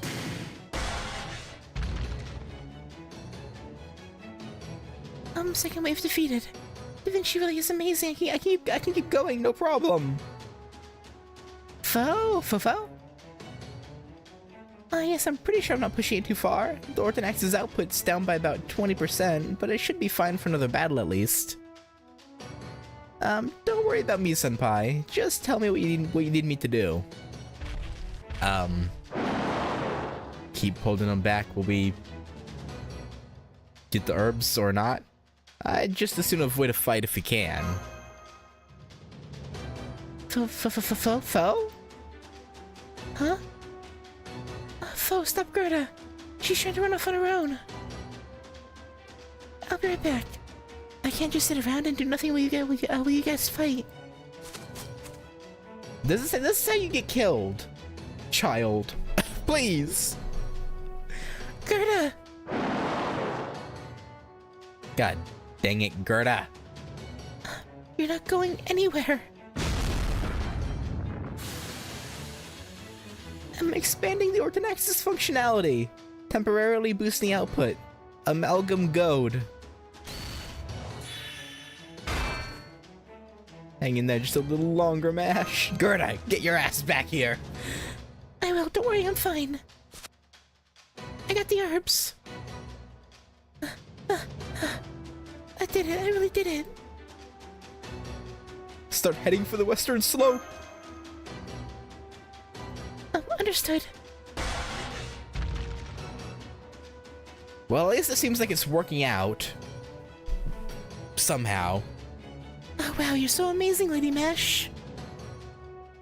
[SPEAKER 2] Second wave defeated. Da Vinci really is amazing. I can keep going, no problem. Foe? Yes, I'm pretty sure I'm not pushing it too far. The Orthonax's output's down by about 20%, but it should be fine for another battle at least. Don't worry about me, Senpai. Just tell me what you need me to do.
[SPEAKER 1] Keep holding them back. Will we get the herbs or not? I'd just as soon avoid a fight if we can.
[SPEAKER 2] Foe? Huh? Foe, stop Gerda. She's trying to run off on her own. I'll be right back. I can't just sit around and do nothing while you guys fight.
[SPEAKER 1] This is how you get killed, child. Please.
[SPEAKER 2] Gerda!
[SPEAKER 1] God dang it, Gerda.
[SPEAKER 2] You're not going anywhere.
[SPEAKER 1] I'm expanding the Orthonax's functionality. Temporarily boosting output. Amalgam Goad. Hang in there just a little longer, Mash. Gerda, get your ass back here.
[SPEAKER 2] I will, don't worry, I'm fine. I got the herbs. I did it, I really did it.
[SPEAKER 1] Start heading for the western slope.
[SPEAKER 2] Understood.
[SPEAKER 1] Well, at least it seems like it's working out. Somehow.
[SPEAKER 2] Oh wow, you're so amazing, Lady Mash.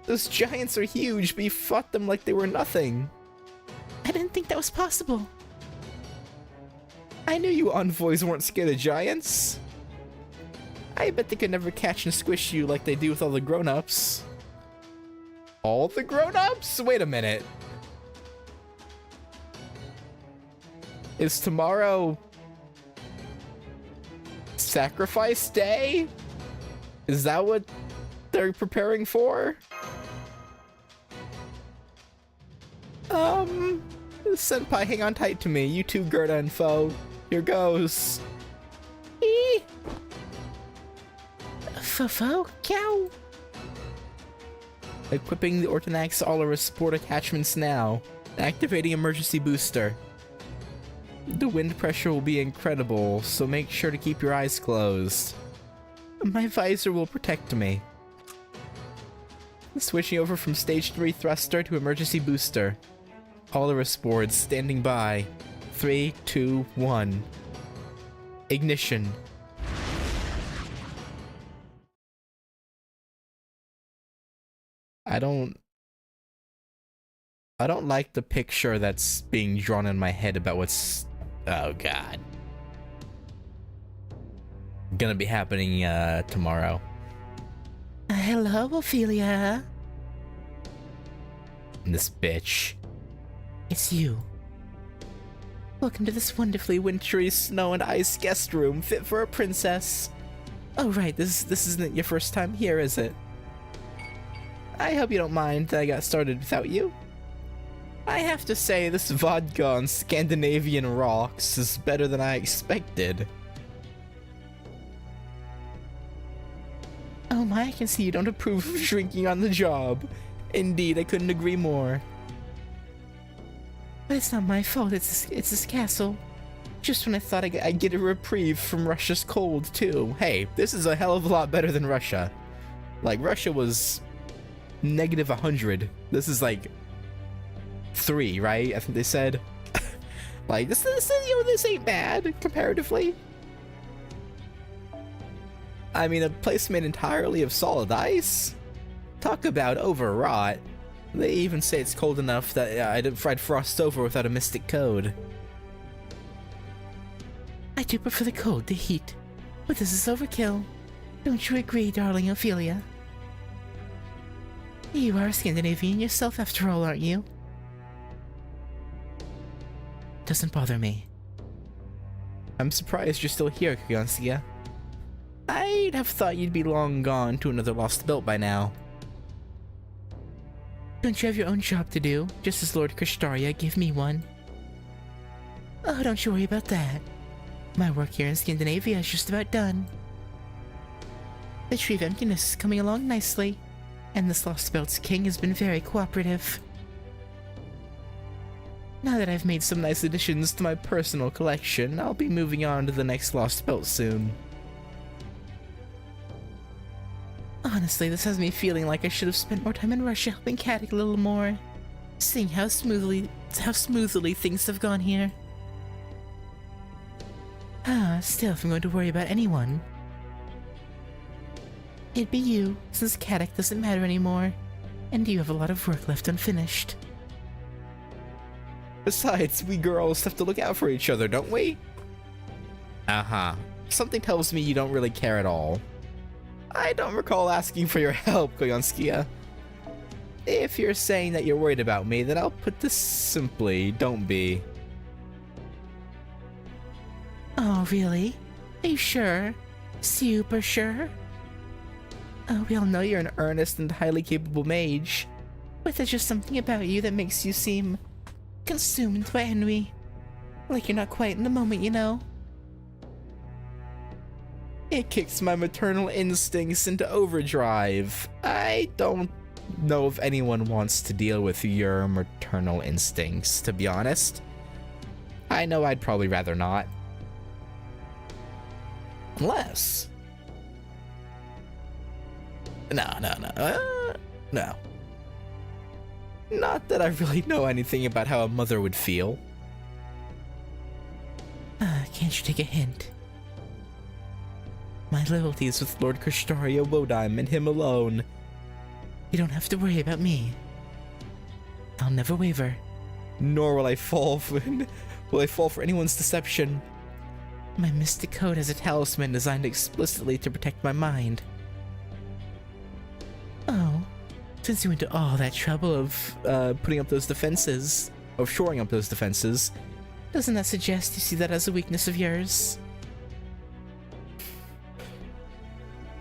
[SPEAKER 1] Those giants are huge, but you fought them like they were nothing.
[SPEAKER 2] I didn't think that was possible.
[SPEAKER 1] I knew you envoys weren't scared of giants. I bet they could never catch and squish you like they do with all the grown-ups. All the grown-ups? Wait a minute. Is tomorrow Sacrifice Day? Is that what they're preparing for? Senpai, hang on tight to me. You too, Gerda and Foe. Here goes. Eee!
[SPEAKER 2] Fofo? Cow?
[SPEAKER 1] Equipping the Orthonax Aura support attachments now. Activating emergency booster. The wind pressure will be incredible, so make sure to keep your eyes closed. My visor will protect me. Switching over from stage 3 thruster to emergency booster. Aura boards standing by. 3, 2, 1. Ignition. I don't like the picture that's being drawn in my head about what's, oh god, gonna be happening tomorrow.
[SPEAKER 2] Hello, Ophelia.
[SPEAKER 1] This bitch.
[SPEAKER 2] It's you. Welcome to this wonderfully wintry snow and ice guest room fit for a princess. Oh right, this isn't your first time here, is it? I hope you don't mind that I got started without you. I have to say, this vodka on Scandinavian rocks is better than I expected. Oh my, I can see you don't approve of drinking on the job. Indeed, I couldn't agree more. But it's not my fault, it's this castle.
[SPEAKER 1] Just when I thought I'd get a reprieve from Russia's cold, too. Hey, this is a hell of a lot better than Russia. Like, Russia was negative 100. This is like 3, right? I think they said. Like, this ain't bad, comparatively. I mean, a place made entirely of solid ice? Talk about overwrought. They even say it's cold enough that I'd frost over without a mystic code.
[SPEAKER 2] I do prefer the cold to heat, but this is overkill. Don't you agree, darling Ophelia? You are a Scandinavian yourself after all, aren't you? Doesn't bother me.
[SPEAKER 1] I'm surprised you're still here, Kyonskia. I'd have thought you'd be long gone to another lost belt by now.
[SPEAKER 2] Don't you have your own job to do, just as Lord Krishtaria gave me one? Oh, don't you worry about that. My work here in Scandinavia is just about done. The Tree of Emptiness is coming along nicely, and this Lost Belt's king has been very cooperative. Now that I've made some nice additions to my personal collection, I'll be moving on to the next Lost Belt soon. Honestly, this has me feeling like I should have spent more time in Russia helping Katic a little more, seeing how smoothly things have gone here. Still, if I'm going to worry about anyone, it'd be you, since Katic doesn't matter anymore, and you have a lot of work left unfinished.
[SPEAKER 1] Besides, we girls have to look out for each other, don't we? Uh-huh. Something tells me you don't really care at all. I don't recall asking for your help, Koyonskia. If you're saying that you're worried about me, then I'll put this simply, don't be.
[SPEAKER 2] Oh, really? Are you sure? Super sure? Oh, we all know you're an earnest and highly capable mage, but there's just something about you that makes you seem consumed by ennui. Like you're not quite in the moment, you know?
[SPEAKER 1] It kicks my maternal instincts into overdrive. I don't know if anyone wants to deal with your maternal instincts, to be honest. I know I'd probably rather not. Unless... No. Not that I really know anything about how a mother would feel.
[SPEAKER 2] Can't you take a hint?
[SPEAKER 1] My loyalty is with Lord Krishtaria Wodime and him alone.
[SPEAKER 2] You don't have to worry about me. I'll never waver.
[SPEAKER 1] Nor will I fall for anyone's deception.
[SPEAKER 2] My mystic code has a talisman designed explicitly to protect my mind. Oh, since you went to all that trouble of
[SPEAKER 1] putting up those defenses, of shoring up those defenses,
[SPEAKER 2] doesn't that suggest you see that as a weakness of yours?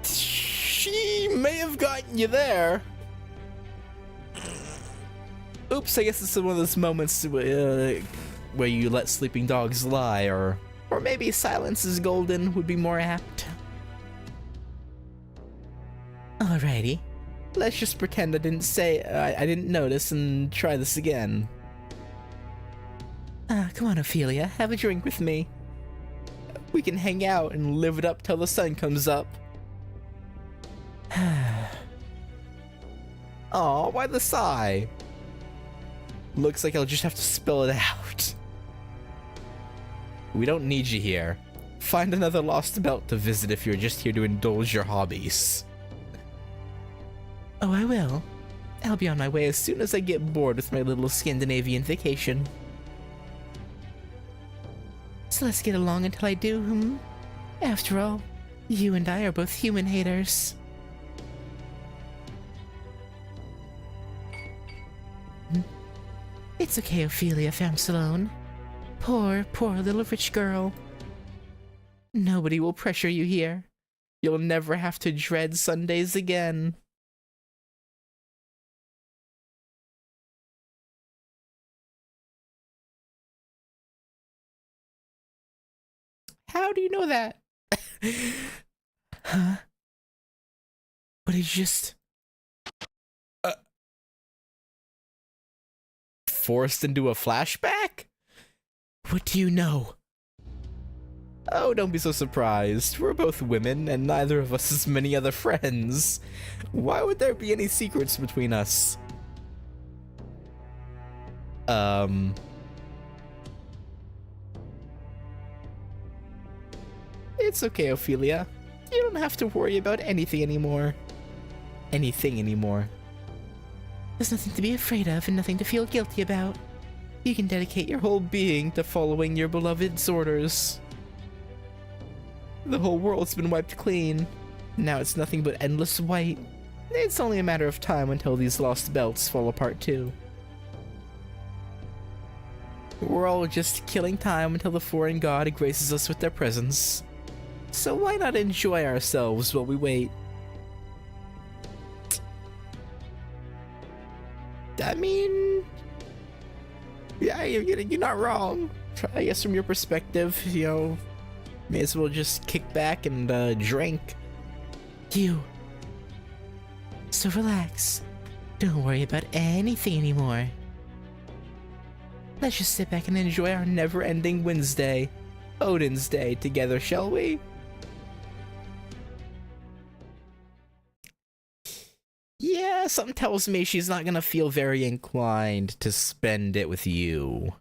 [SPEAKER 1] She may have gotten you there. Oops, I guess it's one of those moments where you let sleeping dogs lie, or maybe silence is golden would be more apt.
[SPEAKER 2] Alrighty.
[SPEAKER 1] Let's just pretend I didn't notice and try this again.
[SPEAKER 2] Come on, Ophelia, have a drink with me.
[SPEAKER 1] We can hang out and live it up till the sun comes up. Aw, why the sigh? Looks like I'll just have to spill it out. We don't need you here. Find another lost belt to visit if you're just here to indulge your hobbies.
[SPEAKER 2] Oh, I will. I'll be on my way as soon as I get bored with my little Scandinavian vacation. So let's get along until I do, After all, you and I are both human haters. It's okay, Ophelia Famsalone. Poor little rich girl. Nobody will pressure you here.
[SPEAKER 1] You'll never have to dread Sundays again. How do you know that?
[SPEAKER 2] Huh? What did you just...
[SPEAKER 1] Forced into a flashback?
[SPEAKER 2] What do you know?
[SPEAKER 1] Oh, don't be so surprised. We're both women, and neither of us has many other friends. Why would there be any secrets between us? It's okay, Ophelia. You don't have to worry about anything anymore.
[SPEAKER 2] There's nothing to be afraid of and nothing to feel guilty about. You can dedicate your whole being to following your beloved's orders. The whole world's been wiped clean. Now it's nothing but endless white. It's only a matter of time until these lost belts fall apart too. We're all just killing time until the foreign god graces us with their presence. So why not enjoy ourselves while we wait? I mean, yeah, you're not wrong. I guess from your perspective, you know, may as well just kick back and drink. So relax. Don't worry about anything anymore. Let's just sit back and enjoy our never-ending Wednesday, Odin's Day, together, shall we? Yeah, something tells me she's not gonna feel very inclined to spend it with you.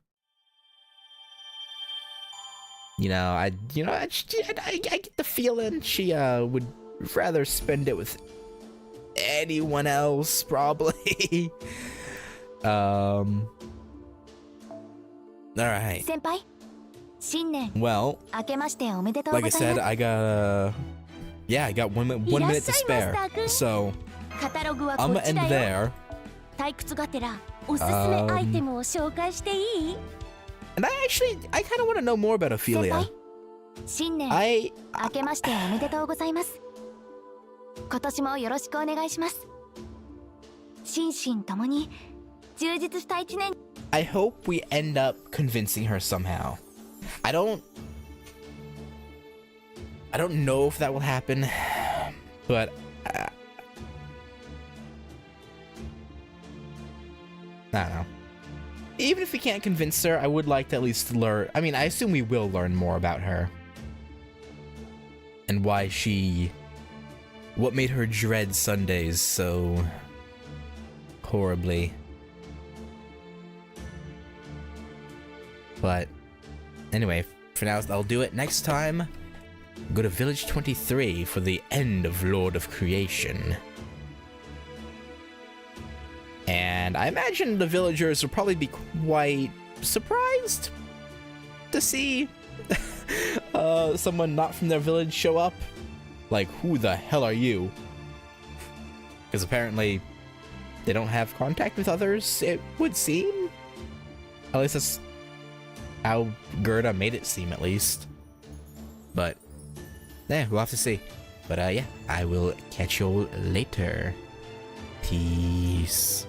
[SPEAKER 2] I get the feeling she would rather spend it with anyone else, probably. All right. Well, like I said, I got 1 minute to spare, so I'm gonna end there. And I kind of want to know more about Ophelia.
[SPEAKER 4] 今年もよろしくお願いします。心身ともに充実した一年。
[SPEAKER 1] I hope we end up convincing her somehow. I don't know if that will happen, but I don't know. Even if we can't convince her, I would like to at least learn. I mean, I assume we will learn more about her and what made her dread Sundays so horribly. But anyway, for now, I'll do it. Next time, go to Village 23 for the end of Lord of Creation. And I imagine the villagers will probably be quite surprised to see someone not from their village show up. Like, who the hell are you? Because apparently they don't have contact with others, it would seem. At least that's how Gerda made it seem, at least. But, yeah, we'll have to see. But, yeah, I will catch you all later. Peace.